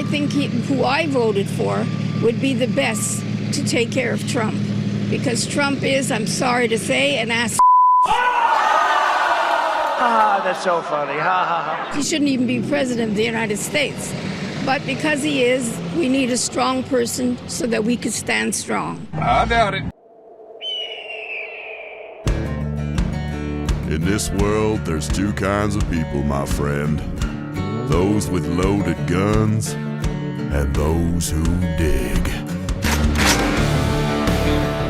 I think who I voted for would be the best to take care of Trump. Because Trump is, I'm sorry to say, an ass. That's so funny. He shouldn't even be president of the United States. But because he is, we need a strong person so that we could stand strong. I doubt it. In this world, there's two kinds of people, my friend. Those with loaded guns and those who dig.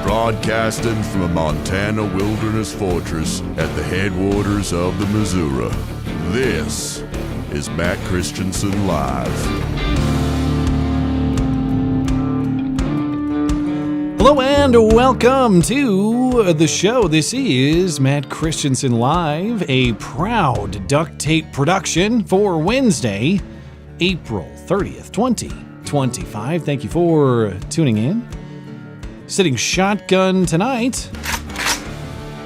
Broadcasting from a Montana wilderness fortress at the headwaters of the Missouri, this is Matt Christiansen Live. Hello and welcome to the show. This is Matt Christiansen Live, a proud duct tape production for Wednesday, April 30th, 2025. Thank you for tuning in. Sitting shotgun tonight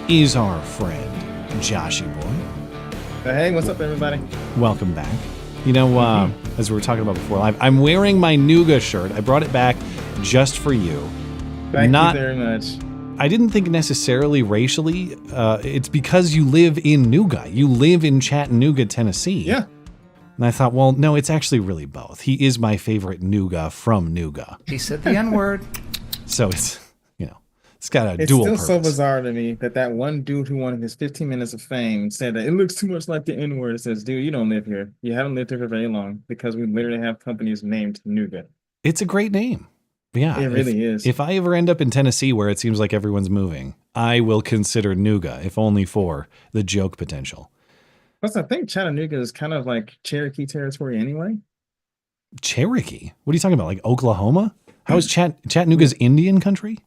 is our friend, Joshy Boy. Hey, what's up, everybody? Welcome back. You know, as we were talking about before live, I'm wearing my Nuga shirt. I brought it back just for you. Thank you very much. I didn't think necessarily racially. It's because you live in Nuga. You live in Chattanooga, Tennessee. Yeah. And I thought, well, no, it's actually really both. He is my favorite Nuga from Nuga. He said the N-word. So it's, you know, it's got a dual purpose. It's still so bizarre to me that one dude who wanted his 15 minutes of fame said that it looks too much like the N-word. It says, dude, you don't live here. You haven't lived here for very long because we literally have companies named Nuga. It's a great name. Yeah, it really is. If I ever end up in Tennessee where it seems like everyone's moving, I will consider Nuga, if only for the joke potential. Plus, I think Chattanooga is kind of like Cherokee territory anyway. Cherokee? What are you talking about? Like Oklahoma? How is Chattanooga's Indian country?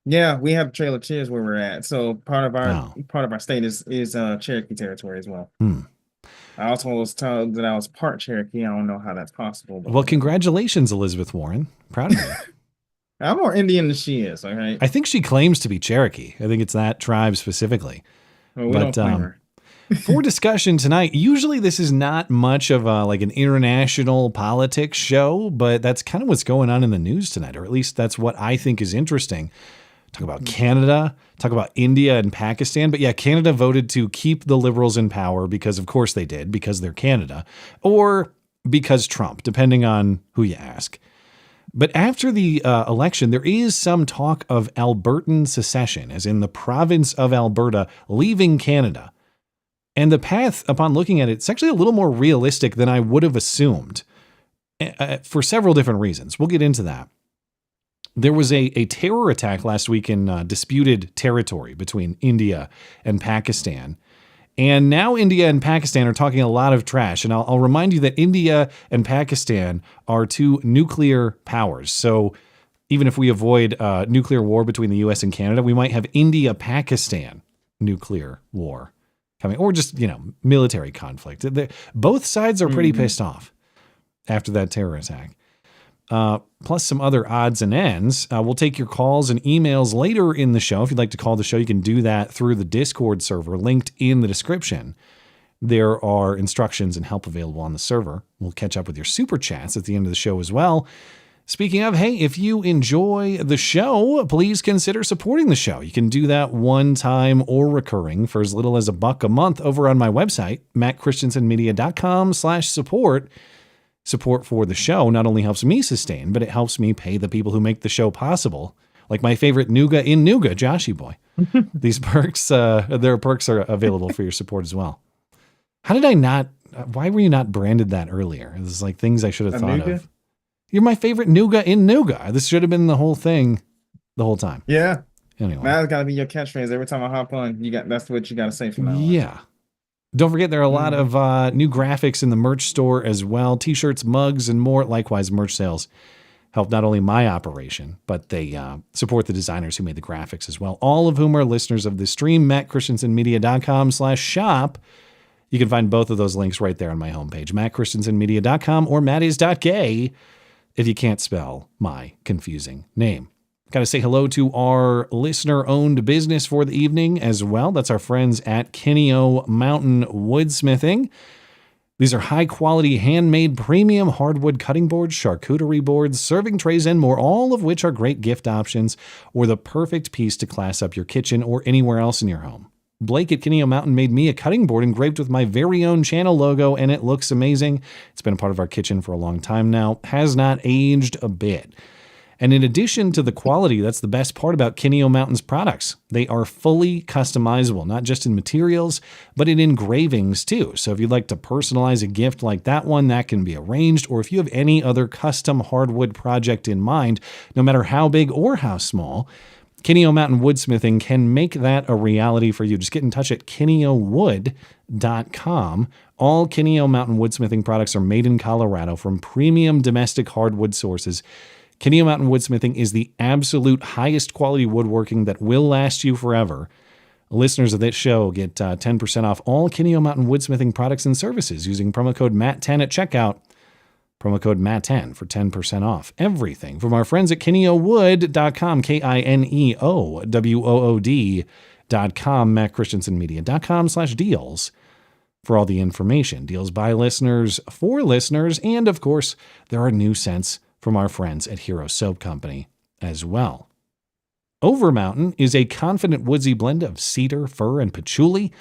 Yeah, we have Trail of Tears where we're at. So part of our state is Cherokee territory as well. I also was told that I was part Cherokee. I don't know how that's possible. Well, congratulations, Elizabeth Warren. Proud of you. I'm more Indian than she is, all right? I think she claims to be Cherokee. I think it's that tribe specifically. Well, we don't claim her. For discussion tonight, usually this is not much of like an international politics show, but that's kind of what's going on in the news tonight, or at least that's what I think is interesting. Talk about Canada, talk about India and Pakistan. But yeah, Canada voted to keep the Liberals in power because, of course, they did, because they're Canada, or because Trump, depending on who you ask. But after the election, there is some talk of Albertan secession, as in the province of Alberta leaving Canada. And the path, upon looking at it, it's actually a little more realistic than I would have assumed for several different reasons. We'll get into that. There was a terror attack last week in disputed territory between India and Pakistan. And now India and Pakistan are talking a lot of trash. And I'll remind you that India and Pakistan are two nuclear powers. So even if we avoid nuclear war between the U.S. and Canada, we might have India-Pakistan nuclear war coming, or just, you know, military conflict. Both sides are pretty pissed off after that terror attack. Plus some other odds and ends. We'll take your calls and emails later in the show. If you'd like to call the show, you can do that through the Discord server linked in the description. There are instructions and help available on the server. We'll catch up with your Superchats at the end of the show as well. Speaking of, hey, if you enjoy the show, please consider supporting the show. You can do that one time or recurring for as little as $1 a month over on my website, mattchristiansenmedia.com/support. Support for the show not only helps me sustain, but it helps me pay the people who make the show possible. Like my favorite Nuga in Nuga, Joshy Boy. These perks, their perks are available for your support as well. How did I not, why were you not branded that earlier? This is like things I should have thought of. You're my favorite Nuga in Nuga. This should have been the whole thing the whole time. Yeah. Anyway. That's got to be your catchphrase. Every time I hop on, that's what you got to say from now on. Yeah. Don't forget, there are a lot of new graphics in the merch store as well. T-shirts, mugs, and more. Likewise, merch sales help not only my operation, but they support the designers who made the graphics as well. All of whom are listeners of this stream, mattchristiansenmedia.com/shop. You can find both of those links right there on my homepage, mattchristiansenmedia.com or mattis.gay if you can't spell my confusing name. Got to say hello to our listener-owned business for the evening as well. That's our friends at Kenny O Mountain Woodsmithing. These are high-quality, handmade, premium hardwood cutting boards, charcuterie boards, serving trays, and more, all of which are great gift options or the perfect piece to class up your kitchen or anywhere else in your home. Blake at Kineo Mountain made me a cutting board engraved with my very own channel logo, and it looks amazing. It's been a part of our kitchen for a long time now. Has not aged a bit. And in addition to the quality, that's the best part about Kineo Mountain's products. They are fully customizable, not just in materials, but in engravings too. So if you'd like to personalize a gift like that one, that can be arranged. Or if you have any other custom hardwood project in mind, no matter how big or how small, Kineo Mountain Woodsmithing can make that a reality for you. Just get in touch at kineowood.com. All Kineo Mountain Woodsmithing products are made in Colorado from premium domestic hardwood sources. Kineo Mountain Woodsmithing is the absolute highest quality woodworking that will last you forever. Listeners of this show get 10% off all Kineo Mountain Woodsmithing products and services using promo code MATT10 at checkout. Promo code MATT10 for 10% off everything from our friends at kineowood.com, KINEOWOOD.com, MattChristiansenMedia.com/deals for all the information. Deals by listeners, for listeners, and of course, there are new scents from our friends at Hero Soap Company as well. Overmountain is a confident woodsy blend of cedar, fir, and patchouli.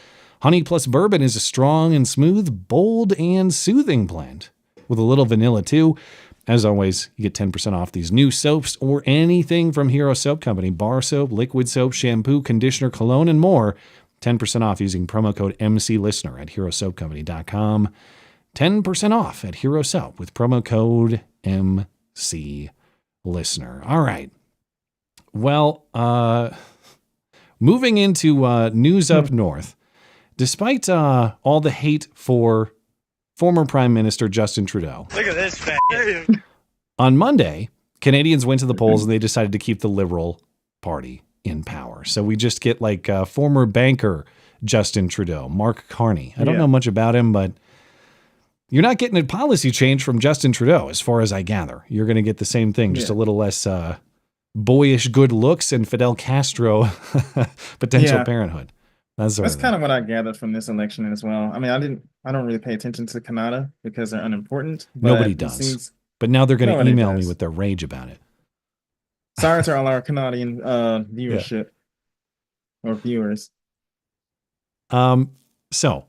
Honey plus bourbon is a strong and smooth, bold, and soothing blend with a little vanilla too. As always, you get 10% off these new soaps or anything from Hero Soap Company: bar soap, liquid soap, shampoo, conditioner, cologne, and more. 10% off using promo code MCListener at herosoapcompany.com. 10% off at Hero Soap with promo code MCListener. All right. Well, moving into news up north, despite all the hate for former Prime Minister Justin Trudeau. Look at this fan. On Monday, Canadians went to the polls and they decided to keep the Liberal Party in power. So we just get like former banker Justin Trudeau, Mark Carney. I don't know much about him, but you're not getting a policy change from Justin Trudeau, as far as I gather. You're going to get the same thing, just a little less boyish good looks and Fidel Castro potential parenthood. That's kind of what I gathered from this election as well. I mean, I don't really pay attention to Canada because they're unimportant. Nobody does. But now they're going to email me with their rage about it. Sorry to all our Canadian viewership or viewers. So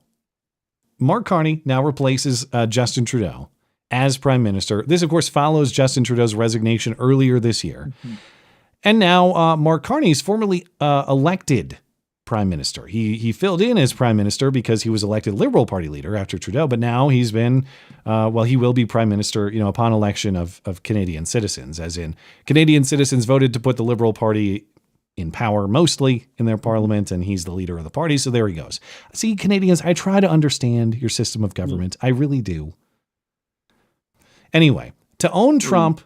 Mark Carney now replaces Justin Trudeau as Prime Minister. This, of course, follows Justin Trudeau's resignation earlier this year. Mm-hmm. And now Mark Carney is formally elected Prime Minister. He filled in as Prime Minister because he was elected Liberal Party leader after Trudeau, but now he's been, he will be Prime Minister, upon election of Canadian citizens, as in Canadian citizens voted to put the Liberal Party in power mostly in their parliament, and he's the leader of the party. So there he goes. See, Canadians, I try to understand your system of government. I really do. Anyway, to own Trump,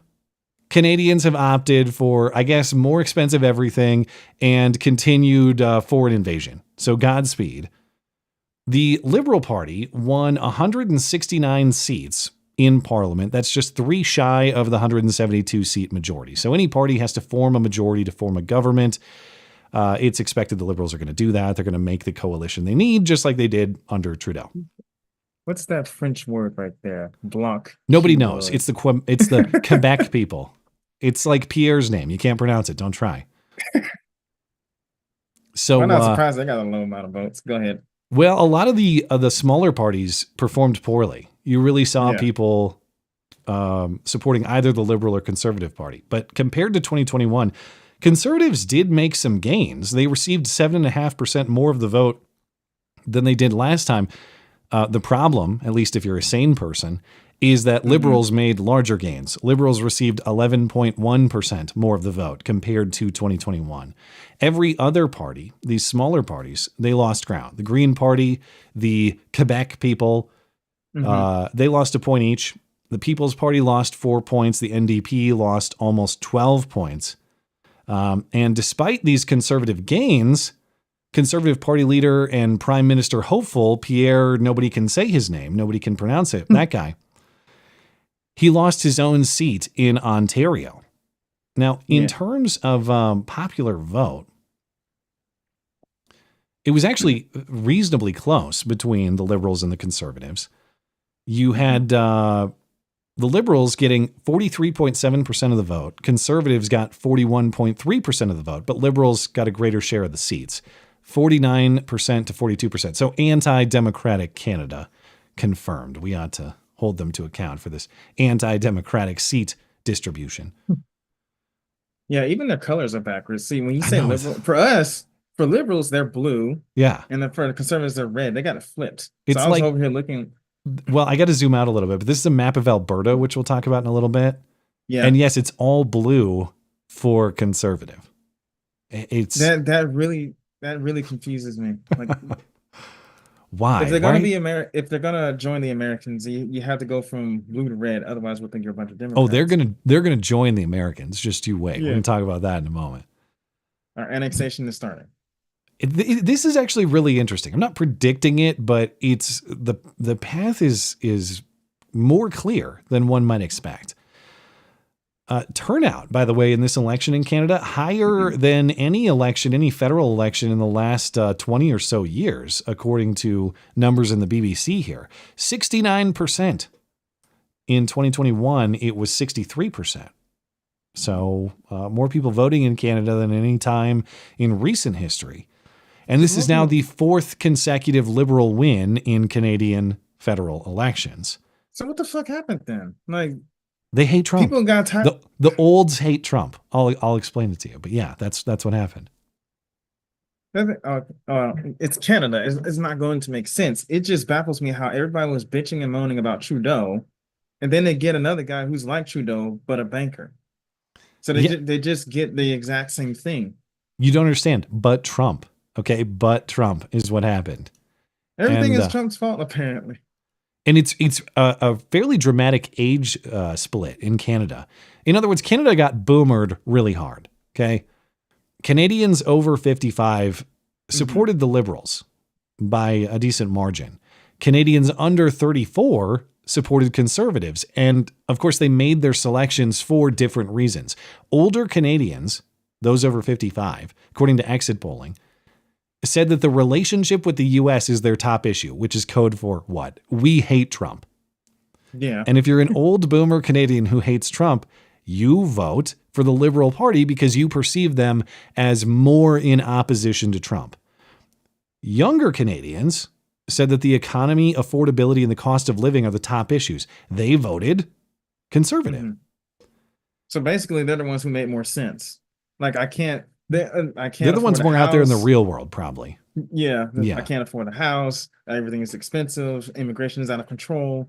Canadians have opted for, I guess, more expensive everything and continued foreign invasion. So Godspeed. The Liberal Party won 169 seats in Parliament. That's just 3 shy of the 172-seat majority. So any party has to form a majority to form a government. It's expected the Liberals are going to do that. They're going to make the coalition they need, just like they did under Trudeau. What's that French word right there? Bloc. Nobody knows. It's the Quebec people. It's like Pierre's name. You can't pronounce it. Don't try. So I'm not surprised they got a low amount of votes. Go ahead. Well, a lot of the smaller parties performed poorly. You really saw people supporting either the Liberal or Conservative Party. But compared to 2021, Conservatives did make some gains. They received 7.5% more of the vote than they did last time. The problem, at least if you're a sane person, is that Liberals made larger gains. Liberals received 11.1% more of the vote compared to 2021. Every other party, these smaller parties, they lost ground. The Green Party, the Quebec people, they lost a point each. The People's Party lost 4 points. The NDP lost almost 12 points. And despite these conservative gains, Conservative Party leader and Prime Minister hopeful Pierre, nobody can say his name, nobody can pronounce it, that guy, he lost his own seat in Ontario. Now, in terms of popular vote, it was actually reasonably close between the Liberals and the Conservatives. You had the Liberals getting 43.7% of the vote. Conservatives got 41.3% of the vote, but Liberals got a greater share of the seats, 49% to 42%. So anti-democratic Canada confirmed. We ought to hold them to account for this anti-democratic seat distribution. Yeah, even their colors are backwards. See, when you say liberal, for liberals, they're blue. Yeah. And then for the conservatives, they're red. They got it flipped. It's so I was over here looking. Well, I got to zoom out a little bit, but this is a map of Alberta, which we'll talk about in a little bit. Yeah. And yes, it's all blue for conservative. It's that really confuses me. Like, why? If they're going to be if they're going to join the Americans, you have to go from blue to red. Otherwise, we'll think you're a bunch of Democrats. Oh, they're gonna join the Americans. Just you wait. Yeah. We're gonna talk about that in a moment. Our annexation is starting. This is actually really interesting. I'm not predicting it, but it's the path is more clear than one might expect. Turnout, by the way, in this election in Canada, higher than any federal election in the last 20 or so years, according to numbers in the BBC here. 69%. In 2021, it was 63%. So more people voting in Canada than any time in recent history. And this is now the fourth consecutive Liberal win in Canadian federal elections. So what the fuck happened then? Like, they hate Trump. People got tired. The olds hate Trump. I'll explain it to you. But yeah, that's what happened. It's Canada. It's not going to make sense. It just baffles me how everybody was bitching and moaning about Trudeau, and then they get another guy who's like Trudeau but a banker. So they just get the exact same thing. You don't understand. But Trump. Okay, but Trump is what happened. Everything is Trump's fault, apparently. And it's a fairly dramatic age split in Canada. In other words, Canada got boomered really hard. Okay, Canadians over 55 supported the Liberals by a decent margin. Canadians under 34 supported Conservatives, and of course, they made their selections for different reasons. Older Canadians, those over 55, according to exit polling, said that the relationship with the U.S. is their top issue, which is code for what? We hate Trump. Yeah. And if you're an old boomer Canadian who hates Trump, you vote for the Liberal Party because you perceive them as more in opposition to Trump. Younger Canadians said that the economy, affordability, and the cost of living are the top issues. They voted Conservative. Mm-hmm. So basically, they're the ones who made more sense. Like, I can't. They're the ones more out there in the real world, probably. Yeah. I can't afford a house. Everything is expensive. Immigration is out of control.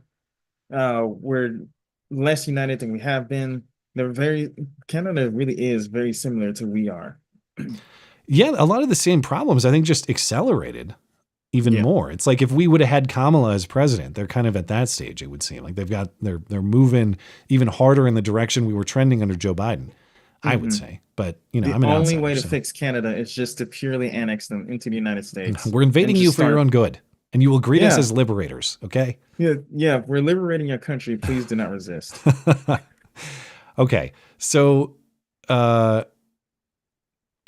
We're less united than we have been. Canada really is very similar to we are. Yeah, a lot of the same problems, I think, just accelerated even more. It's like if we would have had Kamala as president, they're kind of at that stage, it would seem. Like they're moving even harder in the direction we were trending under Joe Biden. I would say, but I'm an outsider. The only way to fix Canada is just to purely annex them into the United States. We're invading you for your own good, and you will greet us as liberators. Okay. Yeah. We're liberating your country. Please do not resist. Okay. So, by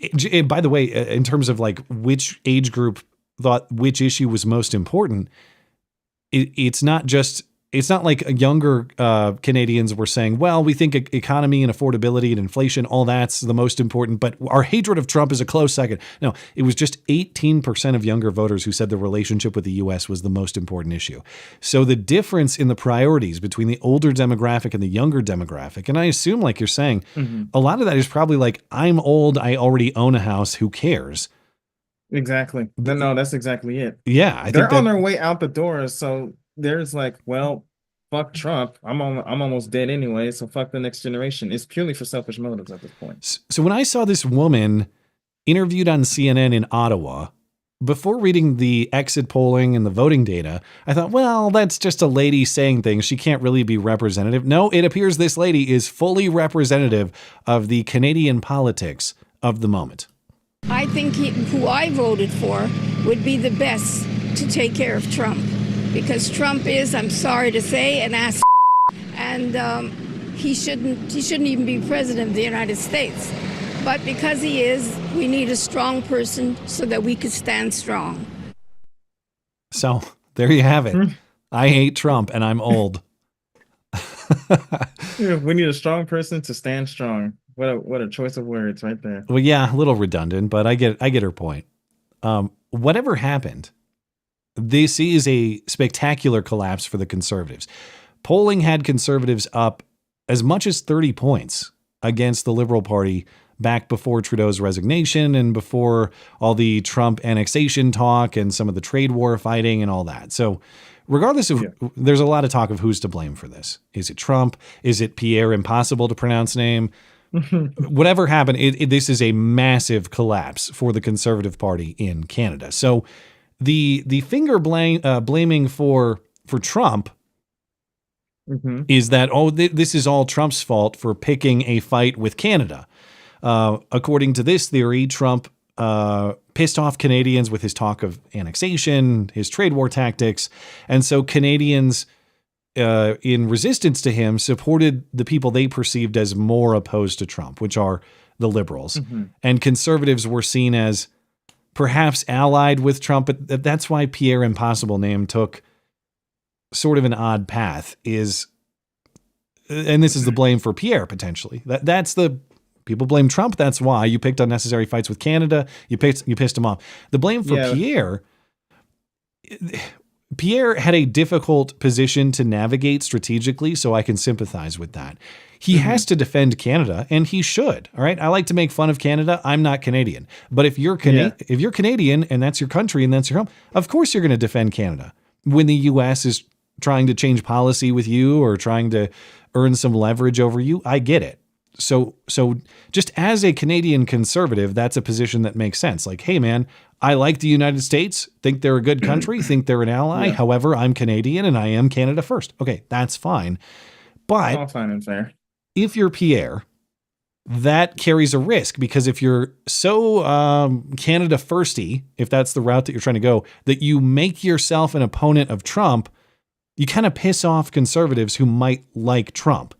the way, in terms of like which age group thought which issue was most important, it's not like younger Canadians were saying, well, we think economy and affordability and inflation, all that's the most important, but our hatred of Trump is a close second. No, it was just 18% of younger voters who said the relationship with the U.S. was the most important issue. So the difference in the priorities between the older demographic and the younger demographic, and I assume, like you're saying, a lot of that is probably like, I'm old, I already own a house, who cares? Exactly. No, that's exactly it. Yeah. They're on their way out the door, so there's like, well, fuck Trump. I'm almost dead anyway, so fuck the next generation. It's purely for selfish motives at this point. So when I saw this woman interviewed on CNN in Ottawa, before reading the exit polling and the voting data, I thought, well, that's just a lady saying things. She can't really be representative. No, it appears this lady is fully representative of the Canadian politics of the moment. I think who I voted for would be the best to take care of Trump. Because Trump is, I'm sorry to say, an ass, and he shouldn't even be president of the United States. But because he is, we need a strong person so that we could stand strong. So there you have it. I hate Trump and I'm old. We need a strong person to stand strong. What a choice of words right there. Well, yeah, a little redundant, but I get her point. Whatever happened, this is a spectacular collapse for the conservatives. Polling had conservatives up as much as 30 points against the Liberal Party back before Trudeau's resignation and before all the Trump annexation talk and some of the trade war fighting and all that. So regardless of, there's a lot of talk of who's to blame for this. Is it Trump? Is it Pierre Impossible to pronounce name? Whatever happened, this is a massive collapse for the Conservative Party in Canada. So the finger blaming for Trump is that, this is all Trump's fault for picking a fight with Canada. According to this theory, Trump pissed off Canadians with his talk of annexation, his trade war tactics, and so Canadians in resistance to him supported the people they perceived as more opposed to Trump, which are the Liberals. And conservatives were seen as perhaps allied with Trump, but that's why Pierre Impossible name took sort of an odd path, and this is the blame for Pierre potentially. That's the people blame Trump. That's why you picked unnecessary fights with Canada. You pissed him off. The blame for Pierre had a difficult position to navigate strategically, so I can sympathize with that. He has to defend Canada, and he should. All right, I like to make fun of Canada. I'm not Canadian, but if you're Canadian and that's your country and that's your home, of course you're going to defend Canada when the U.S. is trying to change policy with you or trying to earn some leverage over you. I get it. So just as a Canadian conservative, that's a position that makes sense. Like, hey man, I like the United States, think they're a good country, think they're an ally. However, I'm Canadian and I am Canada first. Okay, that's fine. But all fine and fair. If you're Pierre, that carries a risk, because if you're so Canada firsty, if that's the route that you're trying to go, that you make yourself an opponent of Trump, you kind of piss off conservatives who might like Trump.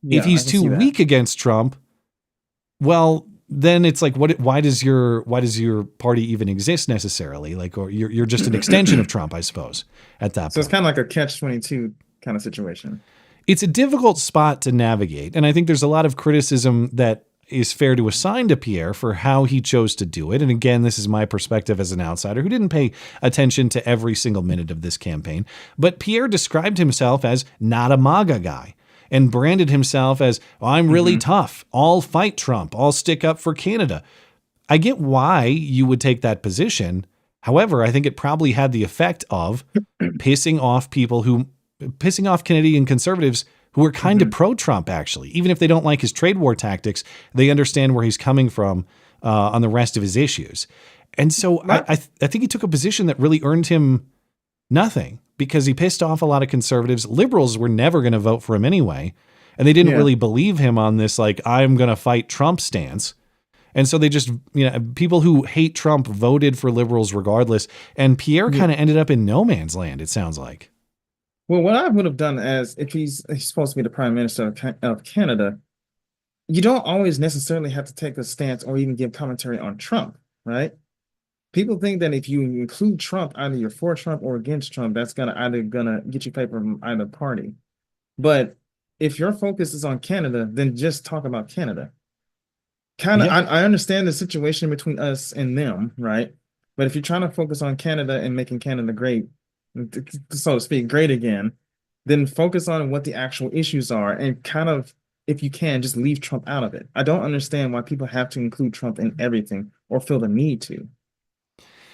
If he's too weak against Trump, well, then it's like, why does your party even exist necessarily? Like, or you're just an extension of Trump, I suppose, at that point. So it's kind of like a catch-22 kind of situation. It's a difficult spot to navigate. And I think there's a lot of criticism that is fair to assign to Pierre for how he chose to do it. And again, this is my perspective as an outsider who didn't pay attention to every single minute of this campaign. But Pierre described himself as not a MAGA guy, and branded himself as, I'm really tough. I'll fight Trump. I'll stick up for Canada. I get why you would take that position. However, I think it probably had the effect of pissing off Canadian conservatives who are kind of pro-Trump, actually. Even if they don't like his trade war tactics, they understand where he's coming from on the rest of his issues. And so I think he took a position that really earned him nothing, because he pissed off a lot of conservatives. Liberals were never going to vote for him anyway. And they didn't really believe him on this, like, I'm going to fight Trump stance. And so they just, people who hate Trump voted for Liberals regardless. And Pierre kind of ended up in no man's land, it sounds like. Well, what I would have done, as if he's supposed to be the Prime Minister of Canada, you don't always necessarily have to take a stance or even give commentary on Trump, right? People think that if you include Trump, either you're for Trump or against Trump, that's either gonna get you favor from either party. But if your focus is on Canada, then just talk about Canada. I understand the situation between us and them, right? But if you're trying to focus on Canada and making Canada great, so to speak, great again, then focus on what the actual issues are, and kind of, if you can, just leave Trump out of it. I don't understand why people have to include Trump in everything or feel the need to.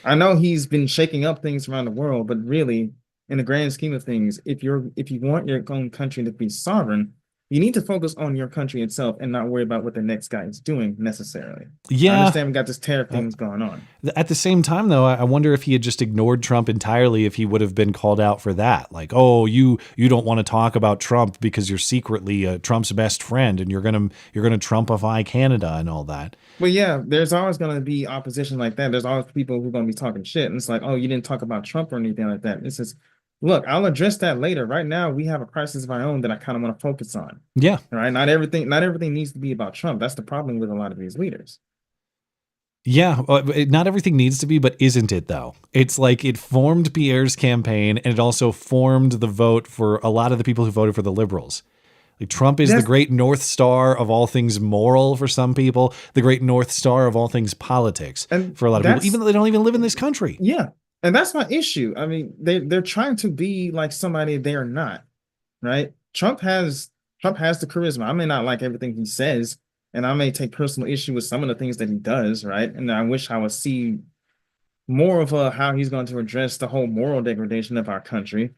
I know he's been shaking up things around the world, but really, in the grand scheme of things, if you want your own country to be sovereign, you need to focus on your country itself and not worry about what the next guy is doing necessarily. Yeah. I understand we got this tariff things going on. At the same time, though, I wonder if he had just ignored Trump entirely, if he would have been called out for that. Like, oh, you don't want to talk about Trump because you're secretly Trump's best friend and you're gonna Trumpify Canada and all that. Well, yeah, there's always going to be opposition like that. There's always people who are going to be talking shit. And it's like, oh, you didn't talk about Trump or anything like that. It's just, look, I'll address that later. Right now, we have a crisis of our own that I kind of want to focus on. Yeah. All right. Not everything needs to be about Trump. That's the problem with a lot of these leaders. Yeah, not everything needs to be, but isn't it though? It's like it formed Pierre's campaign, and it also formed the vote for a lot of the people who voted for the Liberals. Like Trump is the great North Star of all things moral for some people, the great North Star of all things politics And for a lot of people, even though they don't even live in this country. Yeah. And that's my issue. I mean, they're trying to be like somebody they're not, right? Trump has the charisma. I may not like everything he says, and I may take personal issue with some of the things that he does, right? And I wish I would see more of how he's going to address the whole moral degradation of our country.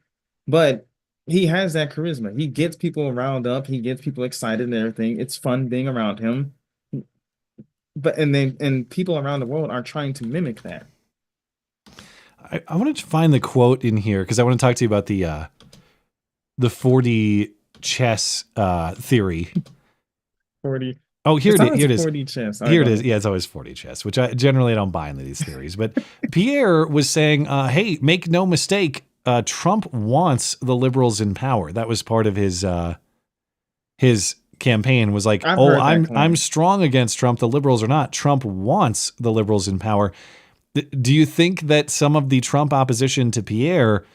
But he has that charisma. He gets people riled up. He gets people excited and everything. It's fun being around him. But and people around the world are trying to mimic that. I wanted to find the quote in here because I want to talk to you about the 40 chess theory. 40. Oh, here it is. 40 chess. Here it is. Yeah, it's always 40 chess, which I generally don't buy into these theories. But Pierre was saying, hey, make no mistake, Trump wants the liberals in power. That was part of his campaign was like, I'm strong against Trump. The liberals are not. Trump wants the liberals in power. Do you think that some of the Trump opposition to Pierre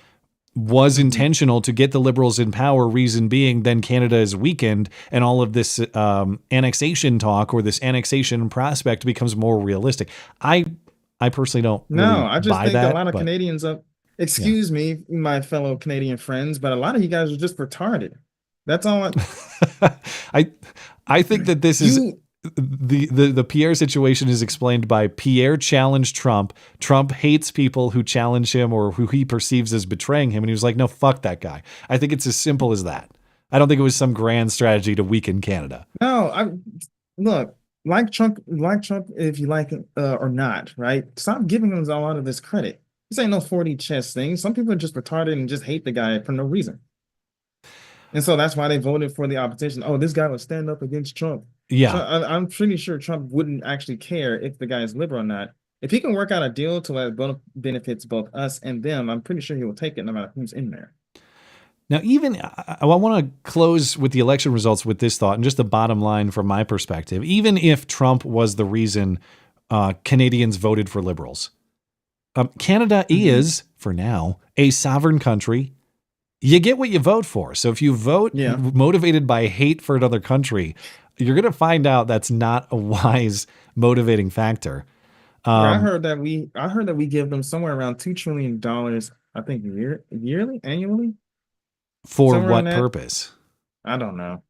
was intentional to get the liberals in power, reason being then Canada is weakened and all of this annexation talk or this annexation prospect becomes more realistic? I personally don't I just buy think that, a lot of Canadians excuse me, my fellow Canadian friends, but a lot of you guys are just retarded. That's all I think that this is the Pierre situation is explained by Pierre challenged Trump. Trump hates people who challenge him or who he perceives as betraying him. And he was like, no, fuck that guy. I think it's as simple as that. I don't think it was some grand strategy to weaken Canada. No, look, like Trump, if you like it or not, right? Stop giving him a lot of this credit. This ain't no 40 chess thing. Some people are just retarded and just hate the guy for no reason. And so that's why they voted for the opposition. Oh, this guy would stand up against Trump. Yeah. So I'm pretty sure Trump wouldn't actually care if the guy is liberal or not. If he can work out a deal to where it benefits both us and them, I'm pretty sure he will take it no matter who's in there. Now, even I want to close with the election results with this thought and just the bottom line from my perspective. Even if Trump was the reason Canadians voted for liberals, Canada is, for now, a sovereign country. You get what you vote for. So if you vote motivated by hate for another country, you're going to find out that's not a wise motivating factor. I heard that we give them somewhere around $2 trillion, I think yearly, annually. For somewhere what purpose? I don't know.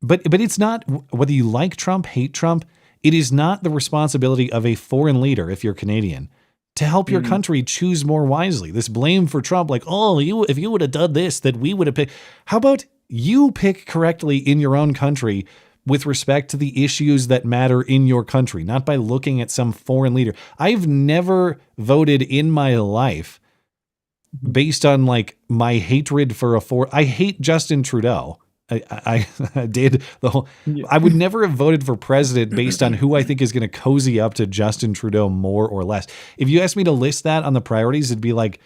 But it's not, whether you like Trump, hate Trump, it is not the responsibility of a foreign leader, if you're Canadian, to help your country choose more wisely. This blame for Trump, like, oh, if you would have done this, that we would have picked. How about you pick correctly in your own country with respect to the issues that matter in your country, not by looking at some foreign leader. I've never voted in my life based on like my hatred for I hate Justin Trudeau. I did the whole, I would never have voted for president based on who I think is going to cozy up to Justin Trudeau more or less. If you asked me to list that on the priorities, it'd be like,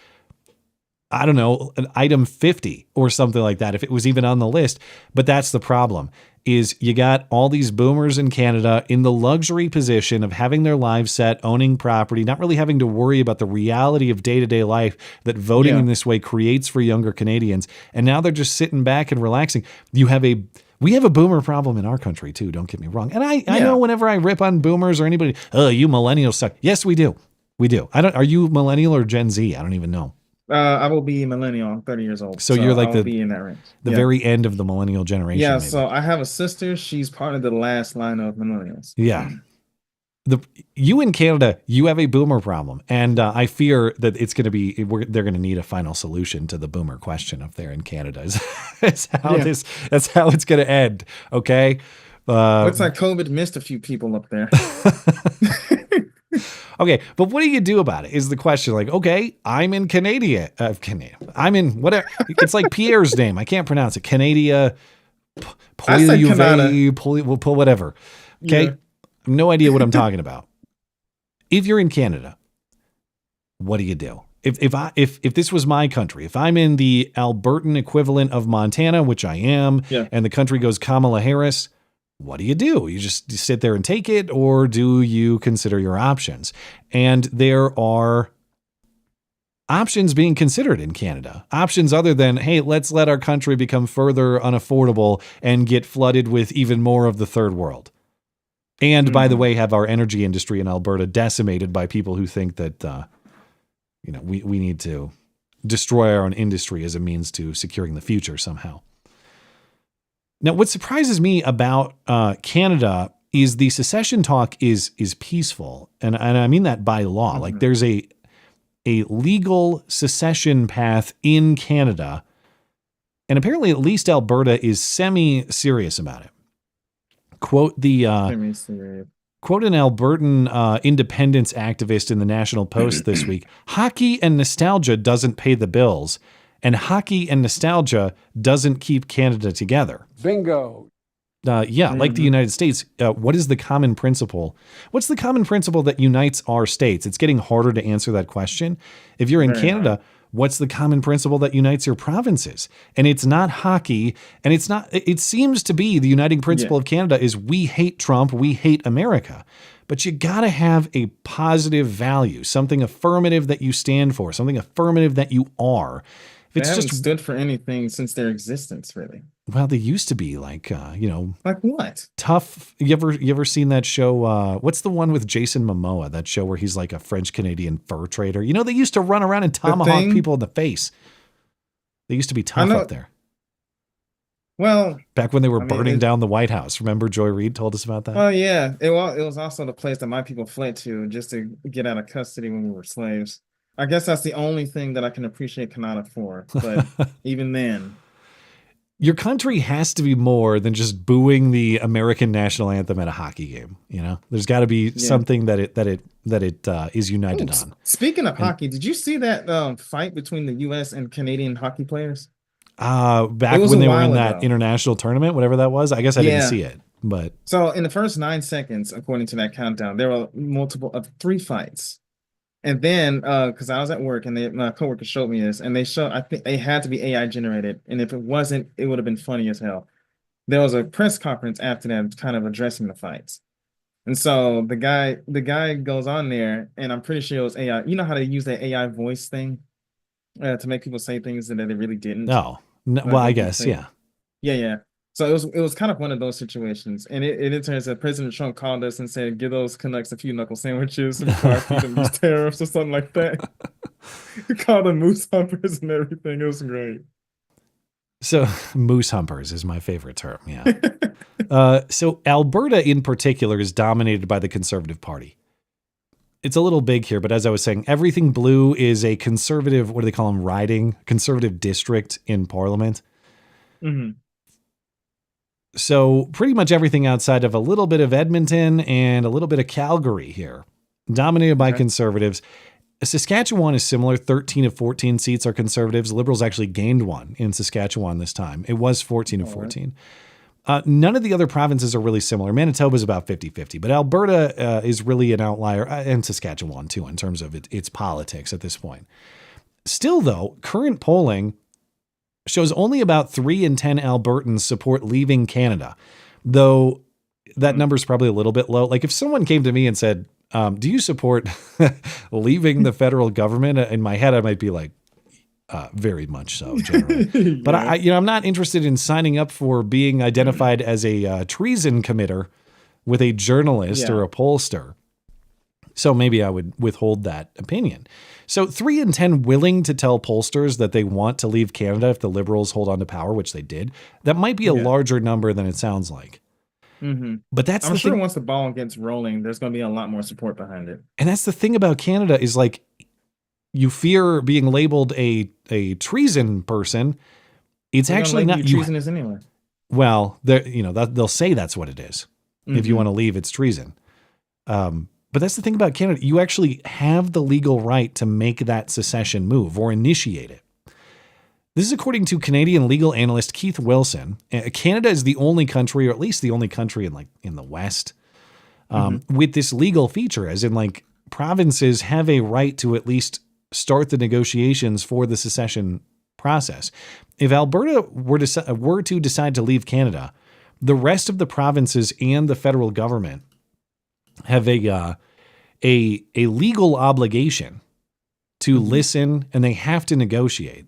I don't know, an item 50 or something like that, if it was even on the list. But that's the problem, is you got all these boomers in Canada in the luxury position of having their lives set, owning property, not really having to worry about the reality of day-to-day life that voting in this way creates for younger Canadians. And now they're just sitting back and relaxing. We have a boomer problem in our country too, don't get me wrong. And I know whenever I rip on boomers or anybody, oh, you millennials suck. Yes, we do. We do. Are you millennial or Gen Z? I don't even know. I will be millennial. I'm 30 years old. So you're like be in that range. The very end of the millennial generation. Yeah. Maybe. So I have a sister. She's part of the last line of millennials. Yeah. You in Canada, you have a boomer problem, and I fear that it's going to be they're going to need a final solution to the boomer question up there in Canada. That's how it's going to end. Okay. Looks like COVID missed a few people up there. Okay, but what do you do about it is the question. Like, okay, I'm in Canada. I'm in whatever. It's like Pierre's name. I can't pronounce it. Canada. Whatever. Okay. Yeah. No idea what I'm talking about. If you're in Canada, what do you do? If this was my country, if I'm in the Albertan equivalent of Montana, which I am, and the country goes Kamala Harris, what do? You just sit there and take it, or do you consider your options? And there are options being considered in Canada. Options other than, hey, let's let our country become further unaffordable and get flooded with even more of the third world. And by the way, have our energy industry in Alberta decimated by people who think that, we need to destroy our own industry as a means to securing the future somehow. Now, what surprises me about Canada is the secession talk is peaceful. And I mean that by law. Like there's a legal secession path in Canada. And apparently at least Alberta is semi-serious about it. Quote an Albertan independence activist in the National Post this week: hockey and nostalgia doesn't pay the bills, and hockey and nostalgia doesn't keep Canada together. Bingo. Like the United States, what is the common principle? What's the common principle that unites our states? It's getting harder to answer that question. If you're in Canada, what's the common principle that unites your provinces? And it's not hockey, and it seems to be the uniting principle of Canada is we hate Trump, we hate America. But you got to have a positive value, something affirmative that you stand for, something affirmative that you are. They haven't stood for anything since their existence, really. Well, they used to be like what? Tough. You ever seen that show? What's the one with Jason Momoa? That show where he's like a French Canadian fur trader. They used to run around and tomahawk people in the face. They used to be tough up there. Well, back when they were burning down the White House. Remember, Joy Reid told us about that. Oh yeah, it was also the place that my people fled to just to get out of custody when we were slaves. I guess that's the only thing that I can appreciate Canada for. But even then, your country has to be more than just booing the American national anthem at a hockey game. There's got to be something that it is united on. Speaking of hockey, did you see that fight between the U.S. and Canadian hockey players? Back when they were in that international tournament, whatever that was. I guess I didn't see it. But so in the first 9 seconds, according to that countdown, there were multiple of 3 fights. And then, because I was at work and my coworker showed me this, and I think they had to be AI generated. And if it wasn't, it would have been funny as hell. There was a press conference after that kind of addressing the fights. And so the guy goes on there, and I'm pretty sure it was AI. You know how they use that AI voice thing to make people say things that they really didn't? No. Well, I guess, yeah. Yeah. So it was kind of one of those situations, and it turns out President Trump called us and said, "Give those Canucks a few knuckle sandwiches before I feed them these tariffs or something like that." He called them moose humpers and everything. It was great. So moose humpers is my favorite term. Yeah. So Alberta in particular is dominated by the Conservative Party. It's a little big here, but as I was saying, everything blue is a conservative. What do they call them? Riding, conservative district in Parliament. Mm-hmm. So pretty much everything outside of a little bit of Edmonton and a little bit of Calgary here, dominated by conservatives. Saskatchewan is similar. 13 of 14 seats are conservatives. Liberals actually gained one in Saskatchewan this time. It was 14 of 14. None of the other provinces are really similar. Manitoba is about 50-50, but Alberta is really an outlier, and Saskatchewan too, in terms of its politics at this point. Still, though, current polling shows only about 3 in 10 Albertans support leaving Canada, though that number is probably a little bit low. Like if someone came to me and said, do you support leaving the federal government? In my head, I might be like, very much so, generally. But I'm not interested in signing up for being identified as a treason committer with a journalist or a pollster. So maybe I would withhold that opinion. So 3 in 10 willing to tell pollsters that they want to leave Canada if the Liberals hold on to power, which they did. That might be a larger number than it sounds like. Mm-hmm. But that's I'm sure once the ball gets rolling, there's going to be a lot more support behind it. And that's the thing about Canada is like you fear being labeled a treason person. It's actually not treasonous anyway. Well, they'll say that's what it is. Mm-hmm. If you want to leave, it's treason. But that's the thing about Canada. You actually have the legal right to make that secession move or initiate it. This is according to Canadian legal analyst Keith Wilson. Canada is the only country, or at least the only country in the West, with this legal feature, as in like provinces have a right to at least start the negotiations for the secession process. If Alberta were to decide to leave Canada, the rest of the provinces and the federal government have a legal obligation to listen, and they have to negotiate.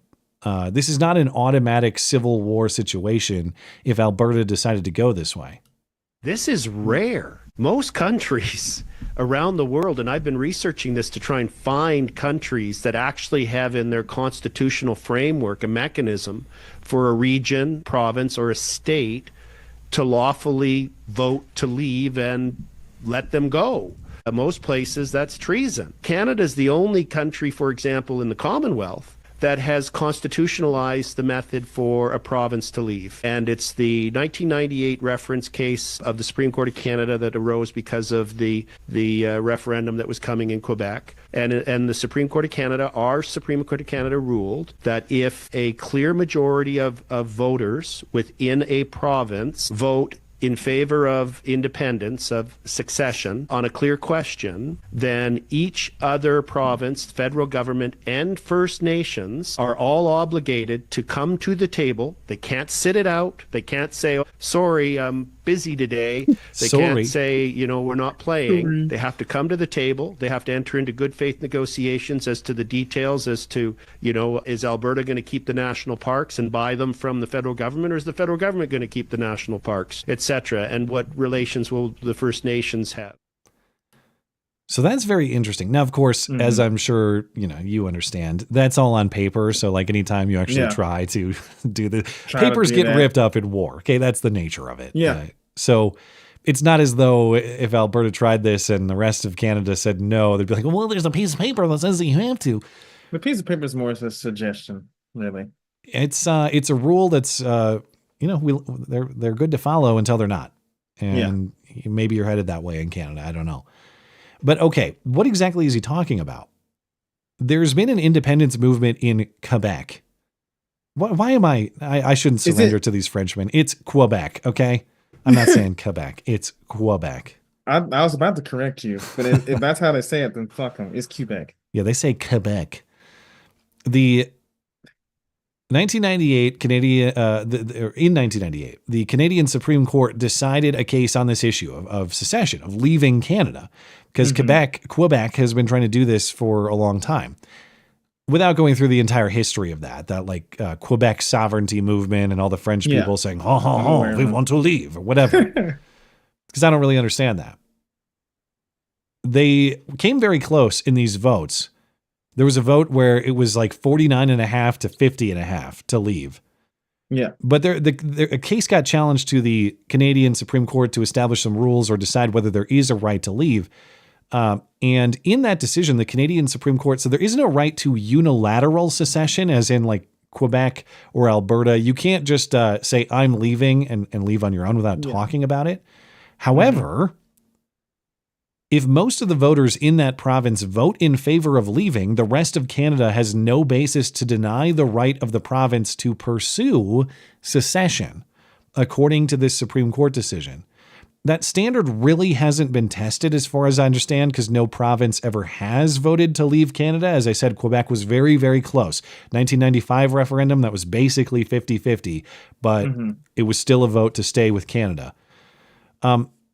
This is not an automatic civil war situation if Alberta decided to go this way. This is rare. Most countries around the world, and I've been researching this to try and find countries that actually have in their constitutional framework a mechanism for a region, province, or a state to lawfully vote to leave and let them go. Most places, that's treason. Canada is the only country, for example, in the Commonwealth that has constitutionalized the method for a province to leave. And it's the 1998 reference case of the Supreme Court of Canada that arose because of the referendum that was coming in Quebec. And the Supreme Court of Canada, our Supreme Court of Canada, ruled that if a clear majority of voters within a province vote in favor of independence, of secession, on a clear question, then each other province, federal government, and First Nations are all obligated to come to the table. They can't sit it out. They can't say, oh, sorry, I'm busy today. They can't say, we're not playing. They have to come to the table. They have to enter into good faith negotiations as to the details, as to, is Alberta going to keep the national parks and buy them from the federal government, or is the federal government going to keep the national parks, etc., and what relations will the First Nations have? So that's very interesting. Now, of course, as I'm sure, you understand, that's all on paper. So like anytime you actually try to do the papers get ripped up in war. Okay. That's the nature of it. Yeah. So it's not as though if Alberta tried this and the rest of Canada said no, they'd be like, well, there's a piece of paper that says that you have to. The piece of paper is more of a suggestion, really. It's a rule that's, they're good to follow until they're not. And maybe you're headed that way in Canada. I don't know. But okay, what exactly is he talking about? There's been an independence movement in Quebec. Why am I shouldn't surrender to these Frenchmen. It's Quebec, okay? I'm not saying Quebec. It's Quebec. I was about to correct you, but if that's how they say it, then fuck them. It's Quebec. Yeah, they say Quebec. The 1998 Canadian, in 1998, the Canadian Supreme Court decided a case on this issue of secession, of leaving Canada, because Quebec has been trying to do this for a long time. Without going through the entire history of that Quebec sovereignty movement and all the French people saying, we want to leave, or whatever. Because I don't really understand that. They came very close in these votes. There was a vote where it was like 49.5 to 50.5 to leave. Yeah. But a case got challenged to the Canadian Supreme Court to establish some rules or decide whether there is a right to leave. And in that decision, the Canadian Supreme Court said there isn't a right to unilateral secession, as in like Quebec or Alberta. You can't just say, I'm leaving and leave on your own without talking about it. However, if most of the voters in that province vote in favor of leaving, the rest of Canada has no basis to deny the right of the province to pursue secession, according to this Supreme Court decision. That standard really hasn't been tested as far as I understand, because no province ever has voted to leave Canada. As I said, Quebec was very, very close. 1995 referendum, that was basically 50-50, but it was still a vote to stay with Canada.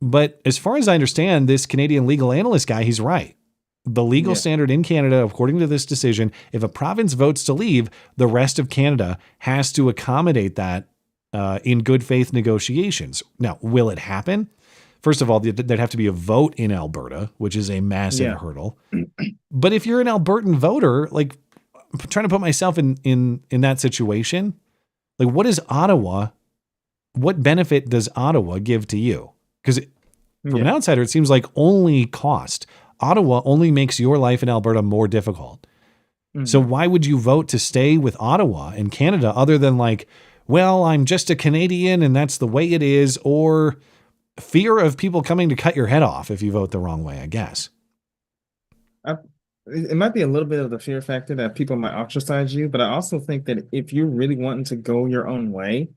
But as far as I understand, this Canadian legal analyst guy, he's right. The legal standard in Canada, according to this decision, if a province votes to leave, the rest of Canada has to accommodate that in good faith negotiations. Now, will it happen? First of all, there'd have to be a vote in Alberta, which is a massive hurdle. But if you're an Albertan voter, like I'm trying to put myself in that situation, like what benefit does Ottawa give to you? Because from an outsider, it seems like only cost. Ottawa only makes your life in Alberta more difficult. So why would you vote to stay with Ottawa in Canada other than like, well, I'm just a Canadian and that's the way it is, or fear of people coming to cut your head off if you vote the wrong way, I guess. It might be a little bit of the fear factor that people might ostracize you, but I also think that if you're really wanting to go your own way,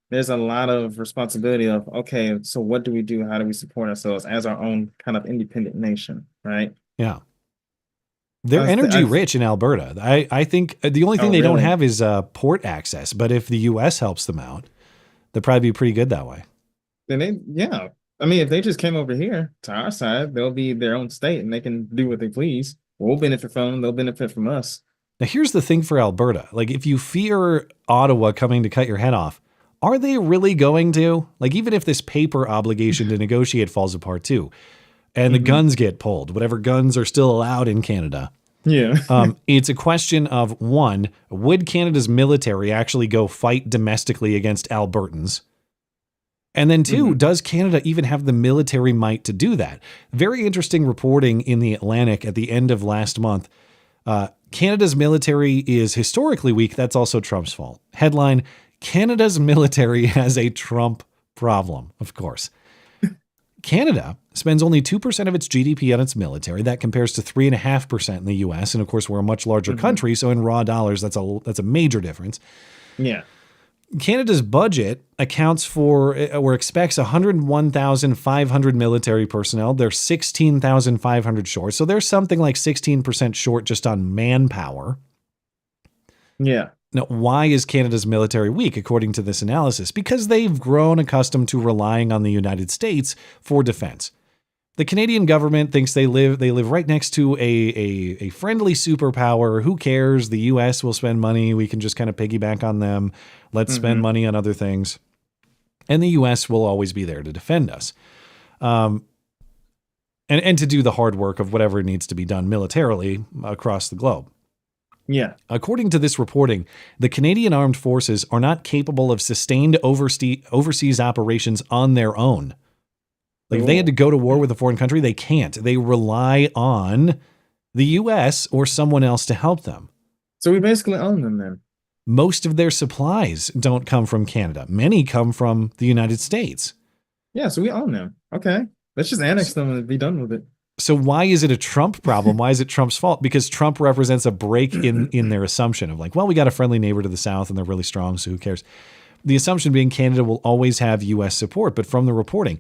there's a lot of responsibility of, okay, so what do we do? How do we support ourselves as our own kind of independent nation, right? Yeah. They're energy rich in Alberta. I think the only thing they don't have is port access, but if the U.S. helps them out, they'll probably be pretty good that way. then yeah. I mean, if they just came over here to our side, they'll be their own state and they can do what they please. We'll benefit from them. They'll benefit from us. Now, here's the thing for Alberta. Like, if you fear Ottawa coming to cut your head off, are they really going to? Like, even if this paper obligation to negotiate falls apart too, and the guns get pulled, whatever guns are still allowed in Canada. Yeah. It's a question of, one, would Canada's military actually go fight domestically against Albertans? And then two, does Canada even have the military might to do that? Very interesting reporting in the Atlantic at the end of last month. Canada's military is historically weak. That's also Trump's fault. Headline, Canada's military has a Trump problem, of course. Canada spends only 2% of its GDP on its military. That compares to 3.5% in the US. And of course, we're a much larger country. So in raw dollars, that's a major difference. Yeah. Canada's budget accounts for or expects 101,500 military personnel. They're 16,500 short. So there's something like 16% short just on manpower. Yeah. Now, why is Canada's military weak, according to this analysis? Because they've grown accustomed to relying on the United States for defense. The Canadian government thinks they live right next to a friendly superpower. Who cares? The U.S. will spend money. We can just kind of piggyback on them. Let's spend money on other things. And the U.S. will always be there to defend us. And to do the hard work of whatever needs to be done militarily across the globe. Yeah. According to this reporting, the Canadian Armed Forces are not capable of sustained overseas operations on their own. Like, if they had to go to war with a foreign country, they can't. They rely on the U.S. or someone else to help them. So we basically own them then. Most of their supplies don't come from Canada. Many come from the United States. Yeah, so we own them. Okay. Let's just annex them and be done with it. So why is it a Trump problem? Why is it Trump's fault? Because Trump represents a break in their assumption of like, well, we got a friendly neighbor to the south and they're really strong, so who cares? The assumption being Canada will always have U.S. support. But from the reporting,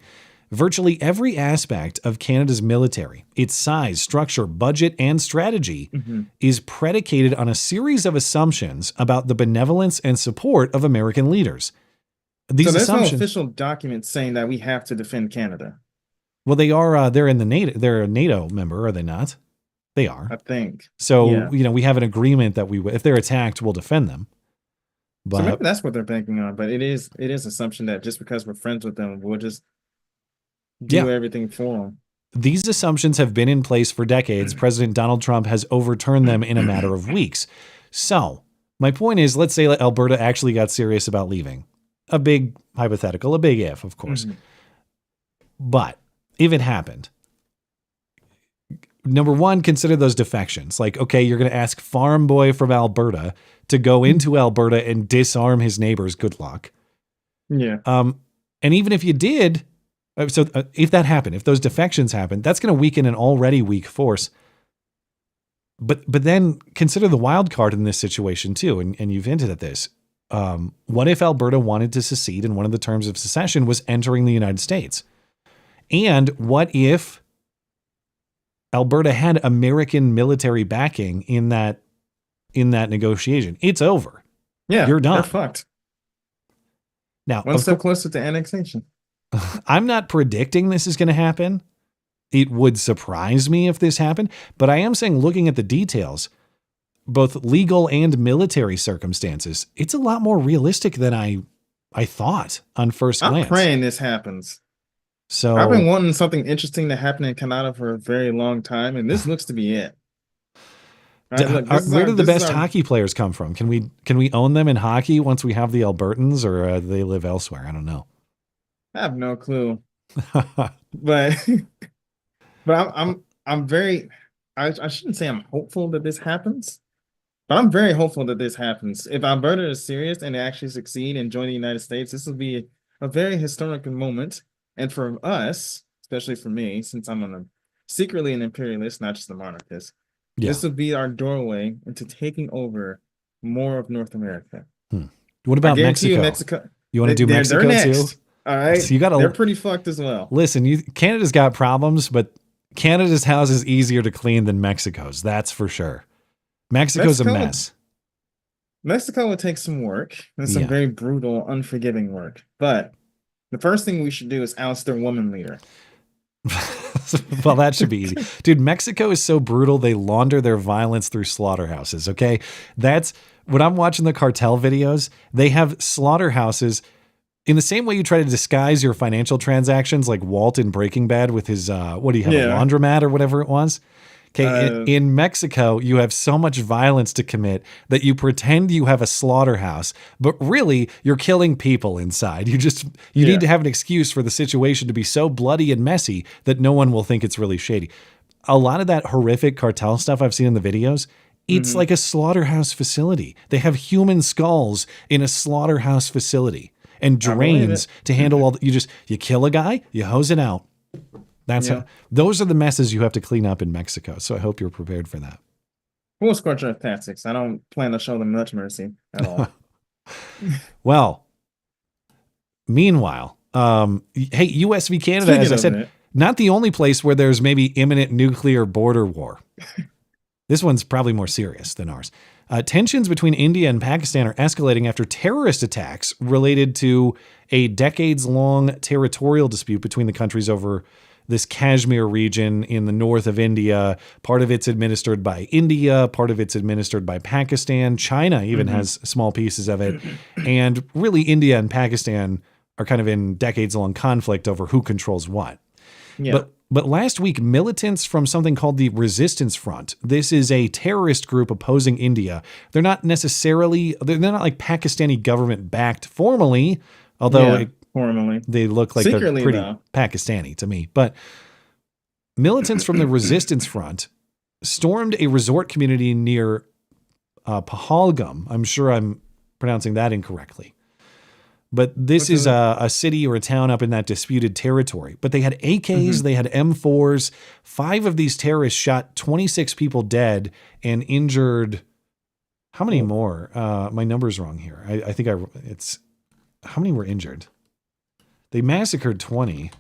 virtually every aspect of Canada's military, its size, structure, budget, and strategy is predicated on a series of assumptions about the benevolence and support of American leaders. These so there's assumptions, no official document saying that we have to defend Canada. well, they are. They're in the NATO. They're a NATO member, are they not? They are. I think. So Yeah. we have an agreement that if they're attacked, we'll defend them. But So maybe that's what they're banking on. But it is assumption that just because we're friends with them, we'll just do everything for them. these assumptions have been in place for decades. President Donald Trump has overturned them in a matter of weeks. So my point is, let's say Alberta actually got serious about leaving. A big hypothetical, a big if, of course. But if it happened, number one, consider those defections. Like, okay, you're going to ask Farm Boy from Alberta to go into Alberta and disarm his neighbors. Good luck. Yeah. And even if you did, if that happened, if those defections happened, that's going to weaken an already weak force. But then consider the wild card in this situation too, and you've hinted at this. What if Alberta wanted to secede, and one of the terms of secession was entering the United States? And what if Alberta had American military backing in that negotiation? It's over. Yeah, you're done. They're fucked. Now, one step closer to annexation. I'm not predicting this is going to happen. It would surprise me if this happened, but I am saying, looking at the details, both legal and military circumstances, it's a lot more realistic than I thought on first glance. I'm praying this happens. So I've been wanting something interesting to happen in Canada for a very long time, and this looks to be it. Right, look, where do the best hockey players come from? Can we own them in hockey once we have the Albertans, or do they live elsewhere? I don't know. I have no clue. but I'm very, I shouldn't say I'm hopeful that this happens, but I'm very hopeful that this happens. If Alberta is serious and they actually succeed and join the United States, this will be a very historic moment. And for us, especially for me, since I'm secretly an imperialist, not just a monarchist, this will be our doorway into taking over more of North America. What about Mexico? You want to do Mexico too? All right. So they're pretty fucked as well. Listen, Canada's got problems, but Canada's house is easier to clean than Mexico's. That's for sure. Mexico's a mess. Mexico would take some work and some very brutal, unforgiving work. But The first thing we should do is oust their woman leader. Well, that should be easy. Dude, Mexico is so brutal, they launder their violence through slaughterhouses, okay? That's when I'm watching the cartel videos, they have slaughterhouses in the same way you try to disguise your financial transactions, like Walt in Breaking Bad with his, what do you have, a laundromat or whatever it was? Okay, in Mexico, you have so much violence to commit that you pretend you have a slaughterhouse, but really you're killing people inside. You need to have an excuse for the situation to be so bloody and messy that no one will think it's really shady. A lot of that horrific cartel stuff I've seen in the videos, it's like a slaughterhouse facility. They have human skulls in a slaughterhouse facility and drains to handle all you kill a guy, you hose it out. Those are the messes you have to clean up in Mexico. So I hope you're prepared for that. Full scorcher tactics. I don't plan to show them much mercy at all. Well, meanwhile, hey, US v. Canada, Speaking as I said, not the only place where there's maybe imminent nuclear border war. This one's probably more serious than ours. Tensions between India and Pakistan are escalating after terrorist attacks related to a decades-long territorial dispute between the countries over this Kashmir region in the north of India. Part of it's administered by India, part of it's administered by Pakistan. China even has small pieces of it. And really, India and Pakistan are kind of in decades-long conflict over who controls what. Yeah. But last week, militants from something called the Resistance Front, this is a terrorist group opposing India. They're not like Pakistani government backed formally, although formally they look like secretly, they're pretty Pakistani to me. But militants from the Resistance Front stormed a resort community near Pahalgam. I'm sure I'm pronouncing that incorrectly. But this is a city or a town up in that disputed territory. But they had AKs, they had M4s. 5 of these terrorists shot 26 people dead and injured. How many more? My number's wrong here. I think it's how many were injured? They massacred 20.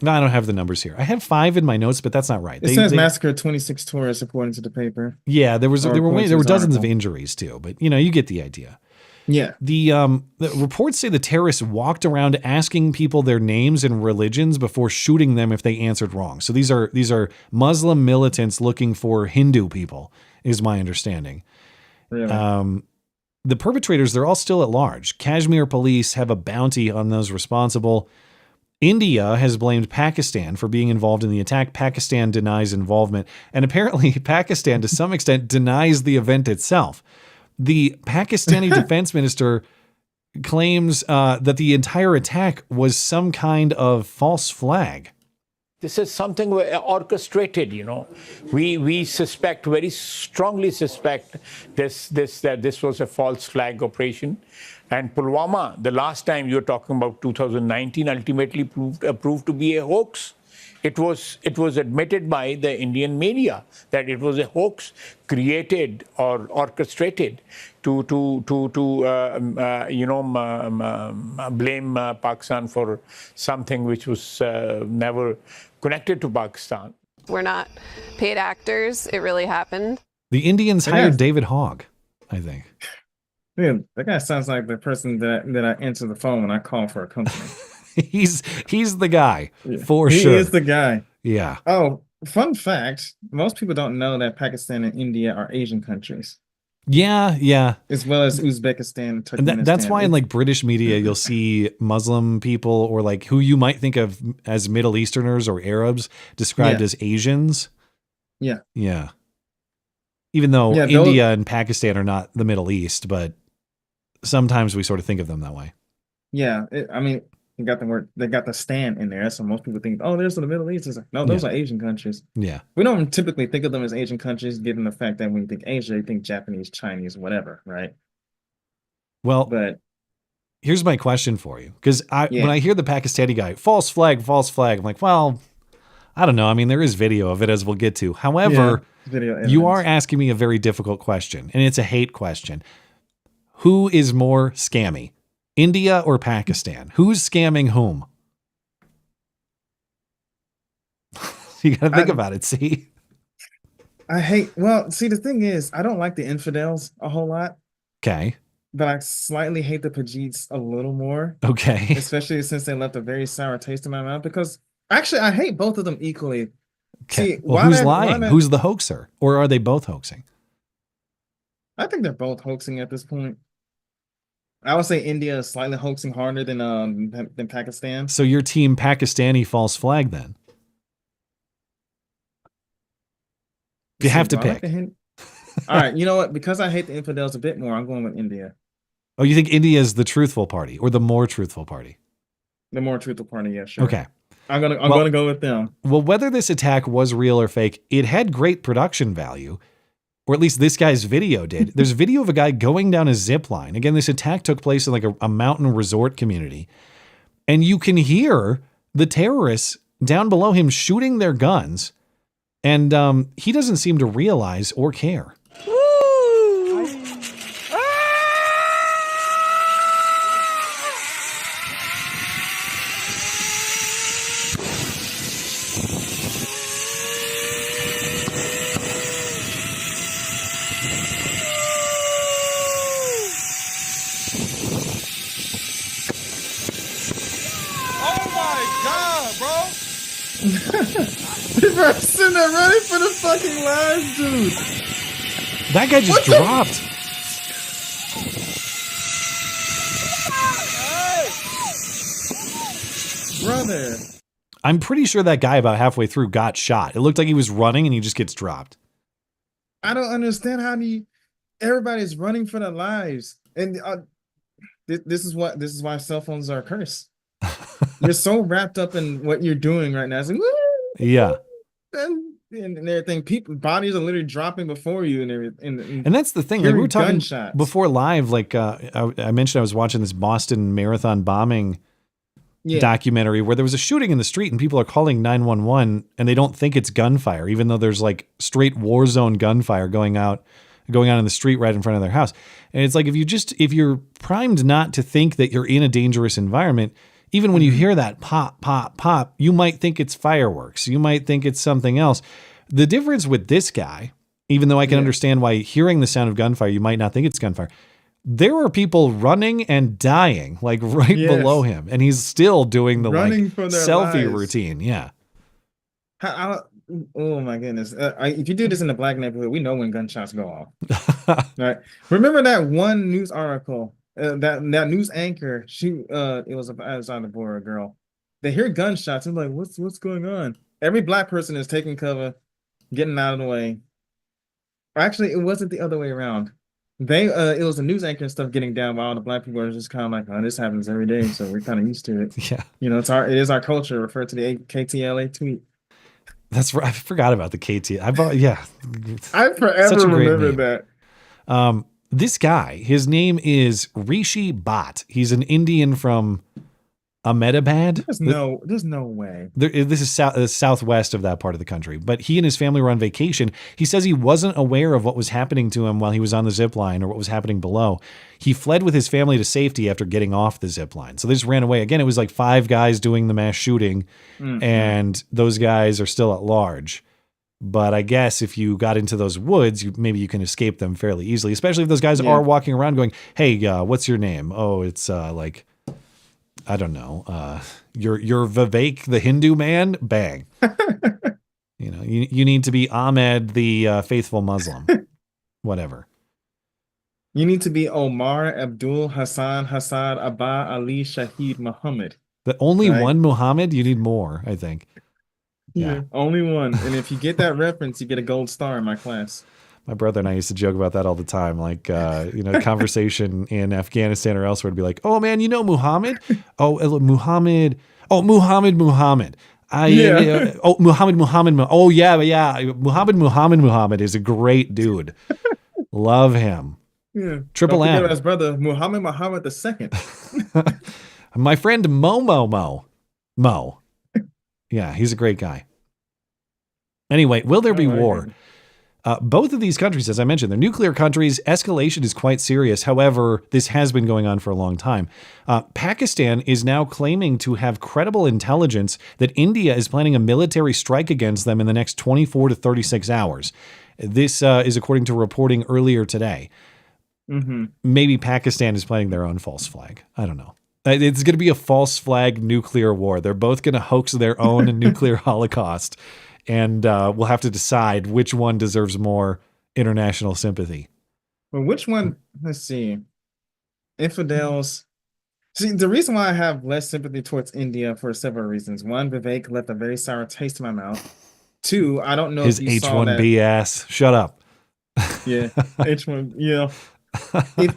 No, I don't have the numbers here. I had 5 in my notes, but that's not right. It says massacred 26 tourists according to the paper. Yeah, there were dozens of injuries too, but you get the idea. Yeah. The reports say the terrorists walked around asking people their names and religions before shooting them if they answered wrong. So these are Muslim militants looking for Hindu people, is my understanding. Really? The perpetrators, they're all still at large. Kashmir police have a bounty on those responsible. India has blamed Pakistan for being involved in the attack. Pakistan denies involvement. And apparently Pakistan, to some extent, denies the event itself. The Pakistani defense minister claims that the entire attack was some kind of false flag. This is something orchestrated, We suspect, very strongly suspect that this was a false flag operation. And Pulwama, the last time you're talking about 2019, ultimately proved to be a hoax. It was admitted by the Indian media that it was a hoax created or orchestrated to blame Pakistan for something which was never connected to Pakistan. We're not paid actors. It really happened. The Indians hired David Hogg, I think. Man, that guy sounds like the person that I answer the phone when I call for a company. He's the guy for sure. He is the guy. Yeah. Oh, fun fact. Most people don't know that Pakistan and India are Asian countries. Yeah. As well as Uzbekistan and Turkmenistan. That's why in like British media, you'll see Muslim people or like who you might think of as Middle Easterners or Arabs described as Asians. Yeah. Yeah. Even though India and Pakistan are not the Middle East, but sometimes we sort of think of them that way. Yeah. They got the word. They got the stand in there, so most people think, "Oh, there's the Middle East." It's like, no, those are Asian countries. Yeah, we don't typically think of them as Asian countries, given the fact that when you think Asia, you think Japanese, Chinese, whatever, right? Well, but here's my question for you, because when I hear the Pakistani guy, false flag, I'm like, well, I don't know. I mean, there is video of it, as we'll get to. However, you are asking me a very difficult question, and it's a hate question. Who is more scammy? India or Pakistan? Who's scamming whom? You got to think about it. See, the thing is, I don't like the infidels a whole lot. Okay. but I slightly hate the Pajeets a little more, Okay. especially since they left a very sour taste in my mouth. Because actually, I hate both of them equally. Okay. See, Well, who's lying? Who's the hoaxer? Or are they both hoaxing? I think they're both hoaxing at this point. I would say India is slightly hoaxing harder than Pakistan. So your team Pakistani false flag then? You have to pick. All right, you know what? Because I hate the infidels a bit more, I'm going with India. Oh, you think India is the truthful party or the more truthful party? The more truthful party, yeah, sure. Okay. I'm gonna go with them. Well, whether this attack was real or fake, it had great production value, or at least this guy's video did. There's a video of a guy going down a zip line. Again, this attack took place in like a mountain resort community, and you can hear the terrorists down below him shooting their guns, and he doesn't seem to realize or care. People are sitting there ready for the fucking lives, dude. That guy just dropped. Brother. I'm pretty sure that guy about halfway through got shot. It looked like he was running and he just gets dropped. I don't understand how everybody's running for their lives. And this is why cell phones are cursed. You're so wrapped up in what you're doing right now. It's like, woo! Yeah. And everything. Bodies are literally dropping before you and everything. And that's the thing. Like we were talking gunshots before live, like I mentioned I was watching this Boston marathon bombing documentary where there was a shooting in the street and people are calling 911 and they don't think it's gunfire, even though there's like straight war zone gunfire going on in the street right in front of their house. And it's like, if you're primed not to think that you're in a dangerous environment, even when you hear that pop, pop, pop, you might think it's fireworks. You might think it's something else. The difference with this guy, even though I can understand why hearing the sound of gunfire, you might not think it's gunfire. There are people running and dying like right below him. And he's still doing the selfie routine. Yeah. Oh my goodness. If you do this in a black neighborhood, we know when gunshots go off. Right. Remember that one news article? That news anchor, it was on the board, a girl. They hear gunshots and like, what's going on? Every black person is taking cover, getting out of the way. Actually, it wasn't the other way around. It was the news anchor and stuff getting down while all the black people are just kind of like, oh, this happens every day, so we're kind of used to it. Yeah, it is our culture. Refer to the KTLA tweet. That's right. I forgot about the KTLA. I forever remember that. This guy, his name is Rishi Bhatt. He's an Indian from Ahmedabad. There's no way. This is southwest of that part of the country. But he and his family were on vacation. He says he wasn't aware of what was happening to him while he was on the zip line or what was happening below. He fled with his family to safety after getting off the zip line. So they just ran away. Again, it was like 5 guys doing the mass shooting, and those guys are still at large. But I guess if you got into those woods, maybe you can escape them fairly easily, especially if those guys are walking around going, hey, what's your name? Oh, it's like, I don't know. You're Vivek, the Hindu man. Bang. You need to be Ahmed, the faithful Muslim. Whatever. You need to be Omar, Abdul, Hassan, Hassad, Abba, Ali, Shahid, Muhammad. The only one Muhammad? You need more, I think. Yeah, only one. And if you get that reference, you get a gold star in my class. My brother and I used to joke about that all the time. Like, conversation in Afghanistan or elsewhere would be like, oh man, Muhammad? Oh, Muhammad. Oh, Muhammad. Muhammad. Oh yeah. Muhammad is a great dude. Love him. Yeah. Triple M. His brother, Muhammad II. My friend Mo. Yeah, he's a great guy. Anyway, will there be war? Both of these countries, as I mentioned, they're nuclear countries. Escalation is quite serious. However, this has been going on for a long time. Pakistan is now claiming to have credible intelligence that India is planning a military strike against them in the next 24 to 36 hours. This is according to reporting earlier today. maybe Pakistan is planning their own false flag. I don't know. It's going to be a false flag nuclear war. They're both going to hoax their own nuclear holocaust, and we'll have to decide which one deserves more international sympathy. Well, which one? Let's see. Infidels. See, the reason why I have less sympathy towards India for several reasons. One, Vivek left a very sour taste in my mouth. Two, I don't know his if you saw that. H1B ass. Shut up. Yeah, H1. Yeah.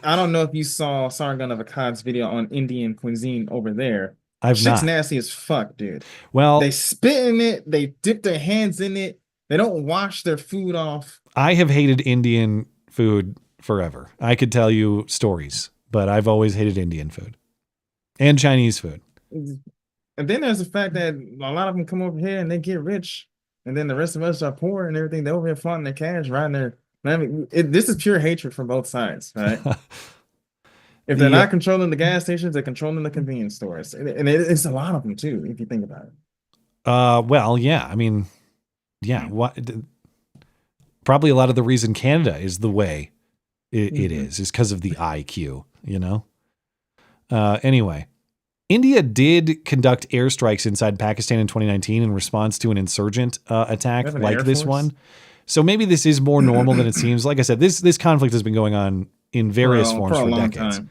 I don't know if you saw Sargon of Akkad's video on Indian cuisine over there. I've Shit's not. nasty as fuck, dude. Well, they spit in it. They dip their hands in it. They don't wash their food off. I have hated Indian food forever. I could tell you stories, but I've always hated Indian food and Chinese food. And then there's the fact that a lot of them come over here and they get rich, and then the rest of us are poor and everything. They're over here flaunting their cash, riding their. This is pure hatred from both sides, right? If they're not controlling the gas stations, they're controlling the convenience stores, and it's a lot of them too, if you think about it. Well, yeah. I mean, yeah. What? Probably a lot of the reason Canada is the way it is because of the IQ. You know. Anyway, India did conduct airstrikes inside Pakistan in 2019 in response to an insurgent attack like this one. So maybe this is more normal than it seems. Like I said, this conflict has been going on in various forms for decades.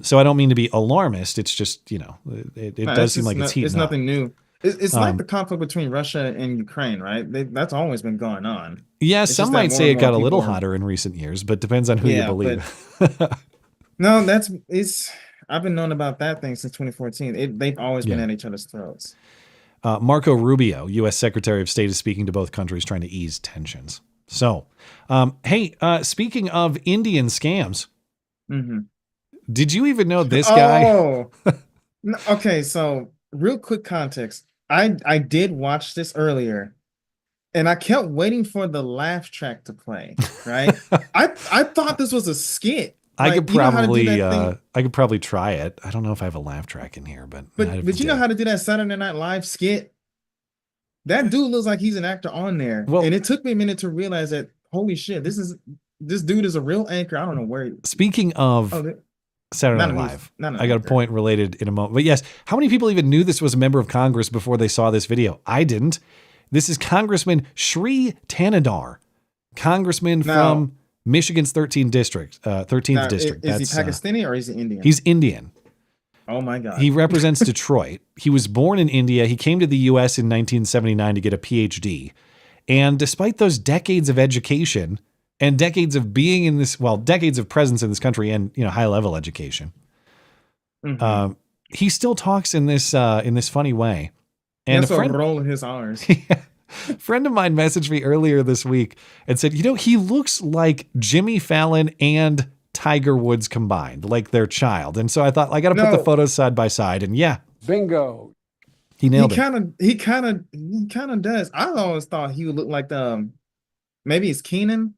So I don't mean to be alarmist. It's just, it does seem like it's heating up. It's nothing new. It's like the conflict between Russia and Ukraine, right? That's always been going on. Yeah, it's some might say it got a little hotter in recent years, but depends on who you believe. No, I've been knowing about that thing since 2014. They've always been at each other's throats. Marco Rubio, U.S. Secretary of State, is speaking to both countries trying to ease tensions. So, hey, speaking of Indian scams, did you even know this guy? Oh, okay. So, real quick context. I did watch this earlier, and I kept waiting for the laugh track to play. Right? I thought this was a skit. I could probably try it. I don't know if I have a laugh track in here, but you know how to do that Saturday Night Live skit? That dude looks like he's an actor on there. Well, and it took me a minute to realize that, holy shit, this dude is a real anchor. I don't know where. Speaking of Saturday Night Live, I got a point related in a moment. But yes, how many people even knew this was a member of Congress before they saw this video? I didn't. This is Congressman Sri Tanadar, Congressman from Michigan's 13th district. Is he Pakistani or is he Indian? He's Indian. Oh my God. He represents Detroit. He was born in India. He came to the U.S. in 1979 to get a PhD. And despite those decades of education and decades of being in this, decades of presence in this country and, high level education, he still talks in this funny way. And a friend roll in his R's. Friend of mine messaged me earlier this week and said, he looks like Jimmy Fallon and Tiger Woods combined, like their child. And so I thought, I got to put the photos side by side. And bingo. He nailed it. He kind of does. I always thought he would look like maybe it's Keenan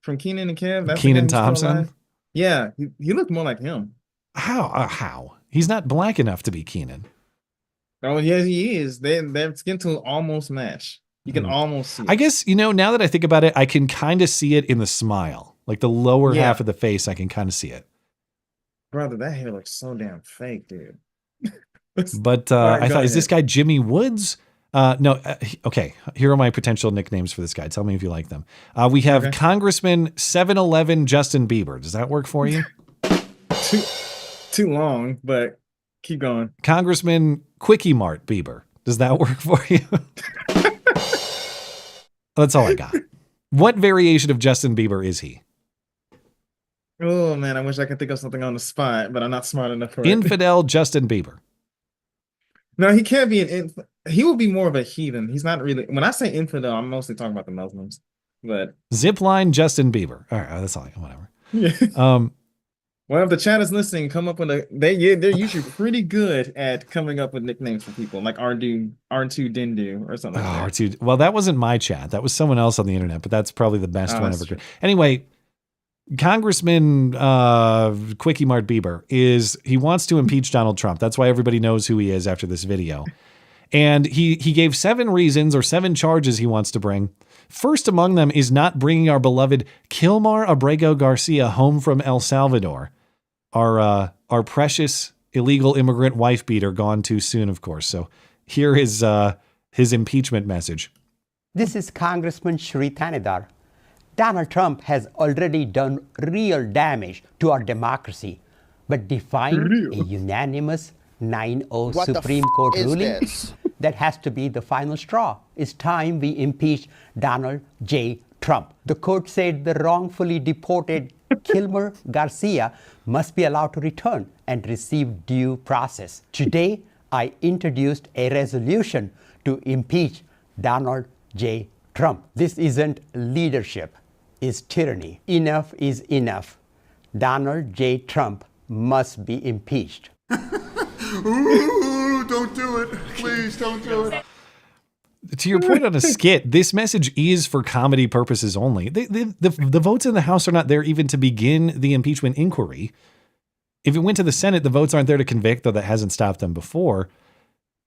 from Keenan and Kev. That's Keenan Thompson. Yeah, he looked more like him. How? He's not black enough to be Keenan. Oh yes, he is. Their skin tone almost match. You can almost see it. I guess, now that I think about it, I can kind of see it in the smile. Like the lower half of the face, I can kind of see it. Brother, that hair looks so damn fake, dude. But I thought, is this guy Jimmy Woods? No. Okay. Here are my potential nicknames for this guy. Tell me if you like them. We have Congressman 7-Eleven Justin Bieber. Does that work for you? Too long, but keep going. Congressman Quickie Mart Bieber. Does that work for you? That's all I got. What variation of Justin Bieber is he? Oh man, I wish I could think of something on the spot, but I'm not smart enough for it. Infidel Justin Bieber. No, he can't be he would be more of a heathen. He's not really. When I say infidel, I'm mostly talking about the Muslims. But Zipline Justin Bieber. All right, that's all. Whatever. Yeah. Well, if the chat is listening, come up with they're usually pretty good at coming up with nicknames for people, like R2 Dindu or something like that. R2. Well, that wasn't my chat. That was someone else on the internet, but that's probably the best one ever. Anyway, Congressman Quickie Mart Bieber he wants to impeach Donald Trump. That's why everybody knows who he is after this video. And he gave 7 reasons or 7 charges he wants to bring First among them is not bringing our beloved Kilmar Abrego Garcia home from El Salvador. Our precious illegal immigrant wife beater gone too soon, of course. So here is his impeachment message. This is Congressman Shri Thanedar. Donald Trump has already done real damage to our democracy, but defying a unanimous 9-0 Supreme Court ruling, that has to be the final straw. It's time we impeach Donald J. Trump. The court said the wrongfully deported Kilmar Garcia must be allowed to return and receive due process. Today, I introduced a resolution to impeach Donald J. Trump. This isn't leadership, it's tyranny. Enough is enough. Donald J. Trump must be impeached. Ooh, don't do it. Please don't do it. To your point on a skit, this message is for comedy purposes only. The votes in the House are not there even to begin the impeachment inquiry. If it went to the Senate, the votes aren't there to convict, though that hasn't stopped them before.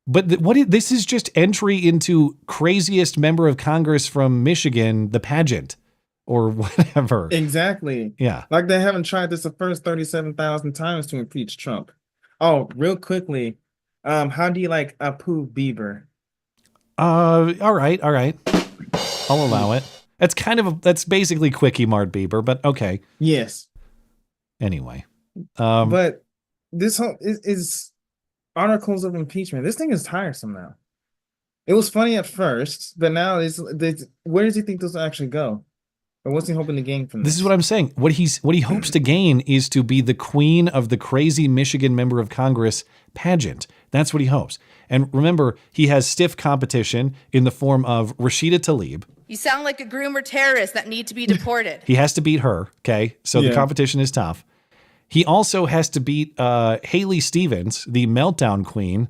But this is just entry into craziest member of Congress from Michigan, the pageant, or whatever. Exactly. Yeah. Like they haven't tried this the first 37,000 times to impeach Trump. Oh, real quickly, how do you like Apu Bieber? All right. I'll allow it. That's basically Quickie Mart Bieber, but okay. Yes. Anyway. But this whole is articles of impeachment. This thing is tiresome now. It was funny at first, but now where does he think this will actually go? Or what's he hoping to gain from this? This is what I'm saying. What he hopes to gain is to be the queen of the crazy Michigan member of Congress pageant. That's what he hopes. And remember, he has stiff competition in the form of Rashida Tlaib. You sound like a groomer terrorist that need to be deported. He has to beat her, okay? So the competition is tough. He also has to beat Haley Stevens, the meltdown queen,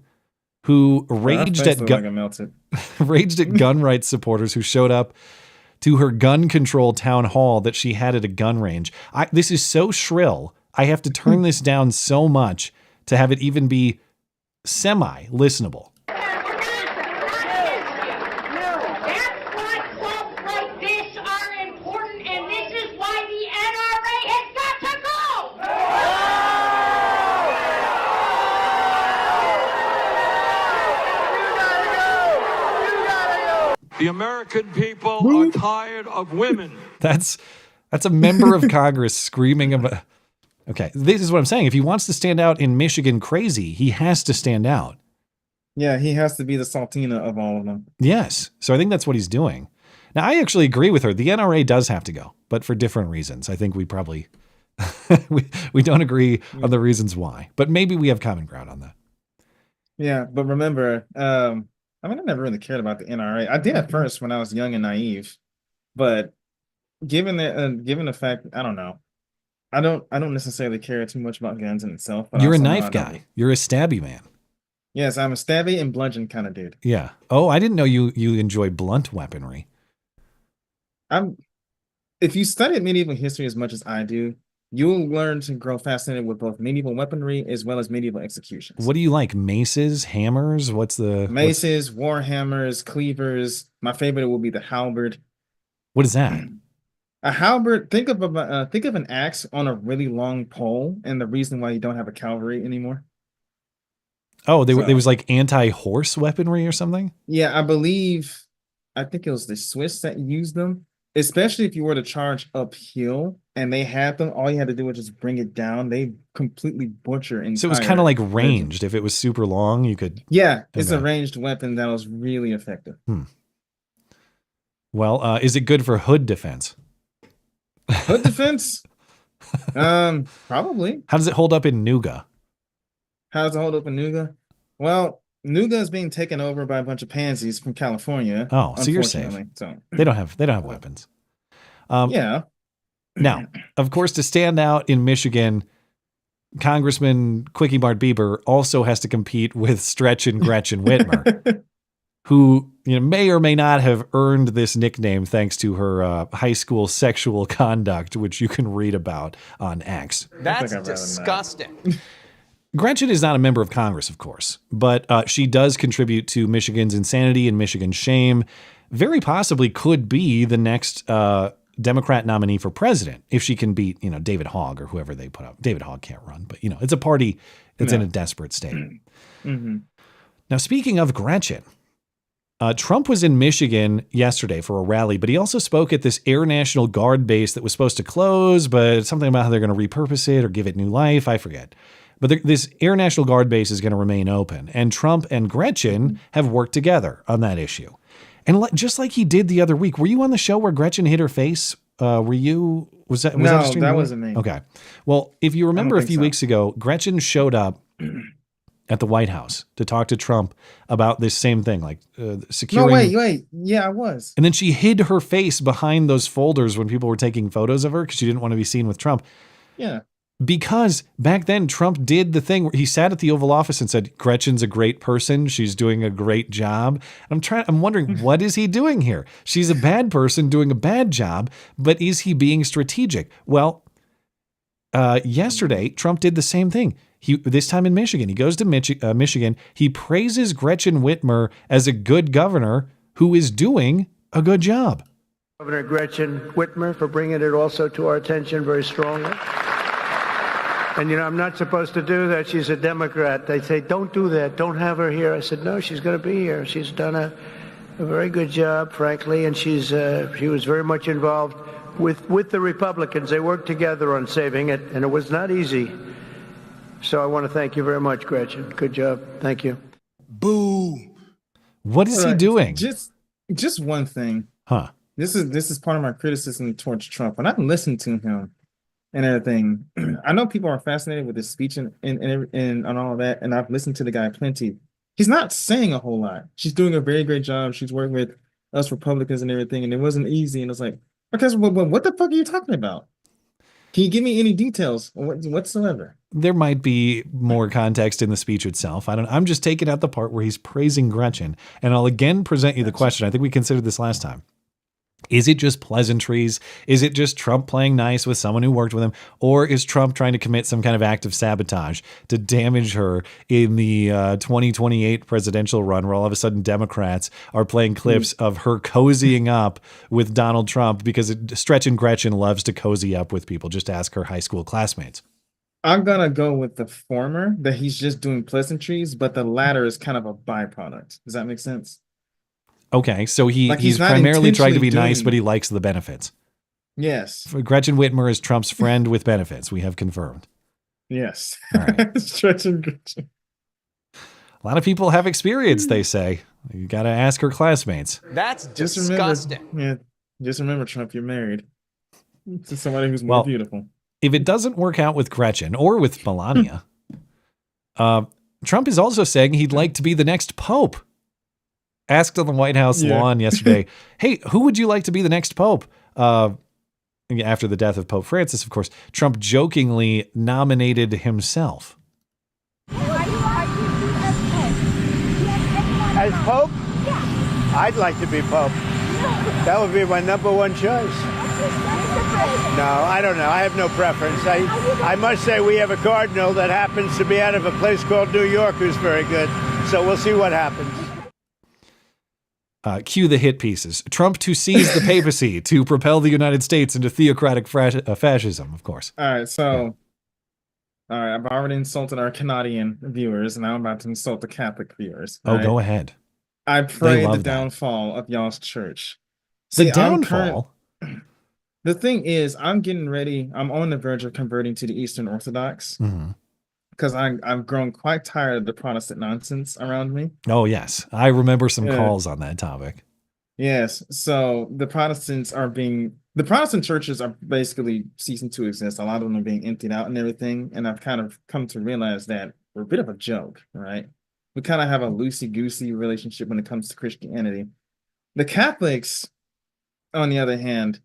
who raged at gun rights supporters who showed up to her gun control town hall that she had at a gun range. This is so shrill. I have to turn this down so much to have it even be semi-listenable. The American people are tired of women. That's a member of Congress screaming about. Okay, this is what I'm saying. If he wants to stand out in Michigan crazy, he has to stand out. Yeah, he has to be the Saltina of all of them. Yes. So I think that's what he's doing. Now, I actually agree with her. The NRA does have to go, but for different reasons. I think we probably we don't agree on the reasons why, but maybe we have common ground on that. Yeah, but remember, I never really cared about the NRA. I did at first when I was young and naive, but given the fact, I don't know. I don't necessarily care too much about guns in itself. But you're a knife guy. You're a stabby man. Yes, I'm a stabby and bludgeon kind of dude. Yeah. Oh, I didn't know you enjoy blunt weaponry. If you study medieval history as much as I do, you'll learn to grow fascinated with both medieval weaponry as well as medieval executions. What do you like? Maces, hammers? Maces, warhammers, cleavers. My favorite will be the halberd. What is that? A halberd. Think of an axe on a really long pole, and the reason why you don't have a cavalry anymore. Oh, there was like anti-horse weaponry or something? Yeah, I think it was the Swiss that used them, especially if you were to charge uphill and they had them. All you had to do was just bring it down. They completely butcher. So it was kind of like ranged. If it was super long, you could. Yeah, it's a ranged weapon that was really effective. Well, is it good for hood defense? Hood defense? Probably. How does it hold up in Nuga? How does it hold up in Nuga? Well, Nuga is being taken over by a bunch of pansies from California. Oh, so you're safe. So they don't have weapons. Yeah. Now, of course, to stand out in Michigan, Congressman Quickie Mart Bieber also has to compete with Stretch and Gretchen Whitmer, who may or may not have earned this nickname thanks to her high school sexual conduct, which you can read about on X. That's disgusting. Gretchen is not a member of Congress, of course, but she does contribute to Michigan's insanity and Michigan's shame very possibly could be the next Democrat nominee for president if she can beat, David Hogg or whoever they put up. David Hogg can't run, but it's a party that's in a desperate state. Mm-hmm. Now, speaking of Gretchen, Trump was in Michigan yesterday for a rally, but he also spoke at this Air National Guard base that was supposed to close, but something about how they're going to repurpose it or give it new life. I forget. But this Air National Guard base is going to remain open, and Trump and Gretchen have worked together on that issue. And just like he did the other week, were you on the show where Gretchen hit her face? Were you? Was that? No, that wasn't me. Okay. Well, if you remember a few weeks ago, Gretchen showed up at the White House to talk to Trump about this same thing, like securing. No, wait. Yeah, I was. And then she hid her face behind those folders when people were taking photos of her because she didn't want to be seen with Trump. Yeah. Because back then Trump did the thing where he sat at the Oval Office and said, Gretchen's a great person. She's doing a great job. I'm wondering, what is he doing here? She's a bad person doing a bad job, but is he being strategic? Well, yesterday, Trump did the same thing. This time in Michigan, he goes to Michigan. He praises Gretchen Whitmer as a good governor who is doing a good job. Governor Gretchen Whitmer for bringing it also to our attention very strongly. And, I'm not supposed to do that. She's a Democrat. They say, don't do that. Don't have her here. I said, no, she's going to be here. She's done a very good job, frankly, and she was very much involved with the Republicans. They worked together on saving it, and it was not easy. So I want to thank you very much, Gretchen. Good job. Thank you. Boo. What is he doing? Just one thing. Huh. This is part of my criticism towards Trump. When I listened to him and everything, I know people are fascinated with his speech and all of that, and I've listened to the guy plenty. He's not saying a whole lot. She's doing a very great job. She's working with us Republicans and everything, and it wasn't easy. And it's like, okay, so what the fuck are you talking about? Can you give me any details whatsoever? There might be more context in the speech itself. I'm just taking out the part where he's praising Gretchen. And I'll again present you the question. I think we considered this last time. Is it just pleasantries? Is it just Trump playing nice with someone who worked with him? Or is Trump trying to commit some kind of act of sabotage to damage her in the 2028 presidential run, where all of a sudden Democrats are playing clips of her cozying up with Donald Trump because Stretch Gretchen loves to cozy up with people? Just ask her high school classmates. I'm going to go with the former, that he's just doing pleasantries, but the latter is kind of a byproduct. Does that make sense? Okay, so he's primarily trying to be nice, but he likes the benefits. Yes. Gretchen Whitmer is Trump's friend with benefits. We have confirmed. Yes. All right. Stretching Gretchen. A lot of people have experience, they say. You got to ask her classmates. That's disgusting. Just remember, Trump, you're married to somebody who's more beautiful. If it doesn't work out with Gretchen or with Melania, Trump is also saying he'd like to be the next pope. Asked on the White House lawn yesterday, hey, who would you like to be the next pope? After the death of Pope Francis, of course, Trump jokingly nominated himself. As Pope? Yeah. I'd like to be Pope. No. That would be my number one choice. No, I don't know. I have no preference. I must say we have a cardinal that happens to be out of a place called New York who's very good. So we'll see what happens. Cue the hit pieces. Trump to seize the papacy to propel the United States into theocratic fascism, of course. All right, so I've already insulted our Canadian viewers, and now I'm about to insult the Catholic viewers. Oh, go ahead. I pray the downfall of y'all's church. The downfall? The thing is, I'm getting ready. I'm on the verge of converting to the Eastern Orthodox. Mm-hmm. Because I've grown quite tired of the Protestant nonsense around me. Oh, yes. I remember some calls on that topic. Yes. So the Protestant churches are basically ceasing to exist. A lot of them are being emptied out and everything. And I've kind of come to realize that we're a bit of a joke, right? We kind of have a loosey-goosey relationship when it comes to Christianity. The Catholics, on the other hand,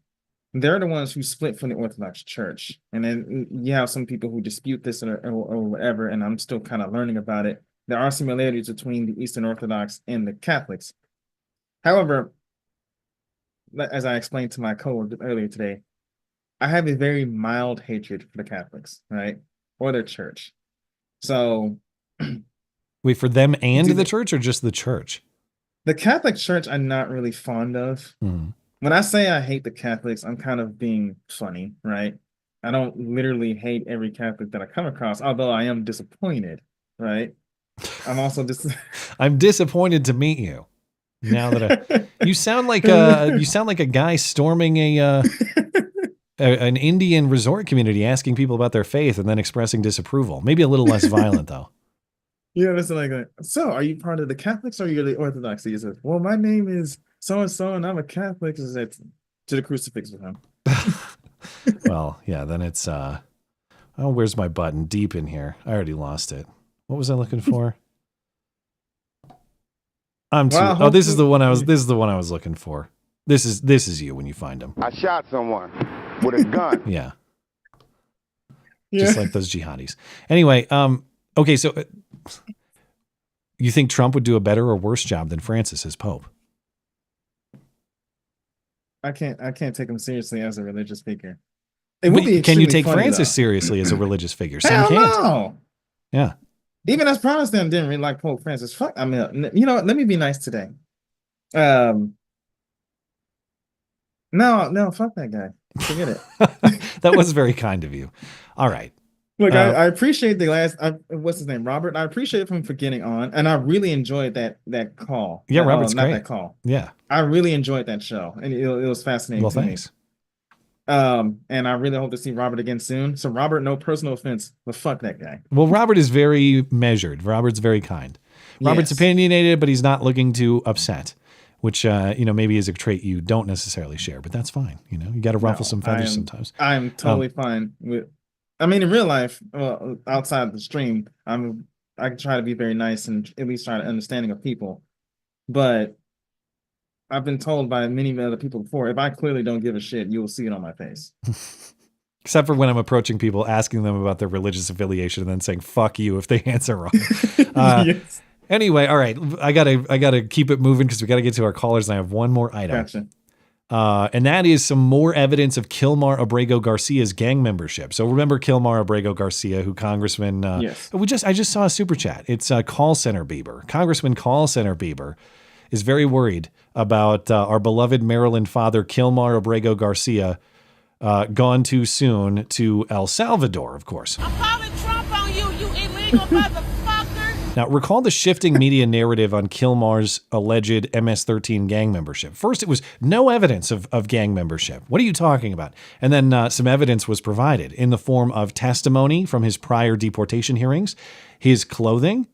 they're the ones who split from the Orthodox Church. And then you have some people who dispute this or whatever, and I'm still kind of learning about it. There are similarities between the Eastern Orthodox and the Catholics. However, as I explained to my coworker earlier today, I have a very mild hatred for the Catholics, right? Or their church. So... Wait, for them and the church or just the church? The Catholic Church I'm not really fond of. Mhm. When I say I hate the Catholics, I'm kind of being funny, right? I don't literally hate every Catholic that I come across, although I am disappointed, right? I'm also I'm disappointed to meet you. Now that you sound like a guy storming an Indian resort community, asking people about their faith and then expressing disapproval. Maybe a little less violent though. Yeah, it's like, so are you part of the Catholics or are you the Orthodoxy? He says, well, my name is so and so, and I'm a Catholic. He said, to the crucifix with him. Well, yeah, then it's oh, where's my button? Deep in here. I already lost it. What was I looking for? Oh, this is the one I was looking for. This is you when you find him. I shot someone with a gun. Yeah. Just like those jihadis. Anyway, okay, so you think Trump would do a better or worse job than Francis as Pope? I can't take him seriously as a religious figure. Can you take Francis seriously as a religious figure? Some can't. No. Yeah. Even as Protestant, didn't really like Pope Francis. Fuck, I mean, you know what? Let me be nice today. No, fuck that guy. Forget it. That was very kind of you. All right. Look, I appreciate the last. What's his name? Robert. I appreciate him for getting on, and I really enjoyed that call. Yeah, Robert's not great. That call. Yeah, I really enjoyed that show, and it was fascinating. Well, to thanks. Me. And I really hope to see Robert again soon. So, Robert, no personal offense, but fuck that guy. Well, Robert is very measured. Robert's very kind. Robert's opinionated, but he's not looking to upset, which maybe is a trait you don't necessarily share, but that's fine. You got to ruffle some feathers sometimes. I'm totally fine with. I mean, in real life, outside the stream, I try to be very nice and at least try to understanding of people. But I've been told by many other people before, if I clearly don't give a shit, you will see it on my face. Except for when I'm approaching people, asking them about their religious affiliation, and then saying "fuck you" if they answer wrong. Yes. Anyway, all right, I gotta keep it moving because we gotta get to our callers, and I have one more item. Gotcha. And that is some more evidence of Kilmar Abrego Garcia's gang membership. So remember Kilmar Abrego Garcia, who Congressman, yes. I just saw a super chat. It's Call Center Bieber. Congressman Call Center Bieber is very worried about our beloved Maryland father, Kilmar Abrego Garcia, gone too soon to El Salvador, of course. I'm calling Trump on you, you illegal motherfucker. Now, recall the shifting media narrative on Kilmar's alleged MS-13 gang membership. First, it was no evidence of gang membership. What are you talking about? And then some evidence was provided in the form of testimony from his prior deportation hearings, his clothing,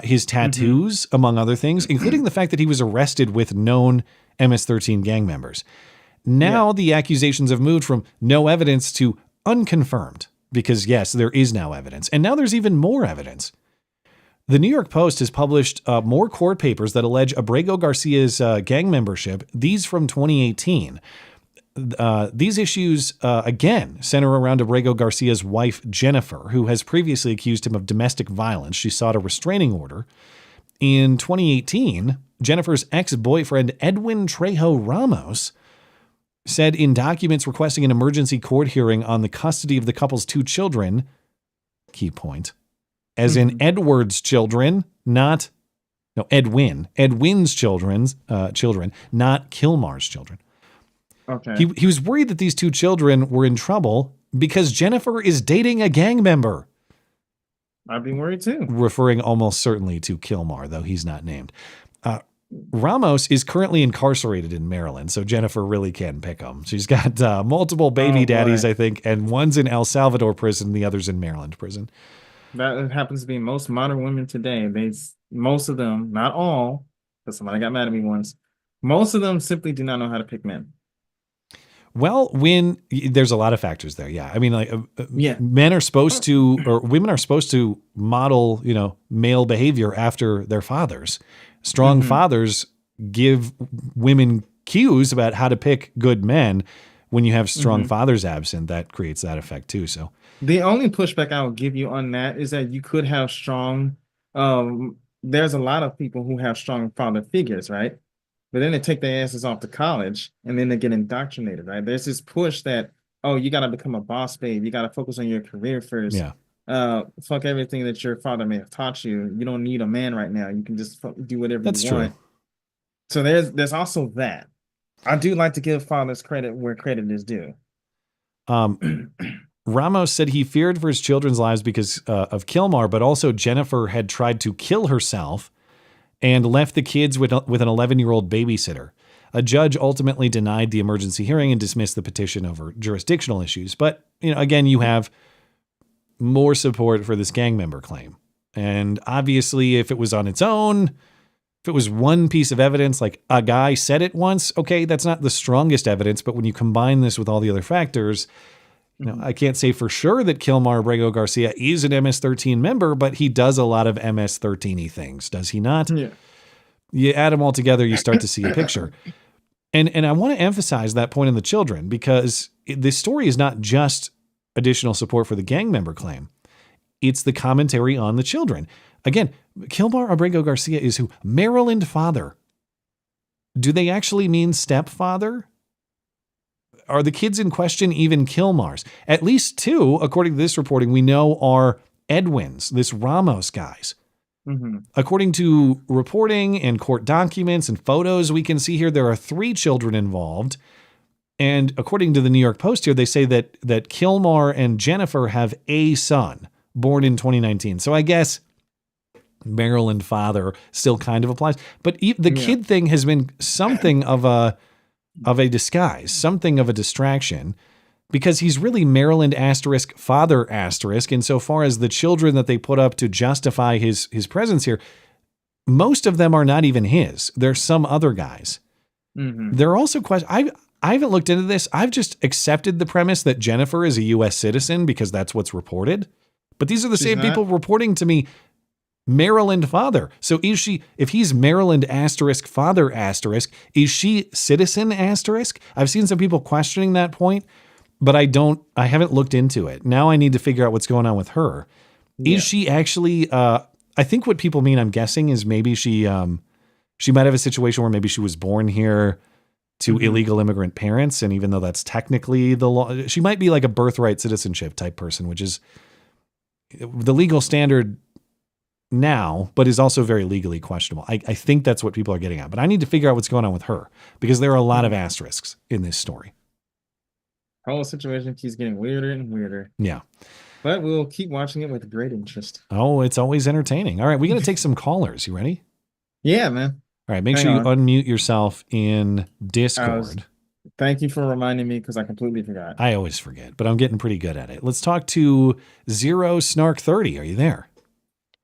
his tattoos, among other things, including the fact that he was arrested with known MS-13 gang members. Now the accusations have moved from no evidence to unconfirmed, because yes, there is now evidence. And now there's even more evidence. The New York Post has published more court papers that allege Abrego Garcia's gang membership, these from 2018. These issues, again, center around Abrego Garcia's wife, Jennifer, who has previously accused him of domestic violence. She sought a restraining order. In 2018, Jennifer's ex-boyfriend, Edwin Trejo Ramos, said in documents requesting an emergency court hearing on the custody of the couple's two children, key point, as in Edward's children, Edwin's children, not Kilmar's children. Okay. He was worried that these two children were in trouble because Jennifer is dating a gang member. I'd be worried too. Referring almost certainly to Kilmar, though he's not named. Ramos is currently incarcerated in Maryland, so Jennifer really can pick him. She's got multiple baby daddies, I think, and one's in El Salvador prison, the other's in Maryland prison. That happens to be most modern women today. Most of them, not all, because somebody got mad at me once. Most of them simply do not know how to pick men. Well, there's a lot of factors there. Yeah. I mean, men are supposed to, or women are supposed to model, male behavior after their fathers. Strong fathers give women cues about how to pick good men. When you have strong fathers absent, that creates that effect too. So the only pushback I will give you on that is that you could have strong, there's a lot of people who have strong father figures, right? But then they take their asses off to college and then they get indoctrinated, right? There's this push that, oh, you got to become a boss babe. You got to focus on your career first. Yeah. Fuck everything that your father may have taught you. You don't need a man right now. You can just do whatever you want. True. So there's also that. I do like to give fathers credit where credit is due. Ramos said he feared for his children's lives because of Kilmar, but also Jennifer had tried to kill herself and left the kids with an 11-year-old babysitter. A judge ultimately denied the emergency hearing and dismissed the petition over jurisdictional issues. But, again, you have more support for this gang member claim. And obviously, if it was on its own, if it was one piece of evidence, like a guy said it once, okay, that's not the strongest evidence. But when you combine this with all the other factors, I can't say for sure that Kilmar Abrego Garcia is an MS-13 member, but he does a lot of MS-13-y things, does he not? Yeah. You add them all together, you start to see a picture. And I want to emphasize that point in the children, because this story is not just additional support for the gang member claim. It's the commentary on the children. Again, Kilmar Abrego Garcia is who? Maryland father. Do they actually mean stepfather? Are the kids in question even Kilmar's? At least two, according to this reporting, we know are Edwin's, this Ramos guys. Mm-hmm. According to reporting and court documents and photos we can see here, there are 3 children involved. And according to the New York Post here, they say that Kilmar and Jennifer have a son born in 2019. So I guess Maryland father still kind of applies. But the kid thing has been something of a disguise, something of a distraction, because he's really Maryland * father *. Insofar as the children that they put up to justify his presence here, most of them are not even his. They're some other guys. Mm-hmm. There are also questions. I haven't looked into this. I've just accepted the premise that Jennifer is a U.S. citizen because that's what's reported. But these are the same people reporting to me Maryland father. So is she, if he's Maryland * father *, is she citizen *? I've seen some people questioning that point, but I haven't looked into it. Now I need to figure out what's going on with her. Yeah. Is she actually, I think what people mean, I'm guessing, is maybe she might have a situation where maybe she was born here to illegal immigrant parents. And even though that's technically the law, she might be like a birthright citizenship type person, which is the legal standard now, but is also very legally questionable. I think that's what people are getting at, but I need to figure out what's going on with her because there are a lot of asterisks in this story. Whole situation keeps getting weirder and weirder. Yeah. But we'll keep watching it with great interest. Oh, it's always entertaining. All right, we got to take some callers. You ready? Yeah, man. All right, make sure you unmute yourself in Discord. Thank you for reminding me because I completely forgot. I always forget, but I'm getting pretty good at it. Let's talk to Zero Snark 30. Are you there?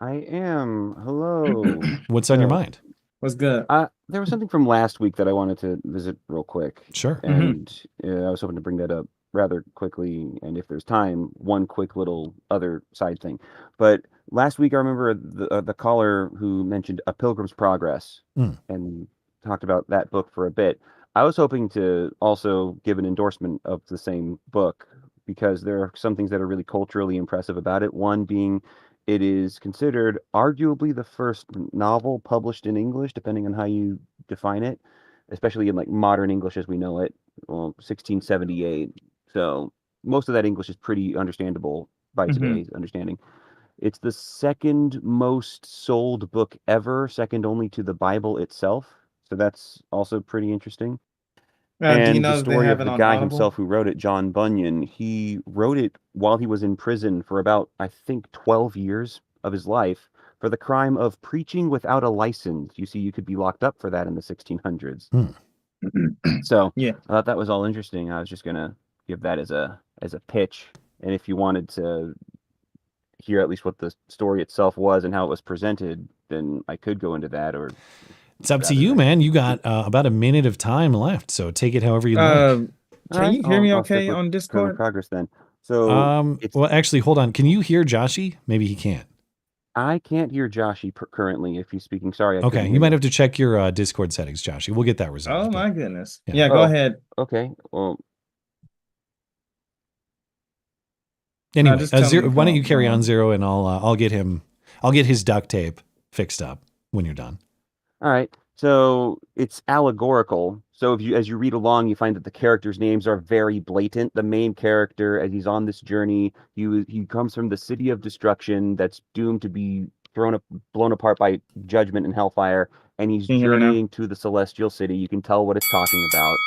I am. Hello. What's on your mind? What's good? There was something from last week that I wanted to visit real quick. Sure. And I was hoping to bring that up rather quickly. And if there's time, one quick little other side thing. But last week, I remember the caller who mentioned A Pilgrim's Progress and talked about that book for a bit. I was hoping to also give an endorsement of the same book because there are some things that are really culturally impressive about it. One being it is considered arguably the first novel published in English, depending on how you define it, especially in like modern English as we know it, 1678. So most of that English is pretty understandable by today's understanding. It's the second most sold book ever, second only to the Bible itself. So that's also pretty interesting. And do you know the story of the guy Audible? himself who wrote it, John Bunyan, he wrote it while he was in prison for about, I think, 12 years of his life for the crime of preaching without a license. You see, you could be locked up for that in the 1600s. So yeah, I thought that was all interesting. I was just going to give that as a pitch. And if you wanted to hear at least what the story itself was and how it was presented, then I could go into that. Or it's up to you, man. You got about a minute of time left, so take it however you like. Can you hear me okay on Discord? Progress then. So well, actually, hold on. Can you hear Joshy? Maybe he can't. I can't hear Joshy currently if he's speaking. Sorry. Okay, you might have to check your Discord settings, Joshy. We'll get that resolved. Oh my goodness. Yeah, go ahead. Okay. Well. Anyway, why don't you carry on, Zero, and I'll get his duct tape fixed up when you're done. All right. So it's allegorical. So as you read along, you find that the characters' names are very blatant. The main character, as he's on this journey, he comes from the city of destruction that's doomed to be blown apart by judgment and hellfire, and he's journeying to the celestial city. You can tell what it's talking about.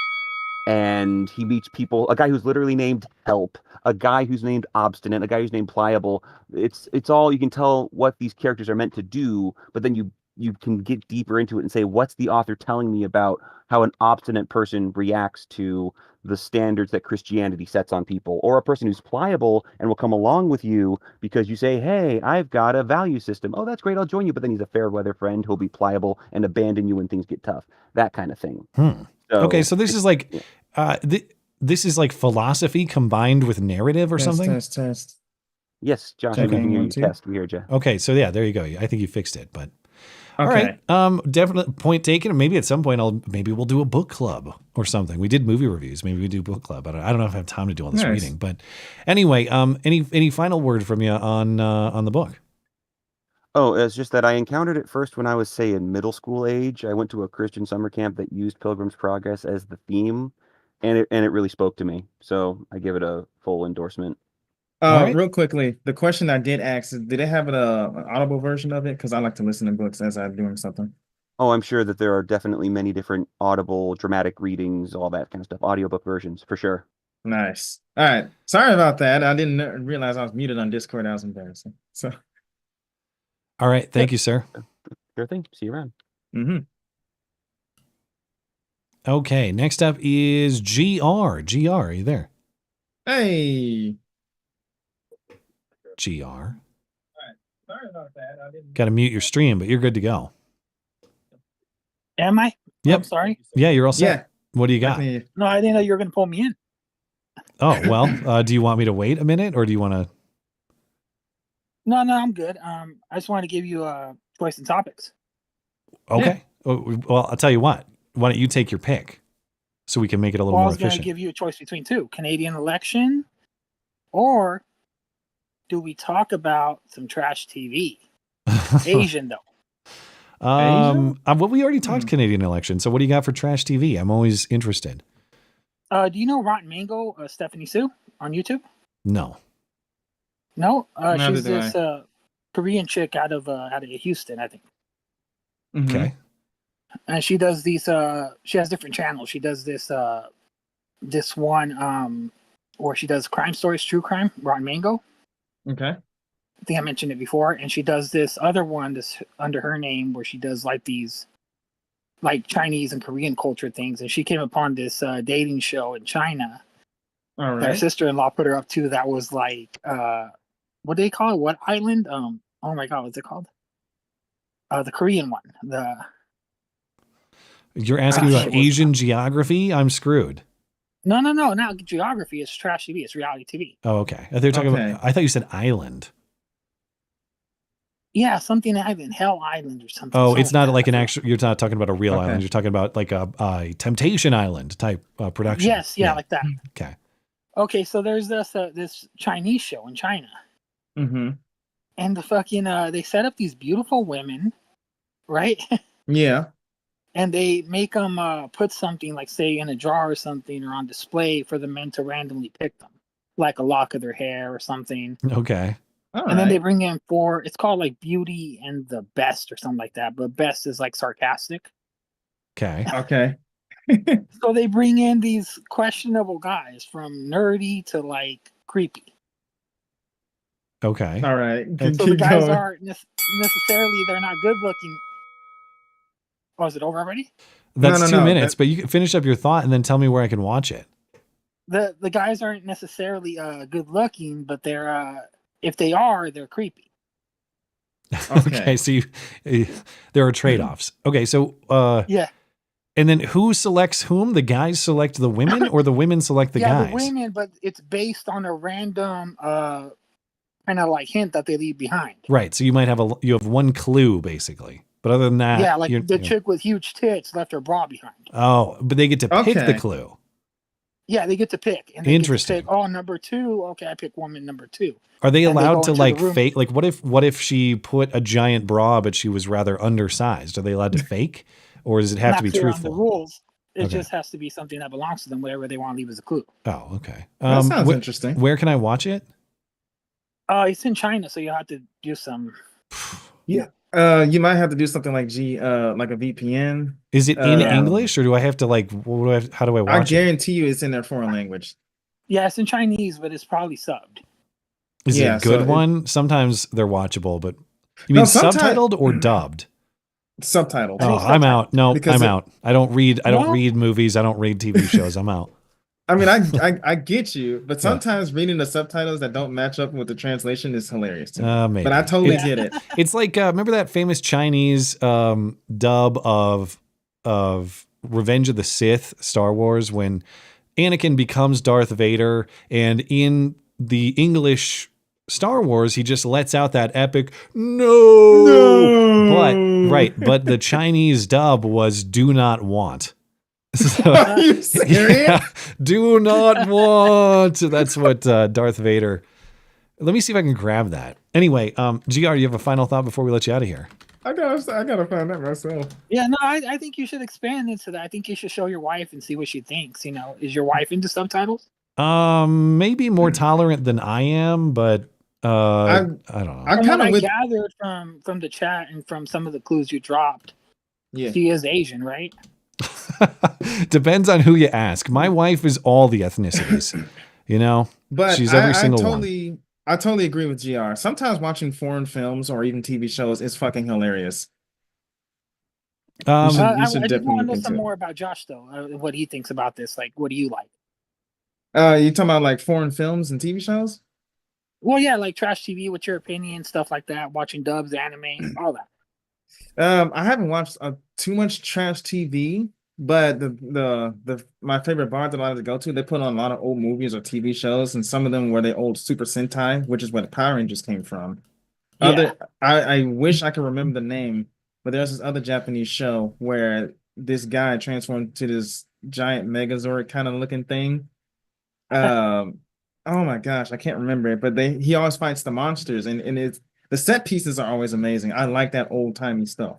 And he meets people, a guy who's literally named Help, a guy who's named Obstinate, a guy who's named Pliable. It's all, you can tell what these characters are meant to do, but then you can get deeper into it and say, what's the author telling me about how an obstinate person reacts to the standards that Christianity sets on people, or a person who's pliable and will come along with you because you say, hey, I've got a value system. Oh, that's great, I'll join you. But then he's a fair weather friend who'll be pliable and abandon you when things get tough. That kind of thing. Okay, so this is like this is like philosophy combined with narrative or something? Test. Yes, Josh, we can hear you. Test, we heard you. Okay, so yeah, there you go. I think you fixed it, but all Okay. right. Definite point taken. Maybe at some point maybe we'll do a book club or something. We did movie reviews. Maybe we do book club. I don't know if I have time to do all this reading. But anyway, any final word from you on the book? Oh, it's just that I encountered it first when I was, say, in middle school age. I went to a Christian summer camp that used Pilgrim's Progress as the theme, and it really spoke to me. So I give it a full endorsement. Real quickly, the question I did ask is, did they have an audible version of it? Because I like to listen to books as I'm doing something. Oh, I'm sure that there are definitely many different audible, dramatic readings, all that kind of stuff, audiobook versions, for sure. Nice. All right. Sorry about that. I didn't realize I was muted on Discord. That was embarrassing. So. All right. Thank you, sir. Sure thing. See you around. Mm-hmm. Okay. Next up is GR. GR, are you there? Hey. GR. All right. Sorry about that. I didn't. Got to mute your stream, but you're good to go. Am I? Yep. I'm sorry. Yeah, you're all set. Yeah. What do you got? No, I didn't know you were going to pull me in. Oh, well, do you want me to wait a minute or do you want to? No, I'm good. I just wanted to give you a choice in topics. Okay. Yeah. Well, I'll tell you what. Why don't you take your pick so we can make it a little I more was going to efficient? give you a choice between two: Canadian election, or do we talk about some trash TV? Asian though. Well, we already talked Canadian election. So what do you got for trash TV? I'm always interested. Do you know Rotten Mango, Stephanie Sue on YouTube? No. No, Neither she's do this Korean chick out of Houston, I think. Okay. And she does these. She has different channels. She does this one where she does crime stories, true crime, Rotten Mango. Okay. I think I mentioned it before. And she does this other one this under her name where she does like these like Chinese and Korean culture things. And she came upon this dating show in China. All Her right. sister-in-law put her up to that was like what do they call it? What island? Oh my god, what's it called? The Korean one. You're asking about Asian geography? I'm screwed. No, not geography. It's trash TV. It's reality TV. Oh, okay. I thought you were talking about, I thought you said island. Yeah, something island, Hell Island or something. Oh, it's not like an actual, you're not talking about a real island. You're talking about like a Temptation Island type production. Yes, yeah, like that. Okay. Okay, so there's this Chinese show in China. Mm-hmm. And the fucking, they set up these beautiful women, right? Yeah. And they make them put something, like say in a jar or something, or on display for the men to randomly pick them. Like a lock of their hair or something. Okay. And then they bring in it's called like Beauty and the Best or something like that. But best is like sarcastic. Okay. Okay. So they bring in these questionable guys from nerdy to like creepy. Okay. All right. So the guys aren't necessarily, they're not good looking. Oh, is it over already? That's 2 minutes, but you can finish up your thought and then tell me where I can watch it. The guys aren't necessarily good looking, but they're if they are, they're creepy. Okay, so there are trade-offs. Okay, so yeah. And then who selects whom? The guys select the women, or the women select the guys? The women, but it's based on a random kind of like hint that they leave behind. Right. So you might have you have one clue basically, but other than that, yeah, like the chick with huge tits left her bra behind. Oh, but they get to pick the clue. Yeah, they get to pick. And they Interesting. Get to pick, oh, number 2. Okay, I pick woman number 2. Are they And allowed go to into the like room. fake? Like, what if she put a giant bra, but she was rather undersized? Are they allowed to fake, or does it have to be Not clear on truthful? the rules. It Okay. just has to be something that belongs to them, whatever they want to leave as a clue. Oh, okay. That sounds interesting. Where can I watch it? It's in China, so you have to do some. Yeah. You might have to do something like like a VPN. Is it in English, or do I have to how do I watch it? I guarantee you it's in their foreign language. Yeah, it's in Chinese, but it's probably subbed. Is it a good one? Sometimes they're watchable, but you mean subtitled or dubbed? Subtitled. Oh, I'm out. No, I'm out. I don't read movies. I don't read TV shows. I'm out. I mean, I get you, but sometimes reading the subtitles that don't match up with the translation is hilarious to me. Maybe. But I totally get it. It's like remember that famous Chinese dub of Revenge of the Sith, Star Wars, when Anakin becomes Darth Vader, and in the English Star Wars, he just lets out that epic no. But the Chinese dub was "do not want." So, Are you serious? Yeah, do not want. That's what Darth Vader. Let me see if I can grab that. Anyway, GR, you have a final thought before we let you out of here? I gotta find that myself. Yeah, no, I think you should expand into that. I think you should show your wife and see what she thinks. You know, is your wife into subtitles? Maybe more tolerant than I am, but I don't know. I gathered from the chat and from some of the clues you dropped. Yeah, she is Asian, right? Depends on who you ask. My wife is all the ethnicities, you know, but she's every single one. I totally agree with GR. Sometimes watching foreign films or even TV shows is fucking hilarious. I just want to know some more about Josh, though. What he thinks about this. Like, what do you like? You talking about like foreign films and TV shows? Well, yeah, like trash TV. What's your opinion? Stuff like that. Watching dubs, anime, all that. I haven't watched too much trash TV, but my favorite bar that I like to go to, they put on a lot of old movies or TV shows, and some of them were the old Super Sentai, which is where the Power Rangers came from. Yeah. I wish I could remember the name, but there's this other Japanese show where this guy transformed to this giant Megazord kind of looking thing. Oh my gosh, I can't remember it, but he always fights the monsters, and it's the set pieces are always amazing. I like that old timey stuff.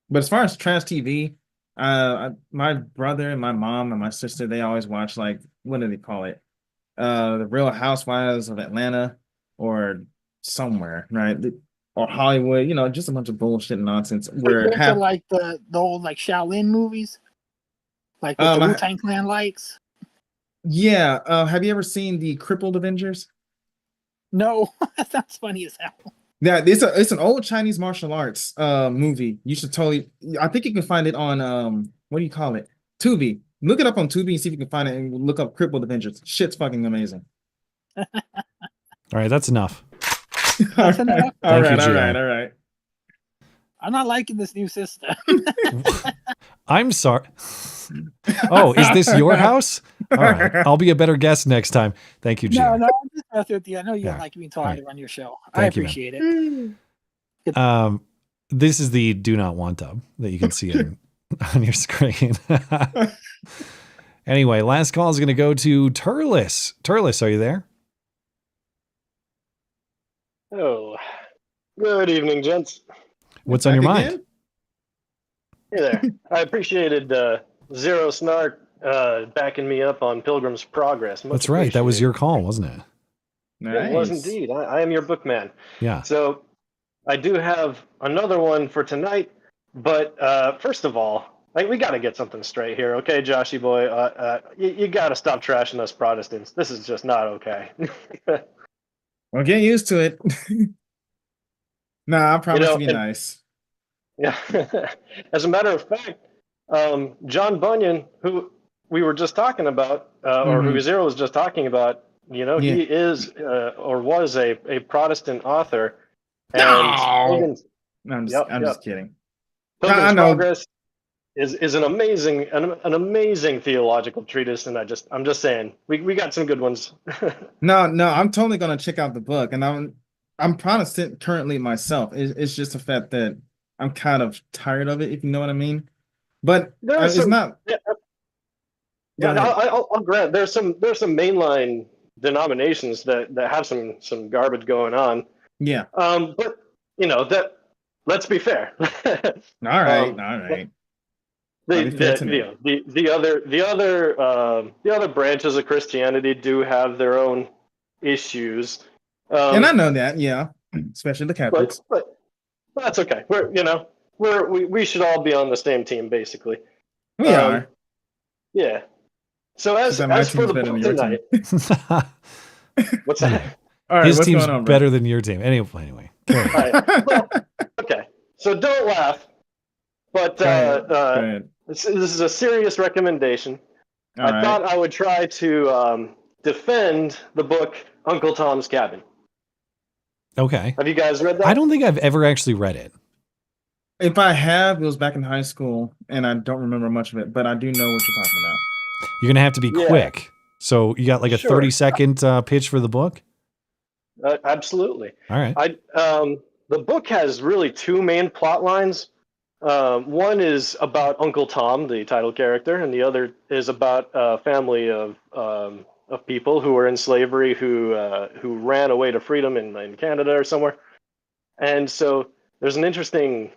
But as far as trash TV, my brother and my mom and my sister, they always watch, like, what do they call it? The Real Housewives of Atlanta or somewhere, right? Or Hollywood, you know, just a bunch of bullshit and nonsense. Where like the old like Shaolin movies, like what the Wu-Tang Clan likes. Yeah. Have you ever seen the Crippled Avengers? No, that sounds funny as hell. Yeah, it's an old Chinese martial arts movie. You should totally. I think you can find it on what do you call it? Tubi. Look it up on Tubi and see if you can find it, and look up Crippled Avengers. Shit's fucking amazing. All right, that's enough. That's enough. All right. I'm not liking this new system. I'm sorry. Oh, is this your house? All right. I'll be a better guest next time. Thank you, Gio. No, I'm just messing with you. I know you don't like being told how to run your show. I appreciate it. This is the do not want dub that you can see on your screen. Anyway, last call is going to go to Turles. Turles, are you there? Oh, good evening, gents. What's on your mind? Hey there. I appreciated Zero Snark backing me up on Pilgrim's Progress. That's right. That was your call, wasn't it? Nice. It was indeed. I am your bookman. Yeah. So I do have another one for tonight, but first of all, we got to get something straight here, okay, Joshy boy? You got to stop trashing us Protestants. This is just not okay. Well, get used to it. Nah, I promise to be nice. Yeah. As a matter of fact, John Bunyan, who we were just talking about, or who Zero was just talking about, he is or was a Protestant author. And I'm just kidding. Pilgrim's Progress is an amazing theological treatise, and I'm just saying we got some good ones. No, I'm totally gonna check out the book, and I'm Protestant currently myself. It's just the fact that I'm kind of tired of it, if you know what I mean. But it's not. I'll grant there's some mainline denominations that have some garbage going on. Yeah. But that let's be fair. All right. The other branches of Christianity do have their own issues. And I know that, yeah, especially the Catholics. But That's okay. We should all be on the same team, basically. We are. Yeah. So as for the book tonight, what's that? All right, his what's team's going on, bro? better than your team. Anyway. All right. Well, okay. So don't laugh. But this is a serious recommendation. I thought I would try to defend the book Uncle Tom's Cabin. Okay. Have you guys read that? I don't think I've ever actually read it. If I have, it was back in high school, and I don't remember much of it, but I do know what you're talking about. You're going to have to be quick. So you got like a 30-second pitch for the book? Absolutely. All right. The book has really two main plot lines. One is about Uncle Tom, the title character, and the other is about a family of people who were in slavery who ran away to freedom in Canada or somewhere. And so there's an interesting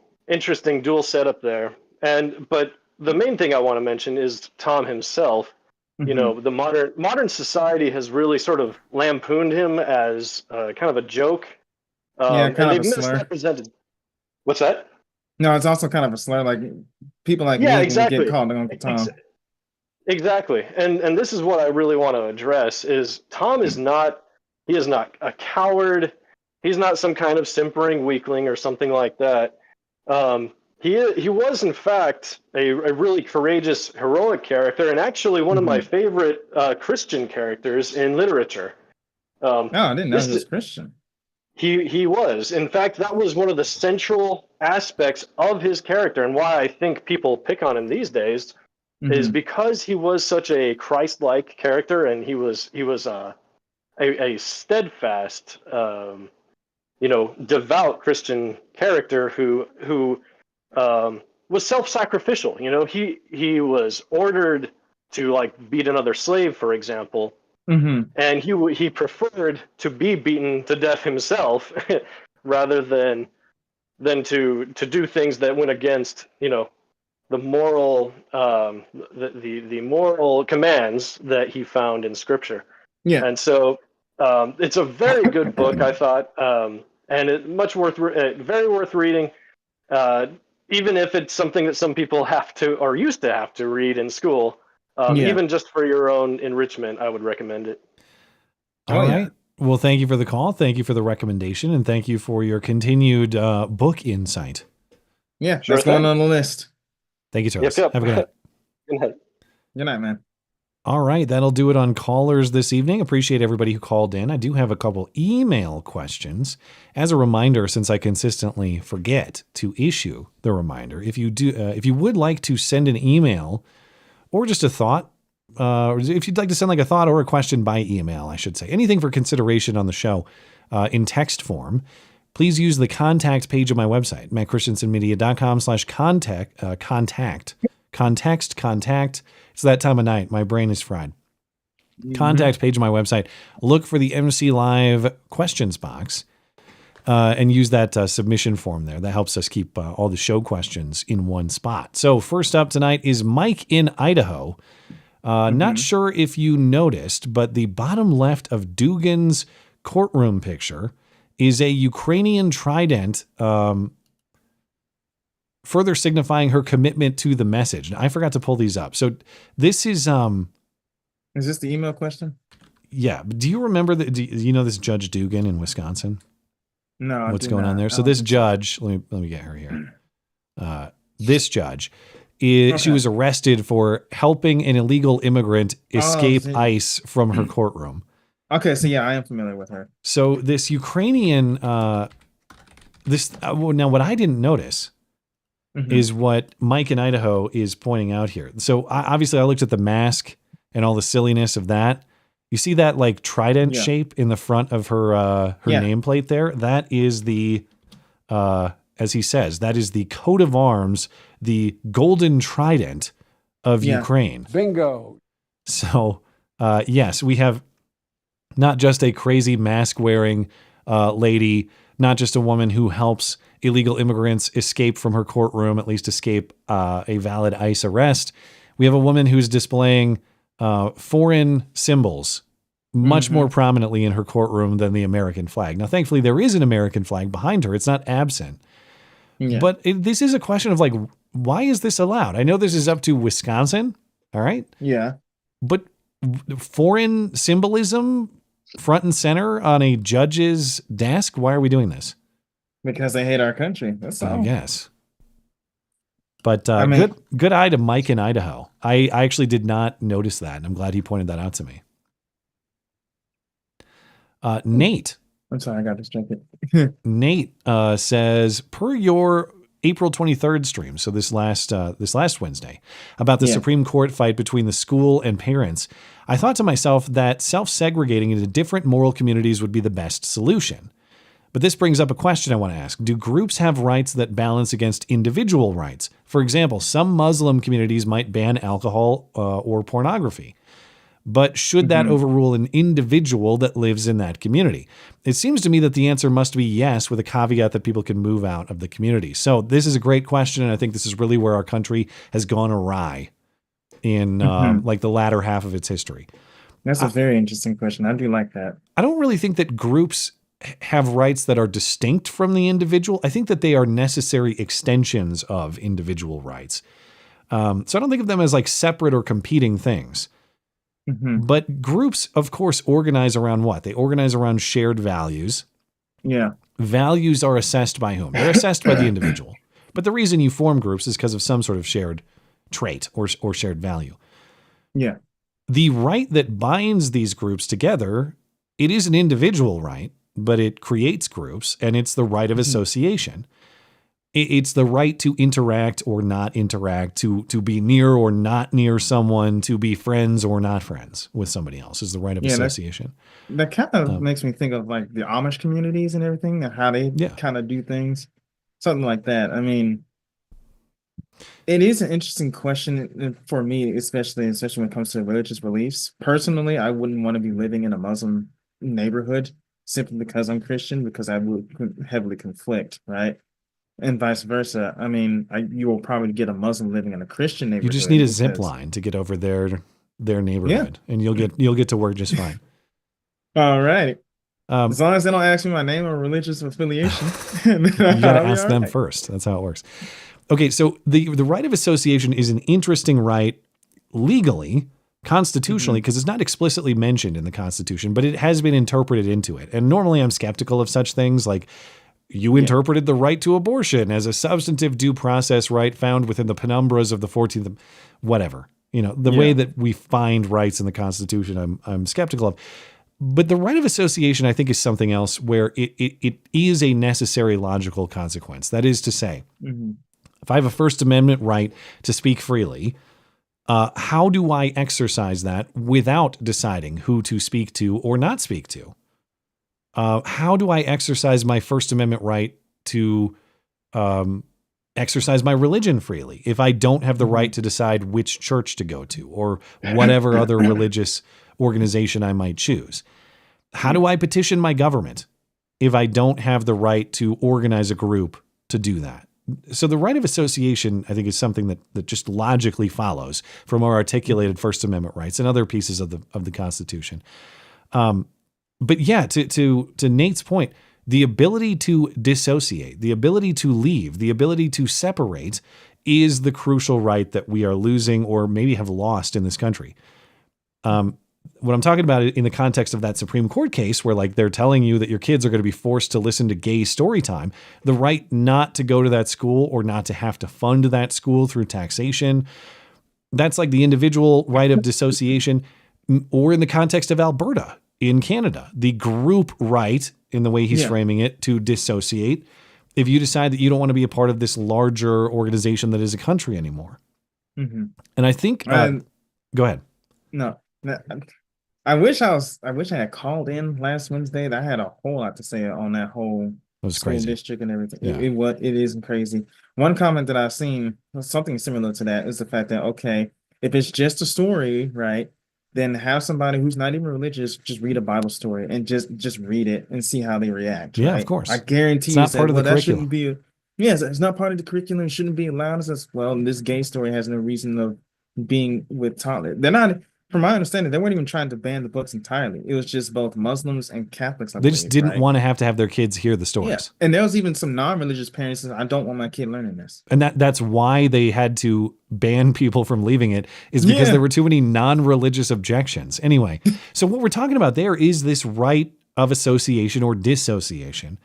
dual setup there. But the main thing I want to mention is Tom himself. Mm-hmm. You know, the modern society has really sort of lampooned him as kind of a joke. Kind of a slur. Misrepresented. What's that? No, it's also kind of a slur. Like people like me exactly. get called Uncle Tom. Exactly, and this is what I really want to address: is Tom is not a coward. He's not some kind of simpering weakling or something like that. He was in fact a really courageous, heroic character, and actually one of my favorite Christian characters in literature. I didn't know he was Christian. He was. In fact, that was one of the central aspects of his character, and why I think people pick on him these days is because he was such a Christ-like character, and he was a steadfast, devout Christian character who was self-sacrificial. You know, he was ordered to beat another slave, for example. And he preferred to be beaten to death himself rather than to do things that went against the moral the moral commands that he found in Scripture. Yeah. And so it's a very good book, I thought, and it very worth reading. Even if it's something that some people have to or used to have to read in school. Even just for your own enrichment, I would recommend it. All right. Well, thank you for the call. Thank you for the recommendation. And thank you for your continued book insight. Yeah, that's going on the list. Thank you, Charles. Yep. Have a good night. Good night. Good night, man. All right. That'll do it on callers this evening. Appreciate everybody who called in. I do have a couple email questions. As a reminder, since I consistently forget to issue the reminder, if you would like to send an email or just a thought, if you'd like to send a thought or a question by email, I should say, anything for consideration on the show in text form, please use the contact page of my website, mattchristiansenmedia.com/contact. It's that time of night. My brain is fried. Contact page of my website. Look for the MC Live questions box and use that submission form there. That helps us keep all the show questions in one spot. So first up tonight is Mike in Idaho. Not sure if you noticed, but the bottom left of Dugan's courtroom picture is a Ukrainian trident, further signifying her commitment to the message. Now, I forgot to pull these up. So this is this the email question? Yeah. Do you remember do you know this Judge Dugan in Wisconsin? No. What's going on there? So this judge, let me get her here. This judge she was arrested for helping an illegal immigrant escape ICE from her courtroom. Okay, so yeah, I am familiar with her. So this Ukrainian, now what I didn't notice is what Mike in Idaho is pointing out here. So obviously I looked at the mask and all the silliness of that. You see that trident shape in the front of her nameplate there? That is the, as he says, that is the coat of arms, the golden trident of Ukraine. Bingo. So, yes, we have not just a crazy mask-wearing lady, not just a woman who helps illegal immigrants escape from her courtroom, at least escape a valid ICE arrest. We have a woman who's displaying foreign symbols much more prominently in her courtroom than the American flag. Now, thankfully, there is an American flag behind her. It's not absent. Yeah. But this is a question of like, why is this allowed? I know this is up to Wisconsin. All right. Yeah. But foreign symbolism front and center on a judge's desk. Why are we doing this? Because they hate our country. That's all. I guess. But I mean, good eye to Mike in Idaho. I actually did not notice that, and I'm glad he pointed that out to me. Nate. I'm sorry, I got distracted. Nate says, per your April 23rd stream, so this last Wednesday, about the Supreme Court fight between the school and parents, I thought to myself that self-segregating into different moral communities would be the best solution. But this brings up a question I want to ask. Do groups have rights that balance against individual rights? For example, some Muslim communities might ban alcohol or pornography. But should that overrule an individual that lives in that community? It seems to me that the answer must be yes, with a caveat that people can move out of the community. So this is a great question, and I think this is really where our country has gone awry in like the latter half of its history. That's a very interesting question. I do like that. I don't really think that groups have rights that are distinct from the individual. I think that they are necessary extensions of individual rights. So I don't think of them as like separate or competing things. But groups, of course, organize around what? They organize around shared values. Yeah. Values are assessed by whom? They're assessed by the individual. But the reason you form groups is because of some sort of shared trait or shared value. Yeah. The right that binds these groups together, it is an individual right, but it creates groups, and it's the right of association. It's the right to interact or not interact, to be near or not near someone, to be friends or not friends with somebody else is the right of association. That kind of makes me think of like the Amish communities and everything, and how they kind of do things. Something like that. I mean, it is an interesting question for me, especially when it comes to religious beliefs. Personally, I wouldn't want to be living in a Muslim neighborhood simply because I'm Christian, because I would heavily conflict, right? And vice versa. I mean, you will probably get a Muslim living in a Christian neighborhood. You just need a zip line to get over their neighborhood, and you'll get to work just fine. All right. As long as they don't ask me my name or religious affiliation, you got to ask them first. That's how it works. Okay, so the right of association is an interesting right legally, constitutionally, because it's not explicitly mentioned in the Constitution, but it has been interpreted into it. And normally I'm skeptical of such things, like you interpreted the right to abortion as a substantive due process right found within the penumbras of the 14th, whatever. The way that we find rights in the Constitution, I'm skeptical of. But the right of association, I think, is something else where it is a necessary logical consequence. That is to say, if I have a First Amendment right to speak freely, how do I exercise that without deciding who to speak to or not speak to? How do I exercise my First Amendment right to exercise my religion freely if I don't have the right to decide which church to go to or whatever other religious organization I might choose? How do I petition my government if I don't have the right to organize a group to do that? So the right of association, I think, is something that just logically follows from our articulated First Amendment rights and other pieces of the Constitution. But yeah, to Nate's point, the ability to dissociate, the ability to leave, the ability to separate is the crucial right that we are losing or maybe have lost in this country. What I'm talking about in the context of that Supreme Court case where like they're telling you that your kids are going to be forced to listen to gay story time, the right not to go to that school or not to have to fund that school through taxation, that's like the individual right of dissociation. Or in the context of Alberta in Canada, the group right, in the way he's framing it, to dissociate if you decide that you don't want to be a part of this larger organization that is a country anymore. And I think go ahead. No, I wish I had called in last Wednesday. I had a whole lot to say on that whole school district and everything. Yeah. It is crazy. One comment that I've seen, something similar to that, is the fact that, okay, if it's just a story, right, then have somebody who's not even religious just read a Bible story and just read it and see how they react. Yeah, right? of course. I guarantee it's not part of the that curriculum. shouldn't be. It's not part of the curriculum. It shouldn't be allowed. As well, this gay story has no reason of being with toddler. They're not. from my understanding, they weren't even trying to ban the books entirely. It was just both Muslims and Catholics. They just didn't want to have their kids hear the stories. Yeah. And there was even some non-religious parents that said, I don't want my kid learning this. And that's why they had to ban people from leaving it, is because there were too many non-religious objections. Anyway, so what we're talking about there is this right of association or dissociation.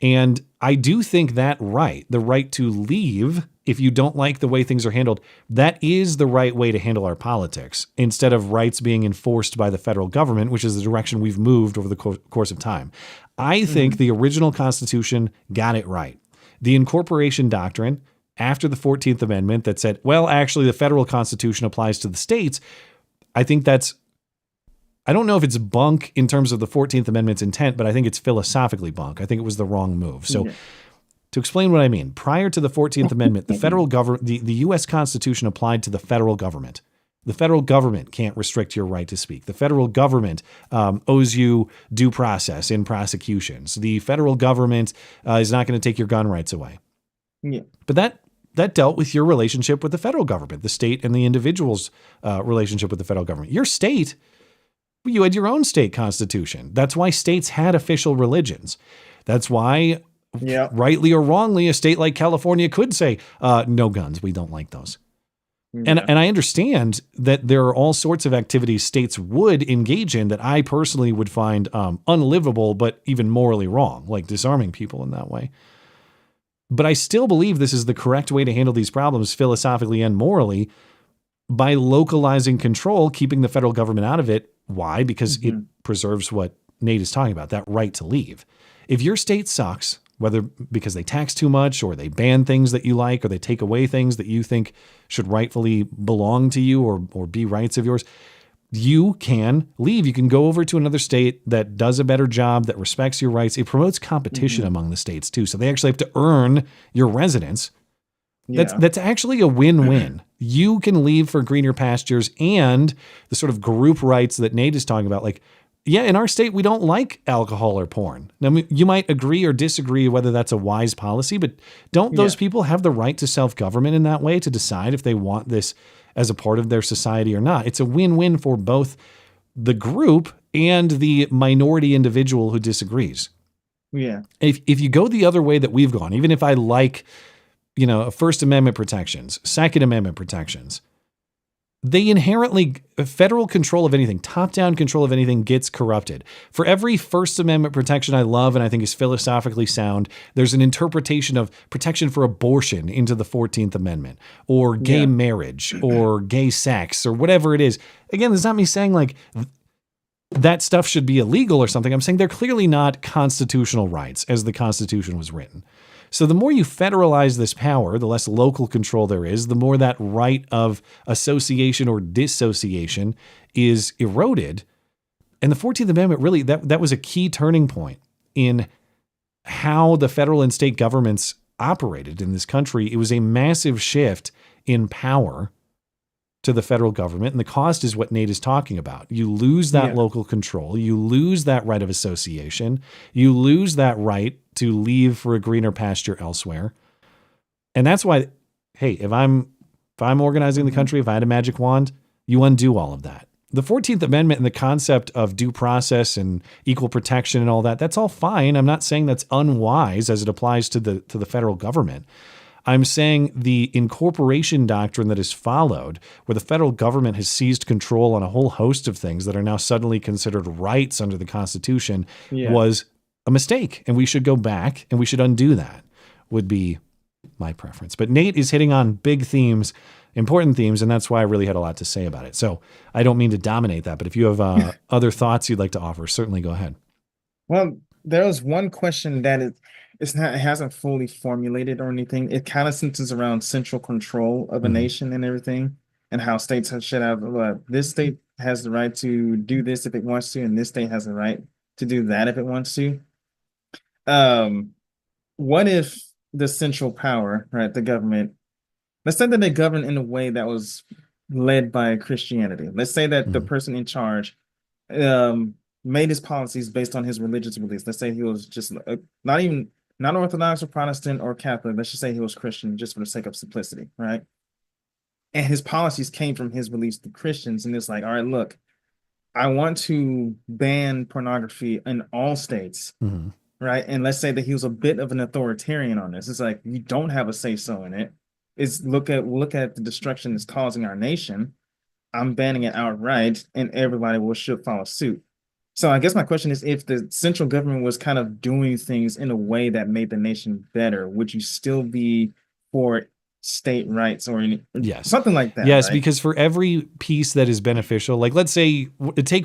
And I do think that right, the right to leave if you don't like the way things are handled, that is the right way to handle our politics, instead of rights being enforced by the federal government, which is the direction we've moved over the course of time. I think the original Constitution got it right. The incorporation doctrine after the 14th Amendment that said, well, actually, the federal Constitution applies to the states, I think that's, I don't know if it's bunk in terms of the 14th Amendment's intent, but I think it's philosophically bunk. I think it was the wrong move. So to explain what I mean, prior to the 14th Amendment, the federal government, the U.S. Constitution applied to the federal government. The federal government can't restrict your right to speak. The federal government owes you due process in prosecutions. The federal government is not going to take your gun rights away. Yeah. But that dealt with your relationship with the federal government, the state and the individual's relationship with the federal government. Your state, you had your own state constitution. That's why states had official religions. That's why, rightly or wrongly, a state like California could say, no guns, we don't like those. And I understand that there are all sorts of activities states would engage in that I personally would find unlivable, but even morally wrong, like disarming people in that way. But I still believe this is the correct way to handle these problems philosophically and morally, by localizing control, keeping the federal government out of it. Why? Because it preserves what Nate is talking about, that right to leave. If your state sucks, whether because they tax too much or they ban things that you like or they take away things that you think should rightfully belong to you or be rights of yours, you can leave. You can go over to another state that does a better job, that respects your rights. It promotes competition among the states too. So they actually have to earn your residence. That's actually a win-win. You can leave for greener pastures and the sort of group rights that Nate is talking about. Like, yeah, in our state, we don't like alcohol or porn. Now, you might agree or disagree whether that's a wise policy, but don't those people have the right to self-government in that way to decide if they want this as a part of their society or not? It's a win-win for both the group and the minority individual who disagrees. Yeah. If you go the other way that we've gone, even if I like, First Amendment protections, Second Amendment protections, they inherently, federal control of anything, top-down control of anything gets corrupted. For every First Amendment protection I love and I think is philosophically sound, there's an interpretation of protection for abortion into the 14th Amendment, or gay marriage, or gay sex, or whatever it is. Again, there's not me saying like that stuff should be illegal or something. I'm saying they're clearly not constitutional rights as the Constitution was written. So the more you federalize this power, the less local control there is, the more that right of association or dissociation is eroded. And the 14th Amendment really, that was a key turning point in how the federal and state governments operated in this country. It was a massive shift in power to the federal government. And the cost is what Nate is talking about. You lose that local control. You lose that right of association. You lose that right to leave for a greener pasture elsewhere. And that's why, hey, if I'm organizing the country, if I had a magic wand, you undo all of that. The 14th Amendment and the concept of due process and equal protection and all that, that's all fine. I'm not saying that's unwise as it applies to the federal government. I'm saying the incorporation doctrine that is followed, where the federal government has seized control on a whole host of things that are now suddenly considered rights under the Constitution, was a mistake. And we should go back and we should undo that, would be my preference. But Nate is hitting on big themes, important themes, and that's why I really had a lot to say about it. So I don't mean to dominate that, but if you have other thoughts you'd like to offer, certainly go ahead. Well, there was one question that it hasn't fully formulated or anything. It kind of centers around central control of a nation and everything, and how states should have, this state has the right to do this if it wants to, and this state has the right to do that if it wants to. What if the central power, right, the government, let's say that they govern in a way that was led by Christianity. Let's say that the person in charge made his policies based on his religious beliefs. Let's say he was just not Orthodox or Protestant or Catholic. Let's just say he was Christian, just for the sake of simplicity, right? and his policies came from his beliefs to Christians. And it's like, all right, look, I want to ban pornography in all states, right? And let's say that he was a bit of an authoritarian on this. It's like, you don't have a say-so in it. It's look at the destruction it's causing our nation. I'm banning it outright, and everybody should follow suit. So I guess my question is, if the central government was kind of doing things in a way that made the nation better, would you still be for state rights or something like that? Yes, right? because for every piece that is beneficial, like let's say take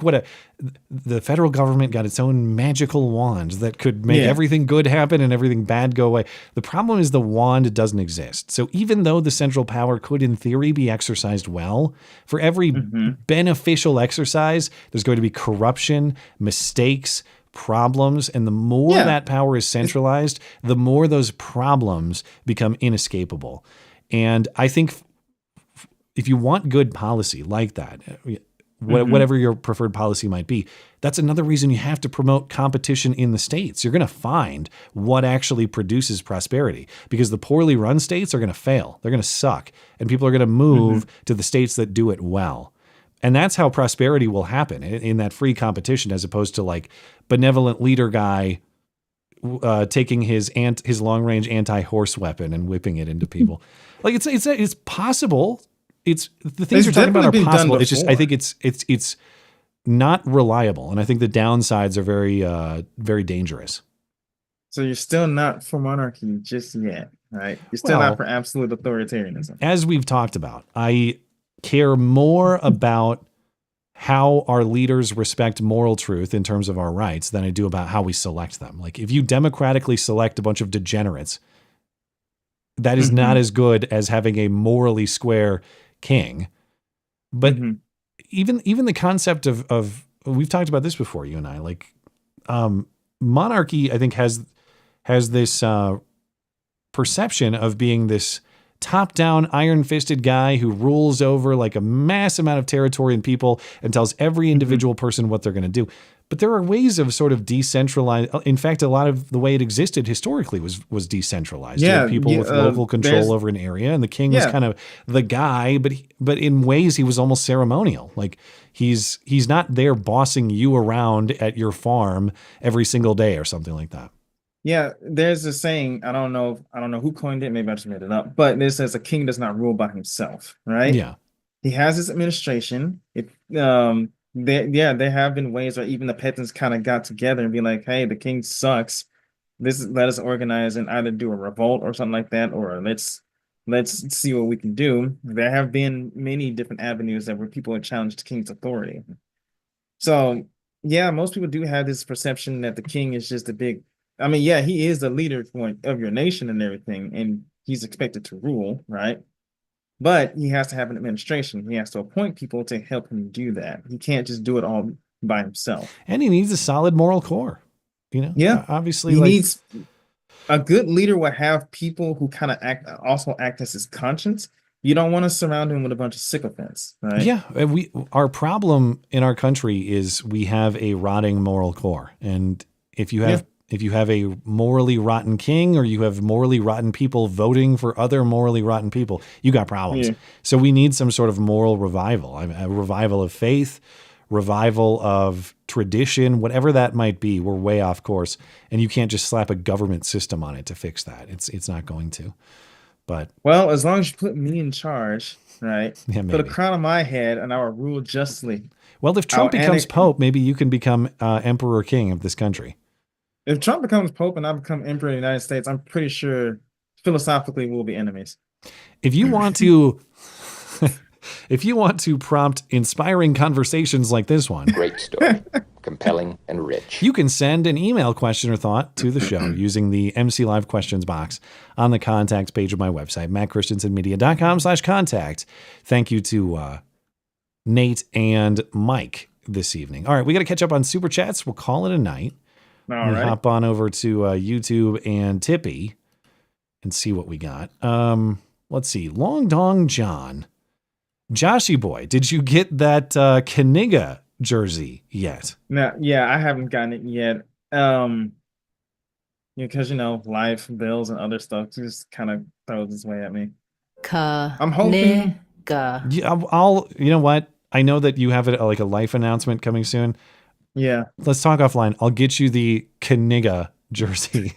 the federal government got its own magical wand that could make everything good happen and everything bad go away. The problem is the wand doesn't exist. So even though the central power could in theory be exercised well, for every beneficial exercise, there's going to be corruption, mistakes, problems, and the more that power is centralized, the more those problems become inescapable. And I think if you want good policy like that, whatever your preferred policy might be, that's another reason you have to promote competition in the states. You're going to find what actually produces prosperity, because the poorly run states are going to fail. They're going to suck, and people are going to move to the states that do it well. And that's how prosperity will happen in that free competition, as opposed to like benevolent leader guy taking his long-range anti-horse weapon and whipping it into people. Like it's possible. It's the things you're talking about are possible. It's just I think it's not reliable, and I think the downsides are very very dangerous. So you're still not for monarchy just yet, right? You're still not for absolute authoritarianism. As we've talked about, I care more about how our leaders respect moral truth in terms of our rights than I do about how we select them. Like if you democratically select a bunch of degenerates, that is not as good as having a morally square king. But even the concept of we've talked about this before, you and I, like monarchy, I think has this perception of being this top-down, iron-fisted guy who rules over like a mass amount of territory and people and tells every individual person what they're going to do. But there are ways of sort of decentralized. In fact, a lot of the way it existed historically was decentralized. You had people with local control over an area, and the king was kind of the guy, but in ways he was almost ceremonial. Like he's not there bossing you around at your farm every single day or something like that. Yeah, there's a saying, I don't know who coined it, maybe I just made it up, but it says a king does not rule by himself, right? Yeah. He has his administration. There have been ways where even the peasants kind of got together and be like, hey, the king sucks. Let us organize and either do a revolt or something like that, or let's see what we can do. There have been many different avenues where people have challenged the king's authority. So yeah, most people do have this perception that the king is just he is the leader of your nation and everything, and he's expected to rule, right? But he has to have an administration. He has to appoint people to help him do that. He can't just do it all by himself. And he needs a solid moral core. Yeah, obviously, he needs a good leader. Will have people who kind of act as his conscience. You don't want to surround him with a bunch of sycophants, right? Yeah, our problem in our country is we have a rotting moral core, and if you have a morally rotten king, or you have morally rotten people voting for other morally rotten people, you got problems. Yeah. So we need some sort of moral revival, a revival of faith, revival of tradition, whatever that might be. We're way off course, and you can't just slap a government system on it to fix that. It's not going to. But well, as long as you put me in charge, right? Yeah, put a crown on my head, and I will rule justly. Well, if Trump becomes pope, maybe you can become emperor king of this country. If Trump becomes pope and I become emperor of the United States, I'm pretty sure philosophically we'll be enemies. If you want to prompt inspiring conversations like this one, great story, compelling and rich, you can send an email question or thought to the show using the MC Live questions box on the contact page of my website, mattchristiansenmedia.com/contact. Thank you to Nate and Mike this evening. All right, we got to catch up on Super Chats. We'll call it a night. All right. Hop on over to YouTube and Tippy and see what we got. Let's see. Long Dong John. Joshy boy, did you get that Kaniga jersey yet? No, yeah, I haven't gotten it yet. Because life, bills, and other stuff just kind of throws its way at me. I'm hoping Yeah, I'll. You know what? I know that you have like a life announcement coming soon. Yeah. Let's talk offline. I'll get you the Kniga jersey.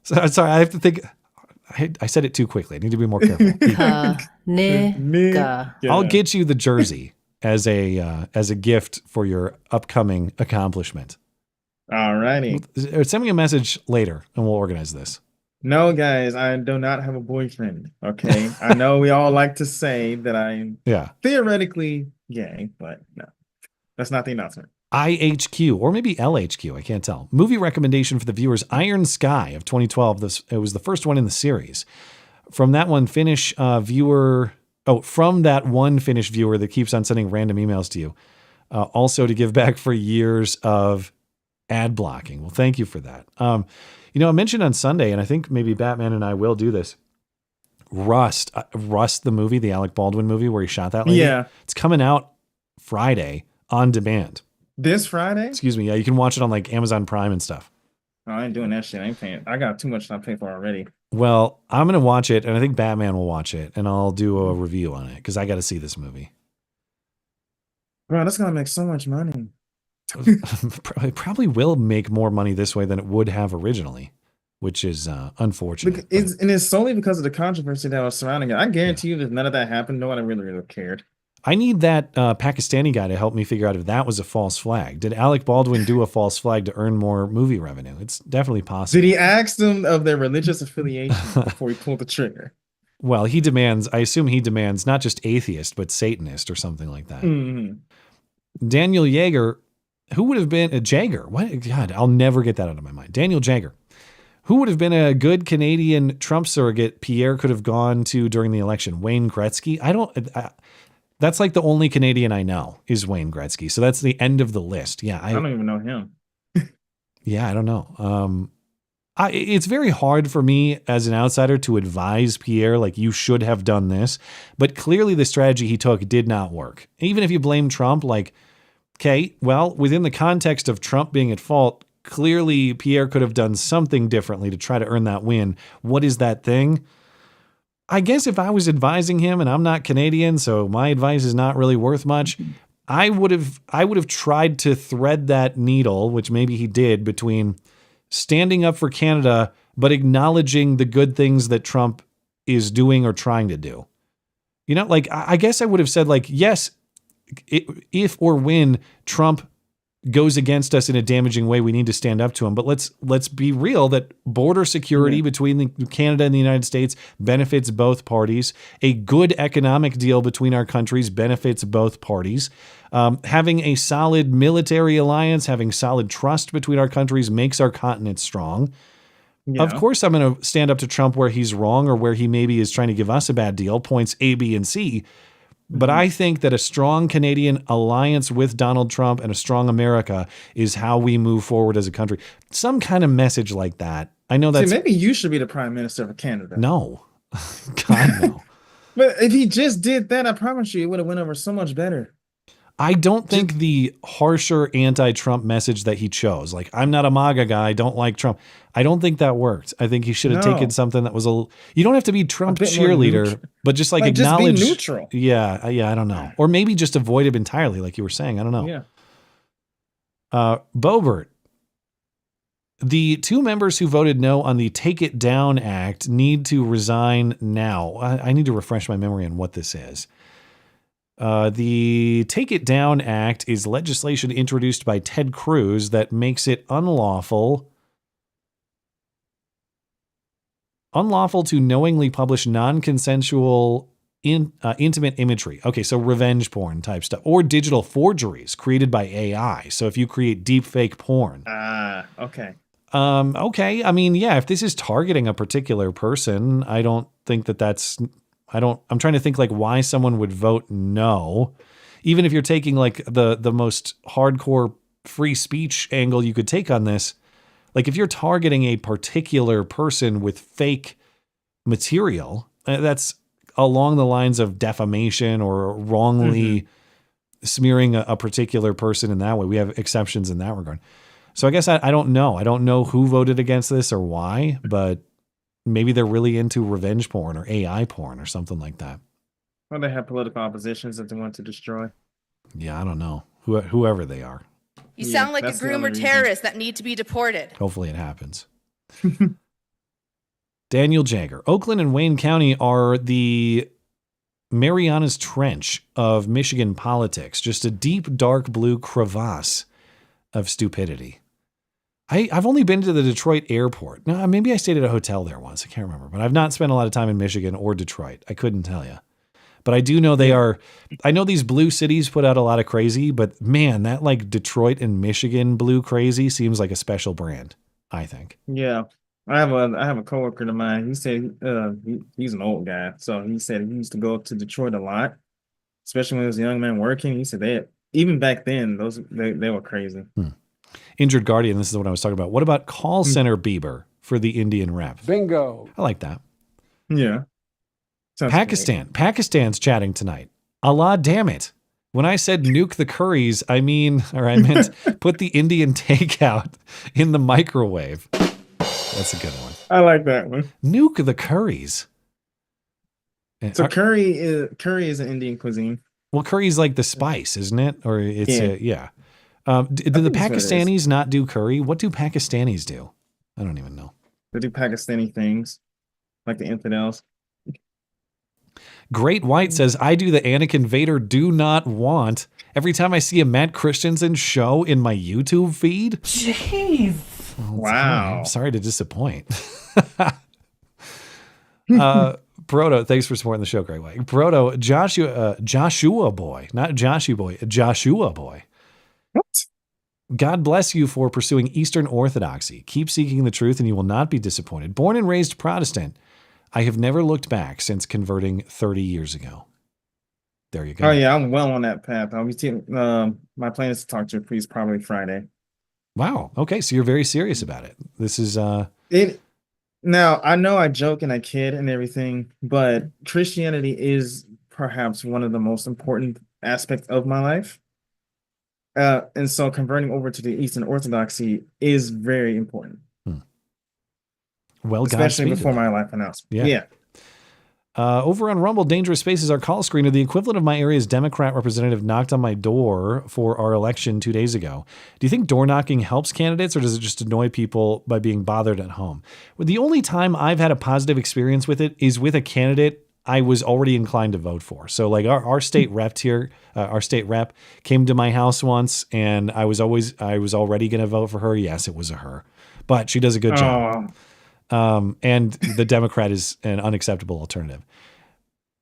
So, sorry, I have to think. I said it too quickly. I need to be more careful. Kniga. I'll get you the jersey as a gift for your upcoming accomplishment. All righty. Send me a message later and we'll organize this. No, guys, I do not have a boyfriend. Okay. I know we all like to say that I'm theoretically gay, but no, that's not the announcement. IHQ or maybe LHQ. I can't tell. Movie recommendation for the viewers. Iron Sky of 2012. It was the first one in the series. From that one Finnish viewer. Oh, from that one Finnish viewer that keeps on sending random emails to you. Also to give back for years of ad blocking. Well, thank you for that. You know, I mentioned on Sunday, and I think maybe Batman and I will do this. Rust, the movie, the Alec Baldwin movie where he shot that lady. Yeah. It's coming out Friday on demand. This Friday? Excuse me. Yeah, you can watch it on like Amazon Prime and stuff. Oh, I ain't doing that shit. I ain't paying. I got too much to pay for already. Well, I'm going to watch it, and I think Batman will watch it, and I'll do a review on it because I got to see this movie. Bro, that's going to make so much money. It probably will make more money this way than it would have originally, which is unfortunate. It's solely because of the controversy that was surrounding it. I guarantee you, if none of that happened, no one really cared. I need that Pakistani guy to help me figure out if that was a false flag. Did Alec Baldwin do a false flag to earn more movie revenue? It's definitely possible. Did he ask them of their religious affiliation before he pulled the trigger? Well, I assume he demands not just atheist, but Satanist or something like that. Mm-hmm. Daniel Yeager, who would have been a Jagger? What? God, I'll never get that out of my mind. Daniel Jagger. Who would have been a good Canadian Trump surrogate Pierre could have gone to during the election? Wayne Gretzky? That's like the only Canadian I know is Wayne Gretzky. So that's the end of the list. Yeah. I don't even know him. Yeah, I don't know. It's very hard for me as an outsider to advise Pierre, like, you should have done this. But clearly the strategy he took did not work. Even if you blame Trump, like, okay, well, within the context of Trump being at fault, clearly Pierre could have done something differently to try to earn that win. What is that thing? I guess if I was advising him, and I'm not Canadian, so my advice is not really worth much, I would have tried to thread that needle, which maybe he did, between standing up for Canada, but acknowledging the good things that Trump is doing or trying to do. You know, like, I guess I would have said, like, yes, if or when Trump goes against us in a damaging way, we need to stand up to him. But let's be real that border security between Canada and the United States benefits both parties. A good economic deal between our countries benefits both parties. Having a solid military alliance, having solid trust between our countries makes our continent strong. Yeah. Of course, I'm going to stand up to Trump where he's wrong or where he maybe is trying to give us a bad deal, points A, B, and C. But I think that a strong Canadian alliance with Donald Trump and a strong America is how we move forward as a country. Some kind of message like that. I know that maybe you should be the Prime Minister of Canada. No. God, no. But if he just did that, I promise you it would have went over so much better. I don't think the harsher anti-Trump message that he chose, like, I'm not a MAGA guy, I don't like Trump, I don't think that worked. I think he should have taken something that was you don't have to be Trump cheerleader, but just like acknowledge. Just be neutral. Yeah, I don't know. Or maybe just avoid him entirely, like you were saying. I don't know. Yeah. Boebert. The two members who voted no on the Take It Down Act need to resign now. I need to refresh my memory on what this is. The Take It Down Act is legislation introduced by Ted Cruz that makes it unlawful to knowingly publish non-consensual intimate imagery. Okay, so revenge porn type stuff or digital forgeries created by AI. So if you create deep fake porn. Okay. Okay. I mean, yeah, if this is targeting a particular person, I don't think that's I'm trying to think like why someone would vote no, even if you're taking like the most hardcore free speech angle you could take on this. Like if you're targeting a particular person with fake material, that's along the lines of defamation or wrongly smearing a particular person in that way. We have exceptions in that regard. So I guess I don't know. I don't know who voted against this or why, but maybe they're really into revenge porn or AI porn or something like that. Well, they have political oppositions that they want to destroy. Yeah, I don't know. Whoever they are. You sound like a groomer terrorist that need to be deported. Hopefully it happens. Daniel Jagger. Oakland and Wayne County are the Marianas Trench of Michigan politics. Just a deep, dark blue crevasse of stupidity. I've only been to the Detroit airport. No, maybe I stayed at a hotel there once. I can't remember. But I've not spent a lot of time in Michigan or Detroit. I couldn't tell you. But I do know they are. I know these blue cities put out a lot of crazy, but man, that like Detroit and Michigan blue crazy seems like a special brand, I think. Yeah. I have a coworker of mine. He said he's an old guy. So he said he used to go to Detroit a lot, especially when he was a young man working. He said even back then, they were crazy. Injured Guardian, this is what I was talking about. What about call center Bieber for the Indian rep? Bingo. I like that. Yeah. Sounds Pakistan. Great. Pakistan's chatting tonight. Allah damn it. When I said nuke the curries, I meant put the Indian takeout in the microwave. That's a good one. I like that one. Nuke the curries. So curry is an Indian cuisine. Well, curry is like the spice, isn't it? Or it's yeah. Do the Pakistanis not do curry? What do Pakistanis do? I don't even know. They do Pakistani things, like the infidels. Great White says, I do the Anakin Vader do not want every time I see a Matt Christiansen show in my YouTube feed. Jeez. Well, wow. I'm sorry to disappoint. Proto, thanks for supporting the show, Great White. Proto, Joshua Boy, not Joshua Boy, Joshua Boy. What? God bless you for pursuing Eastern Orthodoxy. Keep seeking the truth and you will not be disappointed. Born and raised Protestant, I have never looked back since converting 30 years ago. There you go. Oh, yeah, I'm well on that path. My plan is to talk to a priest probably Friday. Wow. Okay, so you're very serious about it. This is... Now, I know I joke and I kid and everything, but Christianity is perhaps one of the most important aspects of my life. And so converting over to the Eastern Orthodoxy is very important. Well, especially before my life announcement. Yeah. Over on Rumble, Dangerous Spaces, our call screener, the equivalent of my area's Democrat representative knocked on my door for our election 2 days ago. Do you think door knocking helps candidates or does it just annoy people by being bothered at home? Well, the only time I've had a positive experience with it is with a candidate I was already inclined to vote for. So like our state rep here, our state rep came to my house once and I was already going to vote for her. Yes, it was a her, but she does a good job. And the Democrat is an unacceptable alternative.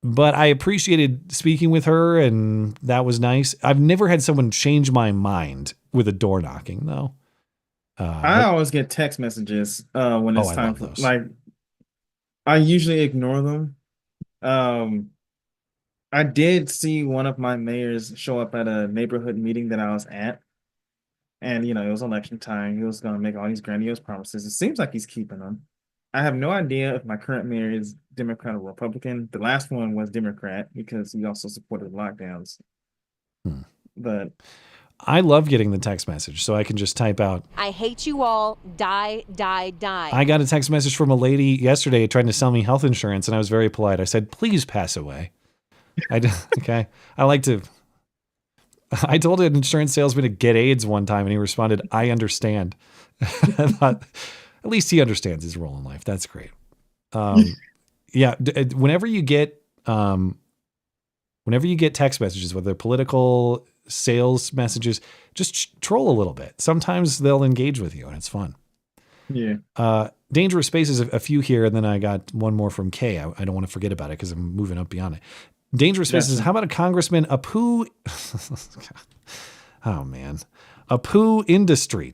But I appreciated speaking with her, and that was nice. I've never had someone change my mind with a door knocking, though. I always get text messages when it's time for, like, I usually ignore them. I did see one of my mayors show up at a neighborhood meeting that I was at. And, it was election time. He was going to make all these grandiose promises. It seems like he's keeping them. I have no idea if my current mayor is Democrat or Republican. The last one was Democrat because he also supported lockdowns. But I love getting the text message, so I can just type out, I hate you all. Die, die, die. I got a text message from a lady yesterday trying to sell me health insurance, and I was very polite. I said, please pass away. Okay. I told an insurance salesman to get AIDS one time, and he responded, I understand. I thought, at least he understands his role in life. That's great. Yeah. Whenever you get text messages, whether political, sales messages, just troll a little bit. Sometimes they'll engage with you and it's fun. Yeah. Dangerous Spaces, a few here. And then I got one more from Kay. I don't want to forget about it because I'm moving up beyond it. Dangerous Spaces. How about a Congressman, Apu? Oh man. Apu Industry.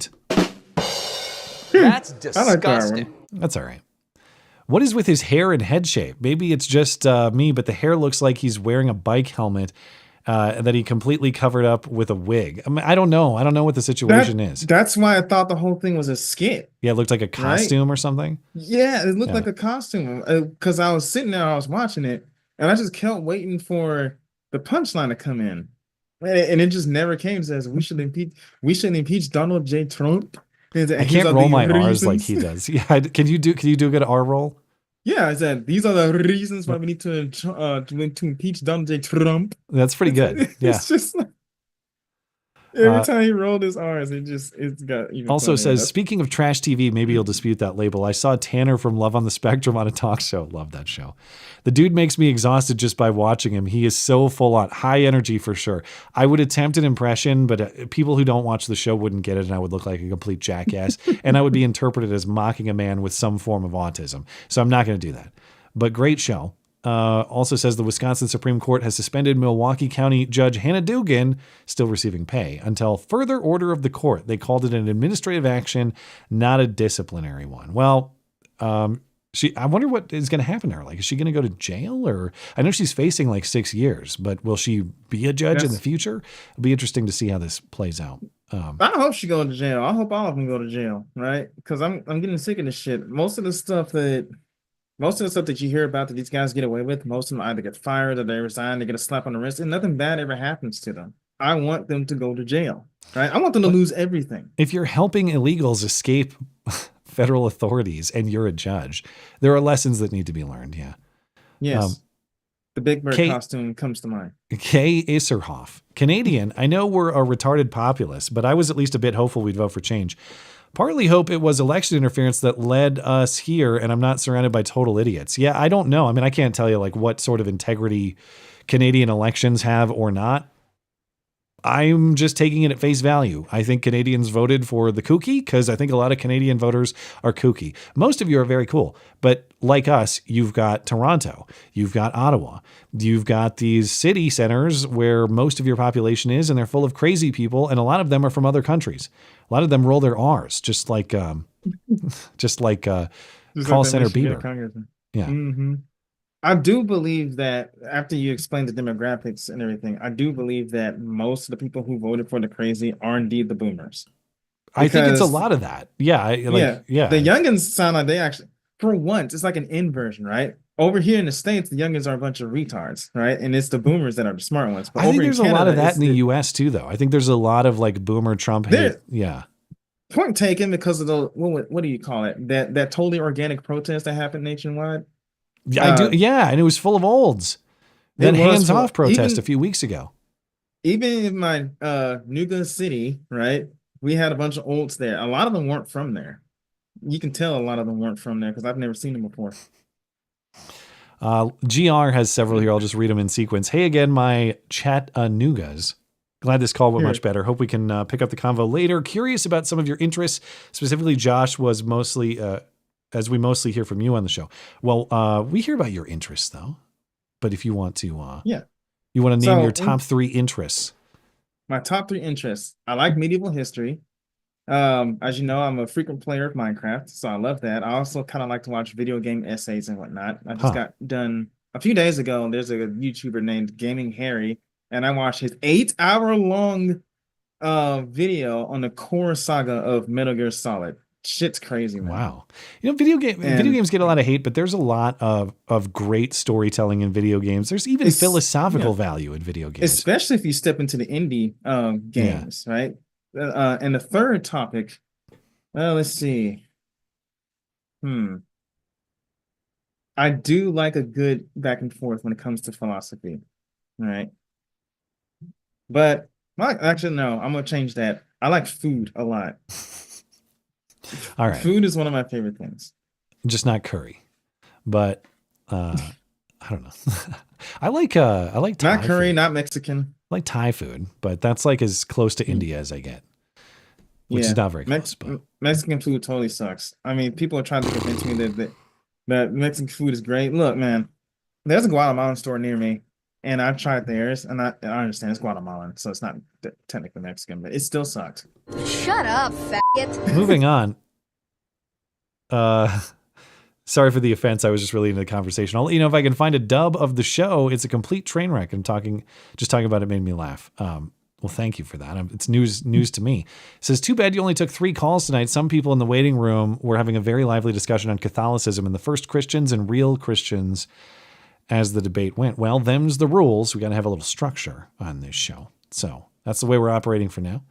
That's disgusting. That's all right. What is with his hair and head shape? Maybe it's just me, but the hair looks like he's wearing a bike helmet that he completely covered up with a wig. I mean, I don't know. I don't know what the situation is. That's why I thought the whole thing was a skit. Yeah, it looked like a costume or something. Yeah, it looked like a costume. Because I was sitting there, I was watching it, and I just kept waiting for the punchline to come in. And it just never came. It says, we should impeach Donald J. Trump. I can't roll my R's like he does. Yeah, can you do a good R roll? Yeah, I said these are the reasons why we need to impeach Donald J. Trump. That's pretty good. Yeah. It's just like every time he rolled his R's, it's got even. Also funnier. says, speaking of trash TV, maybe you'll dispute that label. I saw Tanner from Love on the Spectrum on a talk show. Love that show. The dude makes me exhausted just by watching him. He is so full on, high energy for sure. I would attempt an impression, but people who don't watch the show wouldn't get it, and I would look like a complete jackass, and I would be interpreted as mocking a man with some form of autism. So I'm not going to do that. But great show. Also says the Wisconsin Supreme Court has suspended Milwaukee County Judge Hannah Dugan, still receiving pay, until further order of the court. They called it an administrative action, not a disciplinary one. Well, I wonder what is going to happen to her. Like, is she going to go to jail? Or I know she's facing like 6 years, but will she be a judge in the future? It'll be interesting to see how this plays out. I hope she goes to jail. I hope all of them go to jail, right? Because I'm getting sick of this shit. Most of the stuff that you hear about that these guys get away with, most of them either get fired or they resign, they get a slap on the wrist, and nothing bad ever happens to them. I want them to go to jail, right? I want them to lose everything. If you're helping illegals escape federal authorities and you're a judge, there are lessons that need to be learned. Yeah. Yes. The Big Bird costume comes to mind. Kay Isserhoff, Canadian. I know we're a retarded populace, but I was at least a bit hopeful we'd vote for change. Partly hope it was election interference that led us here, and I'm not surrounded by total idiots. Yeah, I don't know. I mean, I can't tell you like what sort of integrity Canadian elections have or not. I'm just taking it at face value. I think Canadians voted for the kooky because I think a lot of Canadian voters are kooky. Most of you are very cool, but like us, you've got Toronto, you've got Ottawa, you've got these city centers where most of your population is, and they're full of crazy people, and a lot of them are from other countries. A lot of them roll their R's, just like call center Bieber. Yeah. Mm-hmm. I do believe that after you explain the demographics and everything, I do believe that most of the people who voted for the crazy are indeed the boomers. I think it's a lot of that. Yeah. The youngins sound like they actually, for once, it's like an inversion, right? Over here in the States, the youngins are a bunch of retards, right? And it's the boomers that are the smart ones. But I think there's a lot of that in the US too, though. I think there's a lot of like boomer Trump hate. Yeah. Point taken because of the, what do you call it? That totally organic protest that happened nationwide. Yeah, I do. Yeah, and it was full of olds. That hands-off protest a few weeks ago. Even in my Nuga city, right? We had a bunch of olds there. A lot of them weren't from there. You can tell a lot of them weren't from there because I've never seen them before. GR has several here. I'll just read them in sequence. Hey again, my Chattanoogas. Glad this call went much better. Hope we can pick up the convo later. Curious about some of your interests. Specifically, Josh was mostly... as we mostly hear from you on the show. Well, we hear about your interests though, but if you want to, you want to name your top 3 interests. My top 3 interests. I like medieval history. As you know, I'm a frequent player of Minecraft, so I love that. I also kind of like to watch video game essays and whatnot. I just got done a few days ago. There's a YouTuber named Gaming Harry, and I watched his 8-hour-long video on the core saga of Metal Gear Solid. Shit's crazy, man. Wow. You know, video games get a lot of hate, but there's a lot of great storytelling in video games. There's even philosophical value in video games. Especially if you step into the indie games, right? And the third topic, let's see. I do like a good back and forth when it comes to philosophy, right? But, actually, no, I'm going to change that. I like food a lot. All right. Food is one of my favorite things. Just not curry. But I don't know. I like Thai not curry, food. Not Mexican. I like Thai food, but that's like as close to India as I get. Which is not very close. But Mexican food totally sucks. I mean, people are trying to convince me that Mexican food is great. Look, man, there's a Guatemalan store near me, and I've tried theirs, and I understand it's Guatemalan, so it's not technically Mexican, but it still sucks. Shut up, faggot. Moving on. Sorry for the offense. I was just really into the conversation. I'll let you know if I can find a dub of the show. It's a complete train wreck. Just talking about it made me laugh. Well, thank you for that. It's news to me. It says, too bad you only took 3 calls tonight. Some people in the waiting room were having a very lively discussion on Catholicism and the first Christians and real Christians as the debate went. Well, them's the rules. We got to have a little structure on this show. So that's the way we're operating for now.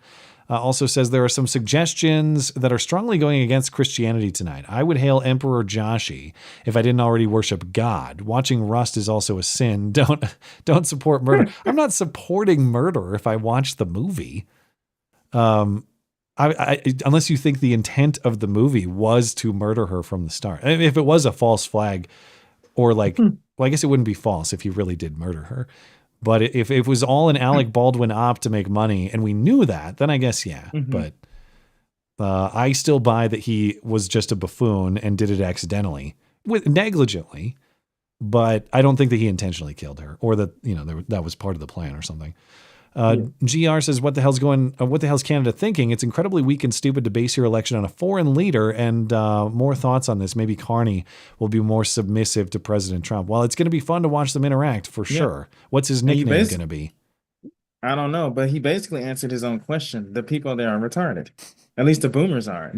Also says there are some suggestions that are strongly going against Christianity tonight. I would hail Emperor Joshi if I didn't already worship God. Watching Rust is also a sin. Don't support murder. I'm not supporting murder if I watch the movie. Unless you think the intent of the movie was to murder her from the start. I mean, if it was a false flag, or like, well, I guess it wouldn't be false if he really did murder her. But if it was all an Alec Baldwin op to make money, and we knew that, then I guess, yeah. But I still buy that he was just a buffoon and did it accidentally, negligently. But I don't think that he intentionally killed her, or that that was part of the plan or something. GR says, what the hell's Canada thinking? It's incredibly weak and stupid to base your election on a foreign leader. And more thoughts on this. Maybe Carney will be more submissive to President Trump. Well, it's going to be fun to watch them interact for sure. What's his nickname going to be? I don't know, but he basically answered his own question. The people there are retarded. At least the boomers are.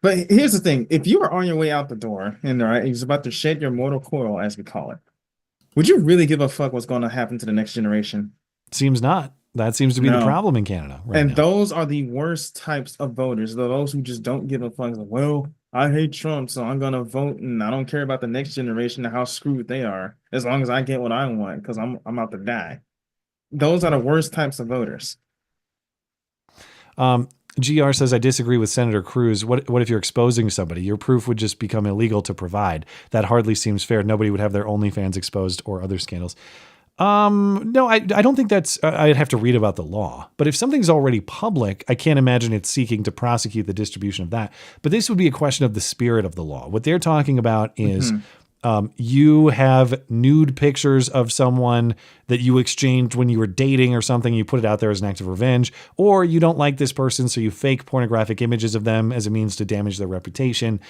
But here's the thing. If you were on your way out the door and he was about to shed your mortal coil, as we call it, would you really give a fuck what's going to happen to the next generation? Seems not. That seems to be the problem in Canada right now. Those are the worst types of voters. Those who just don't give a fuck. Like, well, I hate Trump, so I'm going to vote, and I don't care about the next generation and how screwed they are, as long as I get what I want, because I'm about to die. Those are the worst types of voters. GR says, I disagree with Senator Cruz. What if you're exposing somebody? Your proof would just become illegal to provide. That hardly seems fair. Nobody would have their OnlyFans exposed or other scandals. No, I don't think that's, I'd have to read about the law, but if something's already public, I can't imagine it's seeking to prosecute the distribution of that. But this would be a question of the spirit of the law. What they're talking about is, you have nude pictures of someone that you exchanged when you were dating or something. You put it out there as an act of revenge, or you don't like this person, so you fake pornographic images of them as a means to damage their reputation.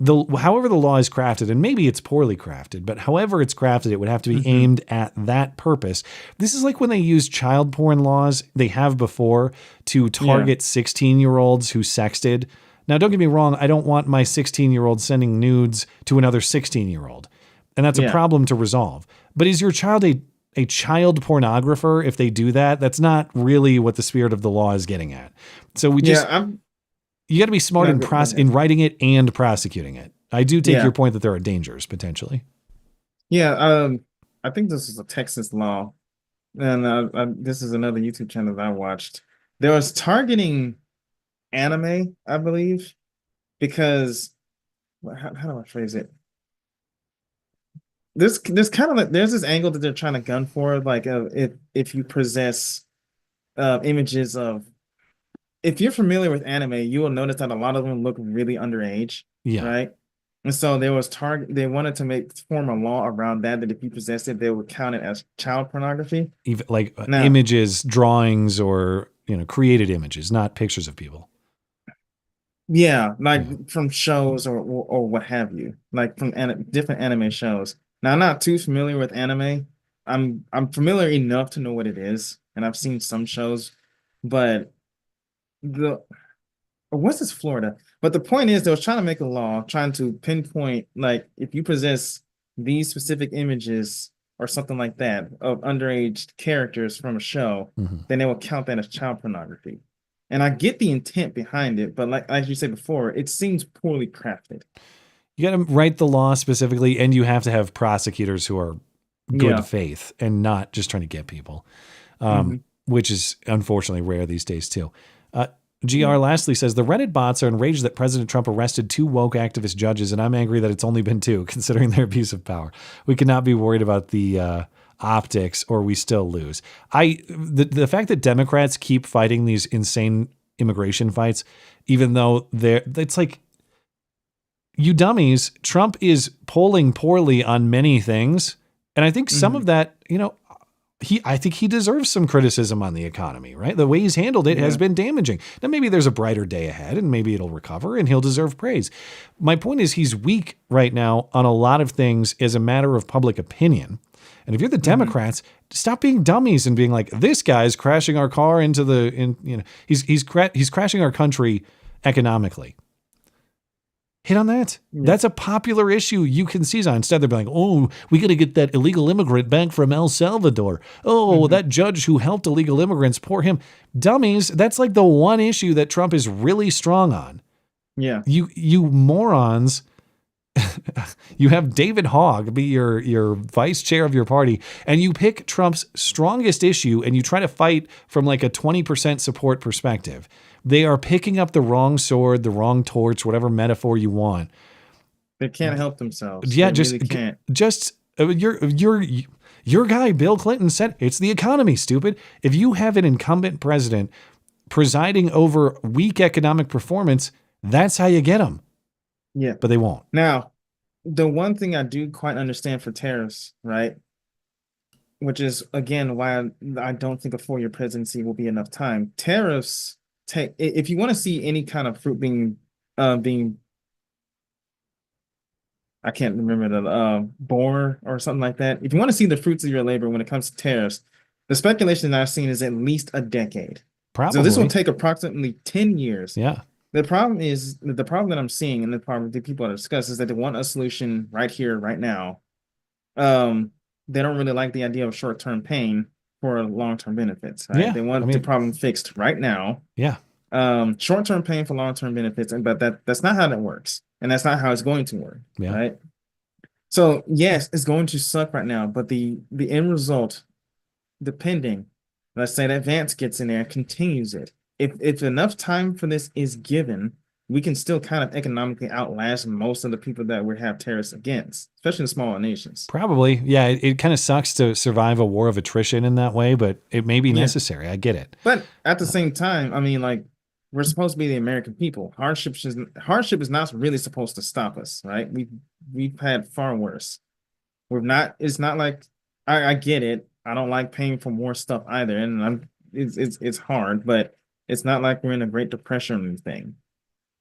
However the law is crafted, and maybe it's poorly crafted, but however it's crafted, it would have to be aimed at that purpose. This is like when they use child porn laws they have before to target 16-year-olds who sexted. Now, don't get me wrong. I don't want my 16-year-old sending nudes to another 16-year-old, and that's a problem to resolve. But is your child a child pornographer if they do that? That's not really what the spirit of the law is getting at. So we just... You got to be smart in writing it and prosecuting it. I do take your point that there are dangers potentially. Yeah, I think this is a Texas law, and this is another YouTube channel that I watched. There was targeting anime, I believe, because how do I phrase it? There's kind of like there's this angle that they're trying to gun for, like if you possess images of. If you're familiar with anime, you will notice that a lot of them look really underage, right? And so there was they wanted to form a law around that if you possess it, they would count it as child pornography. Even like images, drawings, or created images, not pictures of people. Yeah, from shows or what have you, like from different anime shows. Now, I'm not too familiar with anime. I'm familiar enough to know what it is, and I've seen some shows, but what's this, Florida? But the point is, they was trying to make a law trying to pinpoint, like, if you possess these specific images or something like that of underage characters from a show, then they will count that as child pornography. And I get the intent behind it, but like you said before, it seems poorly crafted. You got to write the law specifically, and you have to have prosecutors who are good faith and not just trying to get people, which is unfortunately rare these days too. GR lastly says, the Reddit bots are enraged that President Trump arrested 2 woke activist judges, and I'm angry that it's only been 2, considering their abuse of power. We cannot be worried about the optics, or we still lose. The fact that Democrats keep fighting these insane immigration fights, even though it's like, you dummies, Trump is polling poorly on many things, and I think some of that, I think he deserves some criticism on the economy, right? The way he's handled it has been damaging. Now, maybe there's a brighter day ahead and maybe it'll recover and he'll deserve praise. My point is he's weak right now on a lot of things as a matter of public opinion. And if you're the Democrats, stop being dummies and being like, this guy's crashing our car he's crashing our country economically. hit on that. Yeah. That's a popular issue you can seize on. Instead, they're like, oh, we got to get that illegal immigrant back from El Salvador. Oh, that judge who helped illegal immigrants, poor him. Dummies, that's like the one issue that Trump is really strong on. Yeah. You morons. You have David Hogg be your vice chair of your party, and you pick Trump's strongest issue and you try to fight from like a 20% support perspective. They are picking up the wrong sword, the wrong torch, whatever metaphor you want. They can't help themselves. Yeah, they just really can't. Your guy Bill Clinton said it's the economy, stupid. If you have an incumbent president presiding over weak economic performance, that's how you get them. Yeah. But they won't. Now, the one thing I do quite understand for tariffs, right? Which is, again, why I don't think a 4-year presidency will be enough time. Tariffs take, if you want to see any kind of fruit being, I can't remember the bore or something like that. If you want to see the fruits of your labor when it comes to tariffs, the speculation that I've seen is at least a decade. Probably. So this will take approximately 10 years. Yeah. The problem that I'm seeing, and the problem that people are discussing, is that they want a solution right here, right now. They don't really like the idea of short-term pain for long-term benefits. Right? Yeah, They want the problem fixed right now. Yeah. Short-term pain for long-term benefits, but that's not how that works, and that's not how it's going to work. Yeah. Right. So yes, it's going to suck right now, but the end result, depending, let's say that Vance gets in there and continues it. If enough time for this is given, we can still kind of economically outlast most of the people that we have tariffs against, especially the smaller nations. Probably. Yeah, it kind of sucks to survive a war of attrition in that way, but it may be necessary. I get it. But at the same time, I mean, like, we're supposed to be the American people. Hardship is not really supposed to stop us, right? We've had far worse. It's not like I get it. I don't like paying for more stuff either, and it's hard, but it's not like we're in a Great Depression or anything.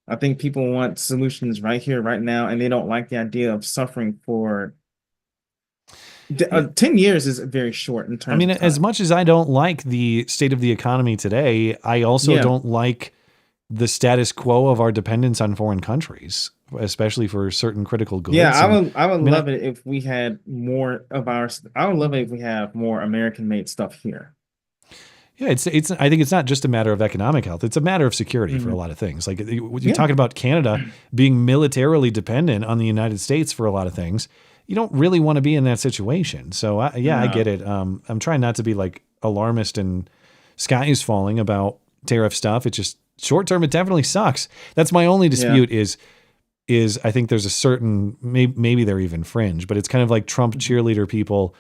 I think people want solutions right here, right now, and they don't like the idea of suffering for 10 years is very short in terms of time. As much as I don't like the state of the economy today, I also don't like the status quo of our dependence on foreign countries, especially for certain critical goods. Yeah, I would love it if we had more of I would love it if we have more American-made stuff here. Yeah, it's. I think it's not just a matter of economic health. It's a matter of security for a lot of things. Like you're talking about Canada being militarily dependent on the United States for a lot of things. You don't really want to be in that situation. So I get it. I'm trying not to be like alarmist and sky is falling about tariff stuff. It's just short term. It definitely sucks. That's my only dispute is I think there's a certain, maybe they're even fringe, but it's kind of like Trump cheerleader people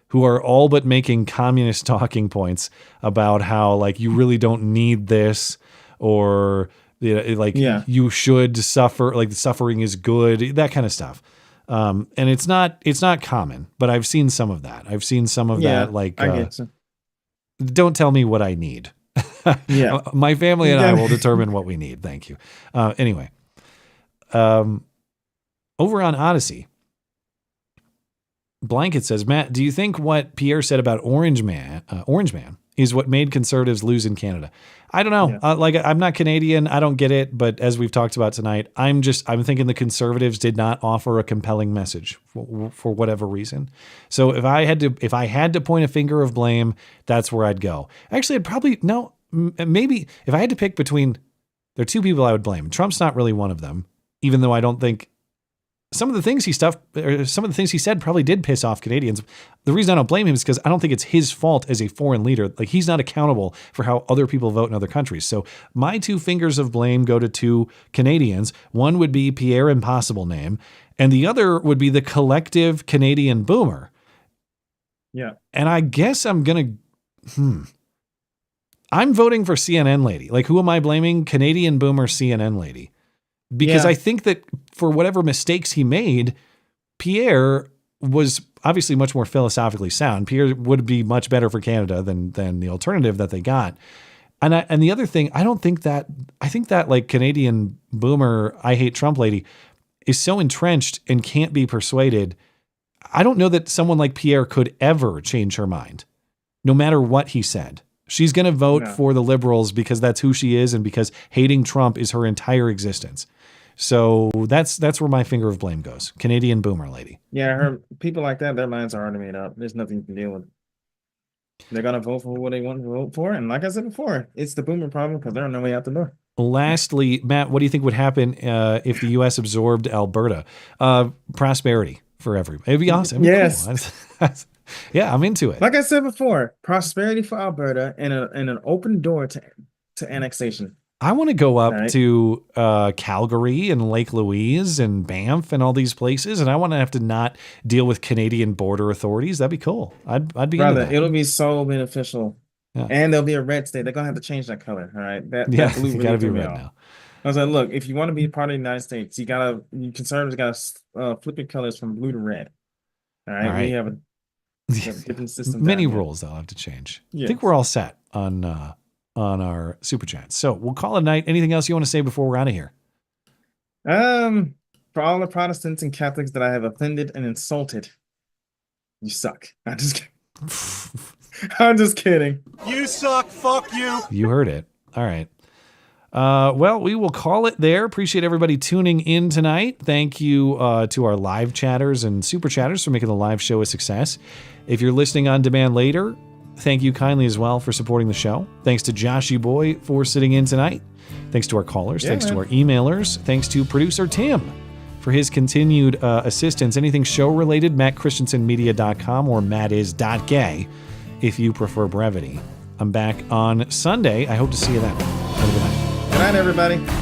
who are all but making communist talking points about how like you really don't need this, or you should suffer, like the suffering is good, that kind of stuff. And it's not common, but I've seen some of that. I've seen some of that. Like, I get so. Don't tell me what I need. My family and I will determine what we need. Thank you. Anyway, over on Odyssey, Blanket says, Matt, do you think what Pierre said about Orange Man is what made conservatives lose in Canada? I don't know. I'm not Canadian. I don't get it. But as we've talked about tonight, I'm thinking the conservatives did not offer a compelling message for whatever reason. So if I had to point a finger of blame, that's where I'd go. Actually, maybe if I had to pick between, there are two people I would blame. Trump's not really one of them, even though I don't think some of the things he said probably did piss off Canadians. The reason I don't blame him is because I don't think it's his fault as a foreign leader. Like, he's not accountable for how other people vote in other countries. So my two fingers of blame go to two Canadians. One would be Pierre Impossible Name, and the other would be the collective Canadian boomer. Yeah. And I guess I'm voting for CNN lady. Like, who am I blaming? Canadian boomer CNN lady. Because I think that for whatever mistakes he made, Pierre was obviously much more philosophically sound. Pierre would be much better for Canada than the alternative that they got. And the other thing, I think that like Canadian boomer, I hate Trump lady is so entrenched and can't be persuaded. I don't know that someone like Pierre could ever change her mind, no matter what he said. She's going to vote for the Liberals because that's who she is and because hating Trump is her entire existence. So that's where my finger of blame goes. Canadian boomer lady. Yeah, her people like that, their minds are already made up. There's nothing you can deal with. They're gonna vote for what they want to vote for, and like I said before, it's the boomer problem because they're on their way out the door. Lastly, Matt, what do you think would happen if the U.S. absorbed Alberta? Prosperity for everybody. It'd be awesome. It'd be Yes. cool. Yeah, I'm into it. Like I said before, prosperity for Alberta and an open door to annexation. I want to go up to Calgary and Lake Louise and Banff and all these places, and I want to have to not deal with Canadian border authorities. That'd be cool. I'd be into that. It'll be so beneficial. Yeah. And there'll be a red state. They're gonna have to change that color. All right. That blue you really gotta be threw me red off. now. I was like, look, if you want to be a part of the United States, you conservatives gotta flip your colors from blue to red. All right. We have a different system. Many rules they'll have to change. Yes. I think we're all set on our super chats. So we'll call it a night. Anything else you want to say before we're out of here? For all the Protestants and Catholics that I have offended and insulted, you suck. I'm just kidding. I'm just kidding. You suck. Fuck you. You heard it. All right. Well, we will call it there. Appreciate everybody tuning in tonight. Thank you to our live chatters and super chatters for making the live show a success. If you're listening on demand later, thank you kindly as well for supporting the show. Thanks to Joshy Boy for sitting in tonight. Thanks to our callers. Thanks to our emailers. Thanks to producer Tim for his continued assistance. Anything show related, mattchristiansenmedia.com or mattis.gay if you prefer brevity. I'm back on Sunday. I hope to see you then. Have a good night. Good night, everybody.